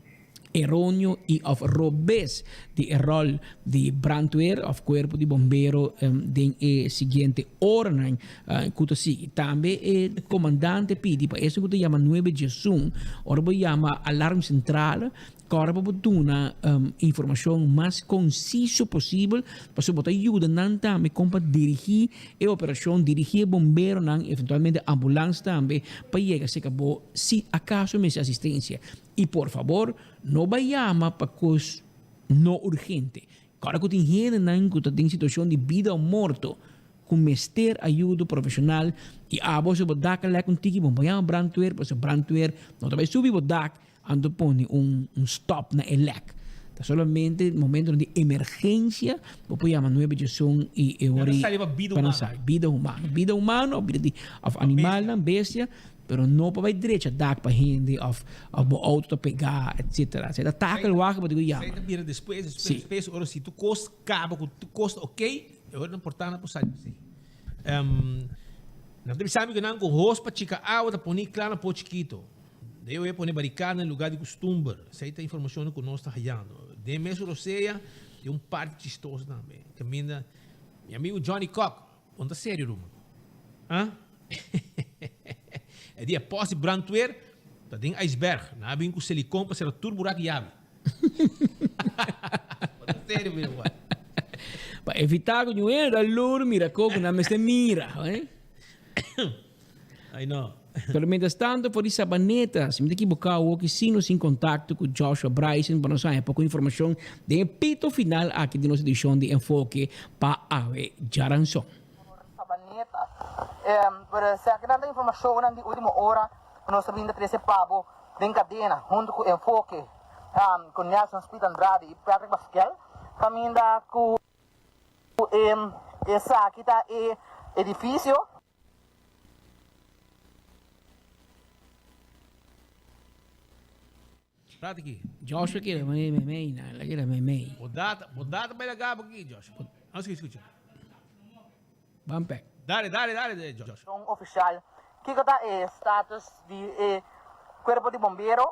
erróneo e of robes de rol de brandweer of corpo de bombeiro den seguinte ordem que sigue. Também o comandante pede para isso que chama 9 de junho, ora chama alarme central, para dar uma informação mais concisa possível para se botar ajuda não também para dirigir a operação, dirigir bombeiro não eventualmente ambulância também para chegar se acabou se acaso me assistência. E por favor, não vai chamar para coisas não urgentes. Cara que tem gente que tem situação de vida ou morte, com mester ajuda profissional e a você vai dar aquela contigo, vamos chamar brandweer, para brandweer não vai subir o dar, ando põe stop na elec. Solamente no momento de emergência, você chama 9 de som e vida humana, vida ou vida de animal, não bestia. Pero não para direita dar para gente of auto pegar, etc. Você ataca o ar que você chama. Você vira depois, ora se tu costa cabo, tu costa ok, é hora importante para sair. Não deve saber que não com rosto para chica água, para pôr claro para chiquito. Eu ia pôr barricada no lugar de costume. Essa é a informação que nós está rayando. De mesmo roceia, de parte chistoso também. Caminha, meu amigo Johnny Cock, onde sério, Ruma? Hã? É dia posse brandweer, tá tem iceberg, na bem com silicone para ser turbo buraco e abre. Sério, meu irmão. Para evitar que não era luro, mira como não me mira, hein? I know. Pero mientras tanto, por essa baneta, se me equivocar, o que sinos em contato com Joshua Bryson para nos dar pouca informação de pito final aqui de nossa edição de Enfoque para Ave Jaranson. Per se anche tanta informazione di ultima ora nós vindo 13 pabo em cadena junto com Enfoque com Nelson Speed Andrade e Patrick Basquel caminha com essa aqui tá edifício Prata aqui. Joshua que era mei, ela que era mei. Bodata vai lagar aqui, Joshua. Vamos que escuta. Vamos pé. Dale, Josh. Oficial, que está status de Corpo de Bombeiro,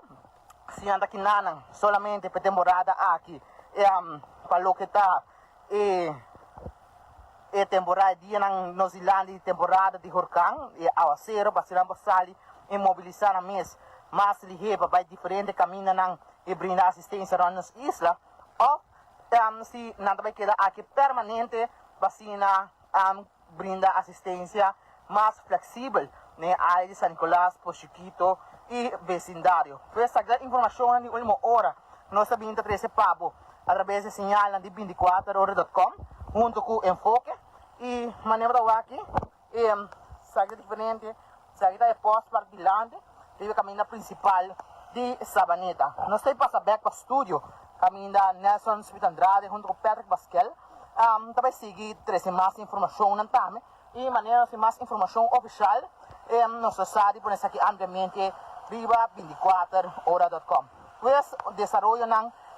se anda aqui nanan, solamente para temporada aqui, para o que está temporada dia na Nova Zelândia, temporada de huracão, aguaceiro, para ser ambassador e mobilizar na mês, mas ligeiro para diferente caminho na e brindar assistência nas islas, ou se nada vai quedar aqui permanente, vacina brinda assistência mais flexível na área de San Nicolás, Pochiquito e vecindário. Essa informação de última hora, nós também trazemos papo através da sinal de 24horas.com, junto com o Enfoque, e maneira aqui, sabe diferente, sabe da posto para dilante, e o caminho principal de Sabaneta. Nós temos passar back para o estúdio, caminho da Nelson Smith Andrade, junto com Patrick Basquel, também seguir trazer mais informação na TAME e maneira de mais informação oficial nosso site por aqui ampliamente viva 24horas.com. Pues desarrollo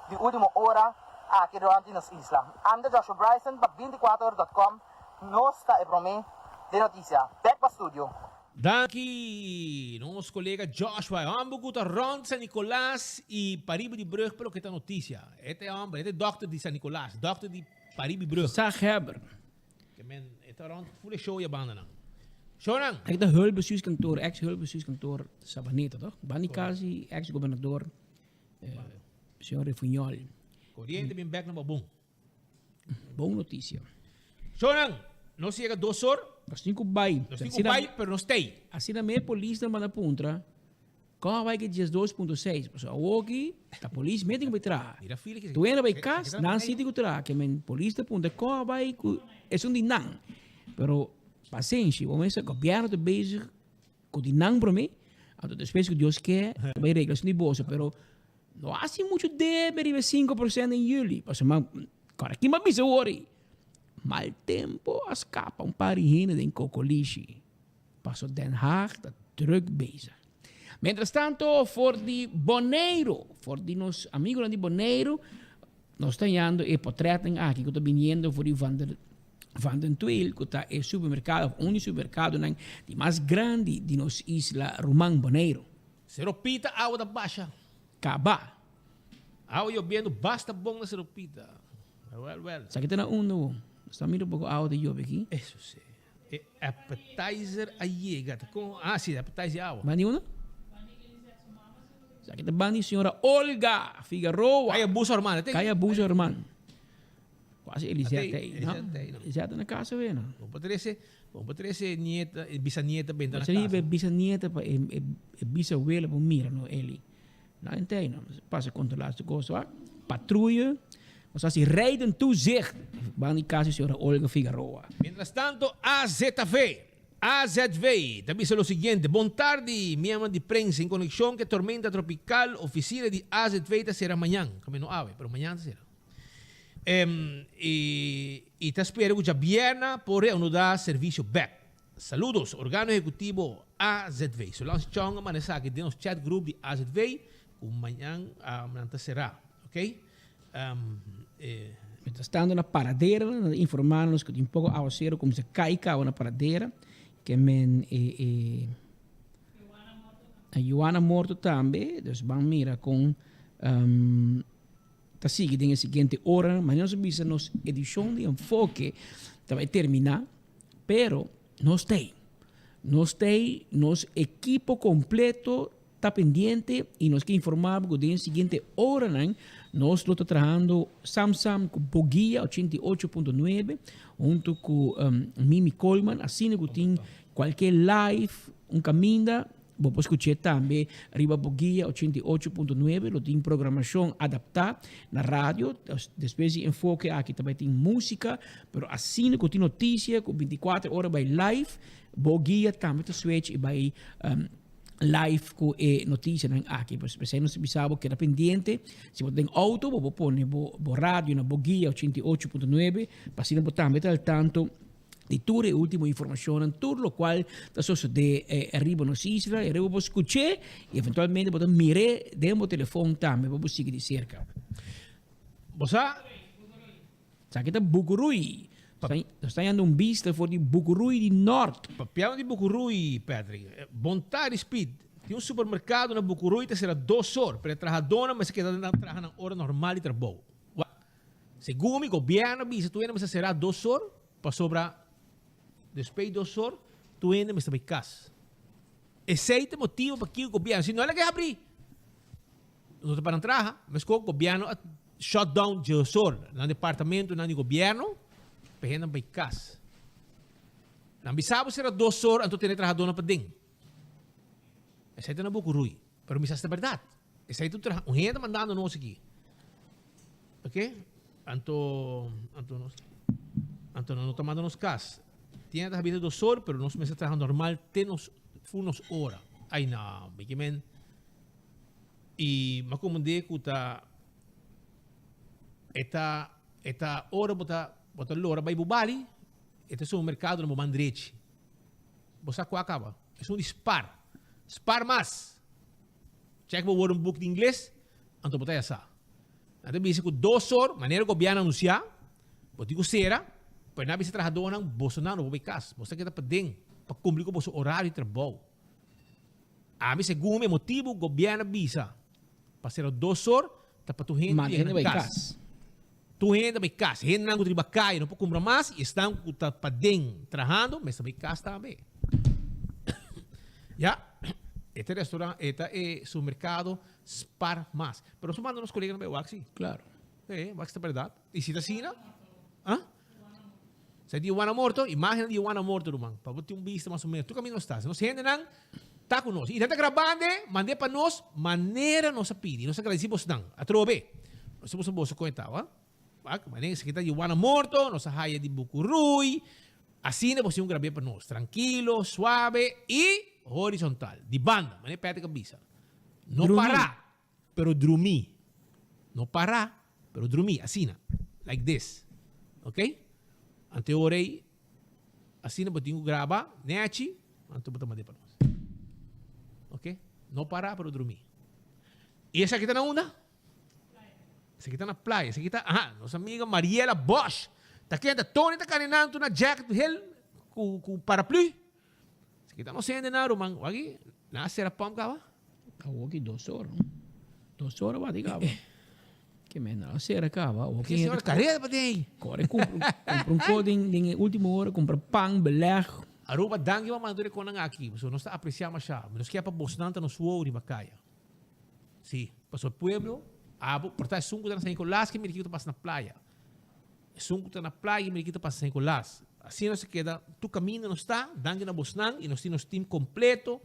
de última hora aqui durante nas islas. I'm Joshua Bryson para 24horas.com. Nossa de notícia. Back para o estúdio. Daqui, nosso colega Joshua, ambos que rond San Nicolás e Paribe de Brug pelo que está notícia. Este é doctor de San Nicolás, doctor de Paribe Brug. Zag hebben. Que men, het rond volle show je banden dan. Show dan. Ik de hulpbestuurskantoor, ex-hulpbestuurskantoor Sabaneta, toch? Banicasi, ex-governador, senhor Refunhol. Corriente ben back naar Babong. Boa notícia. Show dan. Não chega 2 horas. Nós temos que vai. Nós temos que vai, mas não stay. Assim na minha polícia manda puntra. Qual vai que diz 2.6? Pessoal, aqui, a polícia mete que vai tra. Tu ainda vai casa, não se diga tra, que men polícia punta qual vai é um dinam. Pero paciência, vamos ver, o governo está bezig com dinam para mim. Então, depois que Deus quer, vai regras de bolsa, pero não há assim muito deve, 5% em julho. Mas, agora aqui, mas bisa worry. Mal tempo, escapa paar heen in Kokolishi. Passo Den Haag, dat druk bezig. Mientras tanto, voor die Bonaire, voor die nos amigos de Bonaire, nós estamos e portretten aqui, que estou viniendo voor die van den Twil, que está el supermercado, un supermercado die mais grande de nos isla Román Bonaire. Seropita, água da baixa. Caba. Água lloviendo, basta bom na Seropita. Well. Sabe que tem um está mirando um pouco água de lluvia aqui? Isso sim. É appetizer allega. Sim, appetizer água. Bani uma? Sabe que tem bani senhora Olga Figueroa. Kaya buso hermano. Kaya buso hermano. Quase Elisete aí, não? Elisete na casa, vê, não? Vamos ter nieta, bisanieta bem na casa. Seria bisanieta para bisabuela para mira, não ele. Não entende, não? Passa a controlar essa coisa, patrulha. Mas assim, rijden toezicht. Bani casa senhora Olga Figueroa. Mientras tanto, AZV, te avisa lo siguiente. Buon tarde, miembro de prensa en conexión que tormenta tropical, oficina de AZV será mañana. Como no ave, pero mañana será. Y te espero que ya viernes por uno da servicio back. Saludos, órgano ejecutivo AZV. Solans chong manesa que tenemos chat group de AZV, mañana será, ¿ok? Mientras tanto, na paradeira, informando-nos que tem um pouco a cero como se cai na paradeira, que men a Joana Morto também, dus vamos mira com tá seguindo a seguinte hora, mas nós vamos nos edição de enfoque vai terminar, pero nós equipo completo está pendiente e nós que informar que na seguinte hora nós estamos trabalhando Samsung com Boguia 88.9 junto com Mimi Coleman, assim que tem qualquer live, caminho, vou escutar também arriba Boguia 88.9, lo tem programação adaptada na rádio, depois de enfoque aqui também tem música, mas assim que tem notícia, com 24 horas vai live, Boguia também está switch e vai live com notícia aqui, mas você não se sabe que era pendiente, se você tem auto, você pode pôr rádio na Boguia 88.9, para assim você também estar al tanto de toda a última informação, tudo o qual está sucedendo arriba nas islas, e você escutar e eventualmente você mirar dentro do telefone também, você seguir de cerca. Você sabe que está Bucurui. Está indo vista voor die Bucurui de Norte. Papião de Bucurui, Patrick. Vontade speed. Tem supermercado na Bucurui que será 2 horas. Para trabalhar, mas que está trabalhando na hora normal de trabalho. Segundo o governo, se tu ainda será 2 horas, para sobrar depois de 2 horas, tu ainda vai estar casa. Esse é o motivo para que o governo, se não é que abrir, não está para entrar, mas que o governo shut down de 2 horas. No departamento, no governo, para não casa. Não bisabo será 2 horas, então tem que trabalhar na padeng. Esse é na Bucurui. Pero misas é verdade. Esse é o gente mandando nós aqui. Ok? Anto não tomando nos cas. Tinha da vida 2 horas, pero nós meses trabalhando normal, temos unos horas. Ai não, bikimen. E makomende kuta eta hora bota lora vai bubali, este é um mercado no mandrete. Você acaba. É um dispar. Spar mais. Check o word book de inglês, anto botar essa. Até bisa que 2 horas, maneira que o governo anunciar, pode dizer, para não bisa trabalhador não, você não vai casa. Você que está pedindo para cumprir com o seu horário de trabalho. A mim segundo o motivo, o governo bisa para ser 2 horas, tá para tu gente vai casa. Tu gente vai casa, gente não vai cair, não pode comprar mais, e estão para dentro trabalhando, mas vai casa também. Já, este restaurante, este é o mercado Spar mais. Pero isso manda nos colegas no meu Waxi. Claro. Waxi é verdade. E se está assim, se de Juana Morto, imagina de Juana Morto, irmão, para você ter vista mais ou menos. Tu caminho estás, não se gente não está conosco. E está gravando, mandei para nós, maneira nossa pedir, nós agradecemos não. A trove, nós somos um bolso coitado, maneira se kita de Juana Morto, nossa raia de Bucurui, assim é você gravei para nós, tranquilo, suave e horizontal. Di banda, mas nem pede cabeça. Não Dormir. parar, pero dormir. Não parar, pero dormir. Assim, like this. Ok? Ante orei, assim, botinho grava, net, ante botar para nós. Ok? Não parar, pero dormir. E essa aqui está na onda? Essa aqui está na praia. Essa aqui está, nossa amiga Mariela Bosch. Está aqui, está Tony, está caminhando na jacket do Hill, com paraplu. Essa aqui está no centro, na Roman. Aqui, na Serapam, cava? Está aqui 2 horas. 2 horas, vai, cava. Que mena, a Sera, cava. Que senhora careta, patei. Corre, compra um coding, em última hora, compra pão, beleg. Aruba, dangue, uma mandura com aqui. So, nós está apreciando mais já. Nós quer para Bosnanta, nos suou, de Bacaia. Sim, para o pueblo, portanto, sunco está na San Nicolás, que me quita passa na praia. Sunco está na praia, que me quita passa na San Nicolás. Assim nós queda, tu caminho não está, dangue na Bosnan, e nós temos time completo.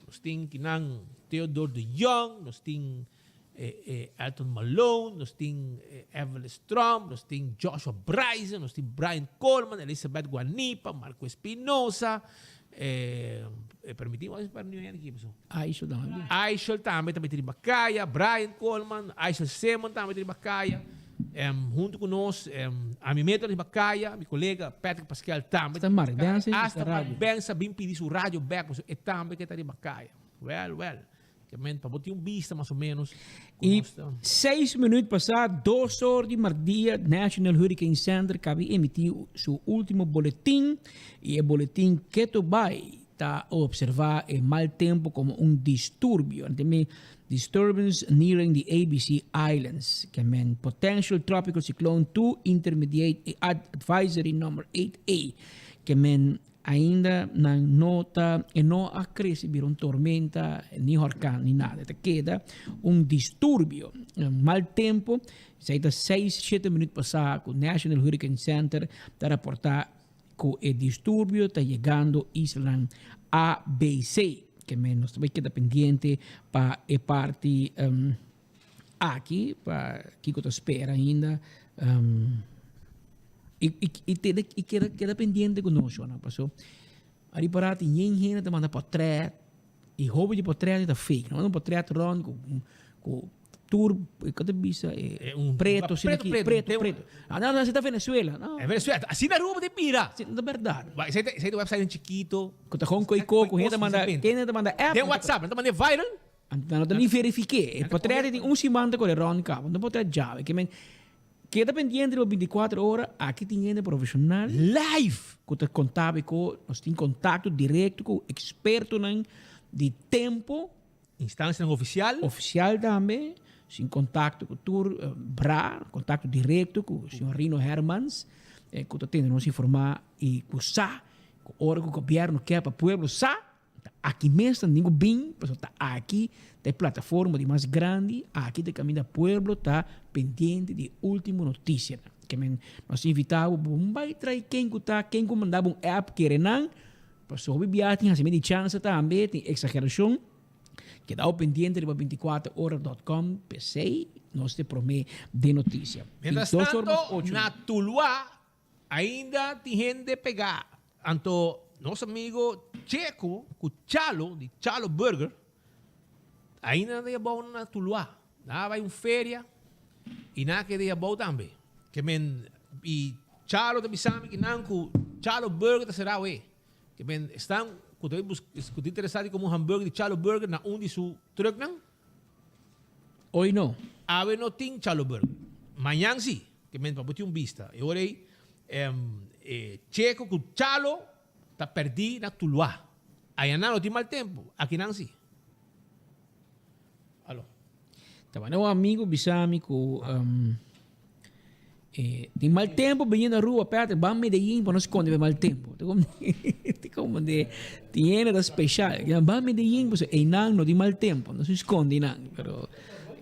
Nós temos Theodore de Jong, nós temos Elton Malone, nós temos Evelyn Strom, nós temos Joshua Bryson, nós temos Brian Coleman, Elizabeth Guanipa, Marco Espinosa, permitimos para ninguém aqui, pessoal. Aishel também. Aishel também tem Bacaia, Brian Coleman, Aishel Simon também tem Bacaia. Junto conosco, a minha meta de Bacaia, meu colega Patrick Pascal também. Hasta Marbensa, hasta Marbensa, bem pedir o rádio back, e também que está de Bacaia. Well. Que para botar vista mais ou menos. E 6 minutos passados, 2 horas de mardia, National Hurricane Center cabe emitir seu último boletim. E o boletim que tu vai tá observar o mau tempo como distúrbio. Também disturbance nearing the ABC Islands. Que mean potential tropical cyclone 2 intermediate advisory number 8A. Que mean ainda não nota e não acresce vir tormenta, nem huracán, nem nada. Te queda distúrbio, mau tempo. Saída 6-7 minutos passados, o National Hurricane Center está reportar que o distúrbio está chegando a Isla ABC, que menos também queda pendente para a parte aqui, para que eu espero ainda. E queda pendente conosco, não passou? Ali para ti ninguém te manda portrait e roubo de portrait está fake, não é portrait ron com tour que te bisa preto preto. Não, você está Venezuela, não? É Venezuela, assim na rua de pira. Sim, é verdade. Vai, você tem website em chiquito. Que te honco e coco, quem te manda app. Tem WhatsApp, não te manda viral. Não te nem verifiquei. O portrait tem semana com o ron cabo, não portrait já, que men queda pendiente de 24 horas, aqui tem gente profissional live, que te contava com, nós temos contato direto com experto de tempo, instância oficial também, sem contato com o BRA, contato direto com o senhor Rino Hermans, que te tende nos informar e com o hora que o governo quer para o povo, aqui mesmo, ninguém bem, está aqui, tem plataforma de mais grande, aqui de caminho do povo, está pendente de última notícia. Que nós invitamos, vai trazer quem comandava app que não, para sobre viagem, assim, de chance também, tem exageração, que dá o pendente de 24horas.com, PC, nós te promete de notícia. Mientras tanto, na Tuluá, ainda tem gente pegar. Anto, nosso amigo Checo, com Chalo, de Chalo Burger, ainda não é bom na Tuluá. Vai feria e não é bom também. Que e Chalo também sabe que não, com Chalo Burger será o que estão interessado como hambúrguer de Chalo Burger na de seu truck não? Hoje não. Hoje não tem Chalo Burger. Amanhã sim, que para botar vista. Eu orei Checo com Chalo está perdido na Tuluá. Aí não tem mal tempo. Aqui não sim. Alô. Estava um amigo bisami com tem mal tempo bem na rua perto, vamos Medellín para não esconder mal tempo. Tem como de tem da especial. Vamos Medellín pues não tem mal tempo, não se esconde não, pero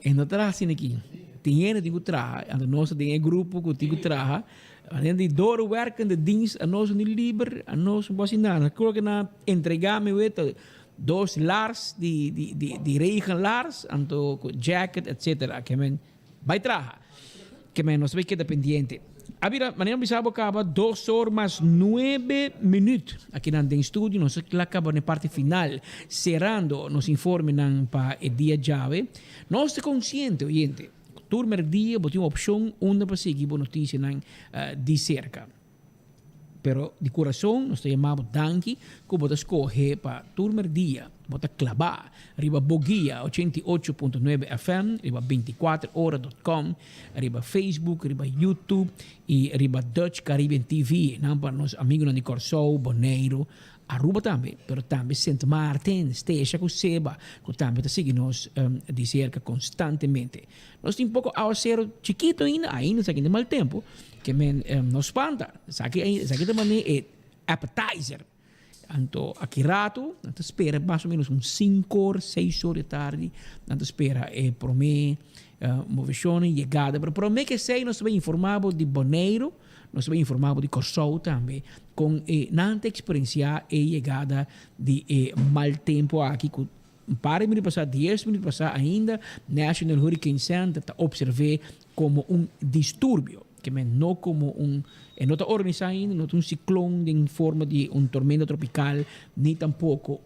não traz assim aqui. Tem que trabalhar, a nossa tem grupo que tem que trabalhar. A gente doorwerken de dienst a nós niet liever, a nós bosinana. Creo que na entregame weet 2 lars die regenlars, anto jacket, etc. Que men vai trabalhar. Que men nos vai quedar pendiente. Abira, manhã bisabo acaba 2 horas mais 9 minutos aqui na estúdio. Nós acaba na parte final, cerrando nos informes para o dia chave. Nós estamos conscientes, gente, turma dia, botar uma opção onde para seguir a notícia de cerca. Pero de coração, nós chamamos danke, que bota escolher para turma dia, bota clavar, riba Bogia 88.9 FM, riba 24horas.com, riba Facebook, riba YouTube e riba Dutch Caribbean TV, não para nossos amigos de Corsou, Boneiro, Aruba também, pero também Sint Maarten, Esteja, Cuseba, que também está seguindo nos de cerca constantemente. Nós temos um pouco ao ser chiquito ainda está aqui de mal tempo, que nos espanta. Aqui também é appetizer. Então, aqui rato, nós espera mais ou menos 5 horas, 6 horas de tarde, nós espera por mim, movição e chegada. Pero por mim que sei, nós também informamos de Boneiro, nós também informamos de Corsou também, com nanta experiência e chegada de mal tempo aqui, com um par de minutos passar, 10 minutos passar ainda, National Hurricane Center está observando como distúrbio, que não como não está organizado ainda, não é ciclone em forma de tormenta tropical, nem tampouco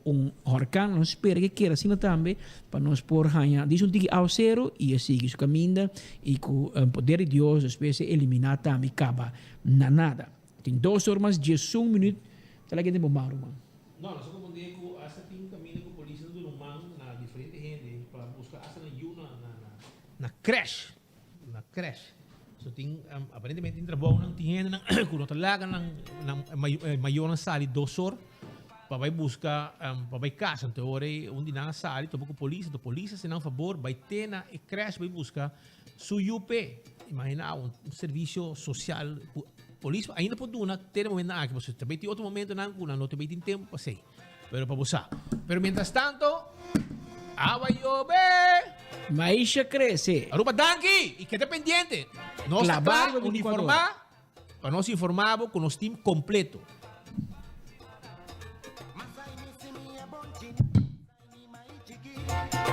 huracán. Nós esperamos que queira assim também, para nós por ganhar, diz ao zero e seguir seu caminho, e com o poder de Deus, a espécie eliminar também, acaba na nada. Tem 2 horas mais 11 minutos, será que tem bombar, mano? Não, nós vamos poder que essa tem um caminho com a polícia do Lumang, na diferente gente, para buscar essa na creche. Na creche. So tem aparentemente trabalho não tinha quando talaga maior na sala 2 horas para vai buscar para vai casa então ore onde na sala então com a polícia se não favor vai ter na creche vai buscar su UP imagina serviço social polícia ainda pode dar ter momento aqui você também tem outro momento não tem tempo para sei pero para buscar pero mientras tanto Maisha cresce. Aruba danke e que pendiente. Nós está uniformar para nós informarmos com nosso time completo.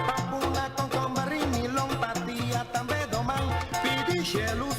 Papuna con combarini, long patia, tambe domang, pidi chelu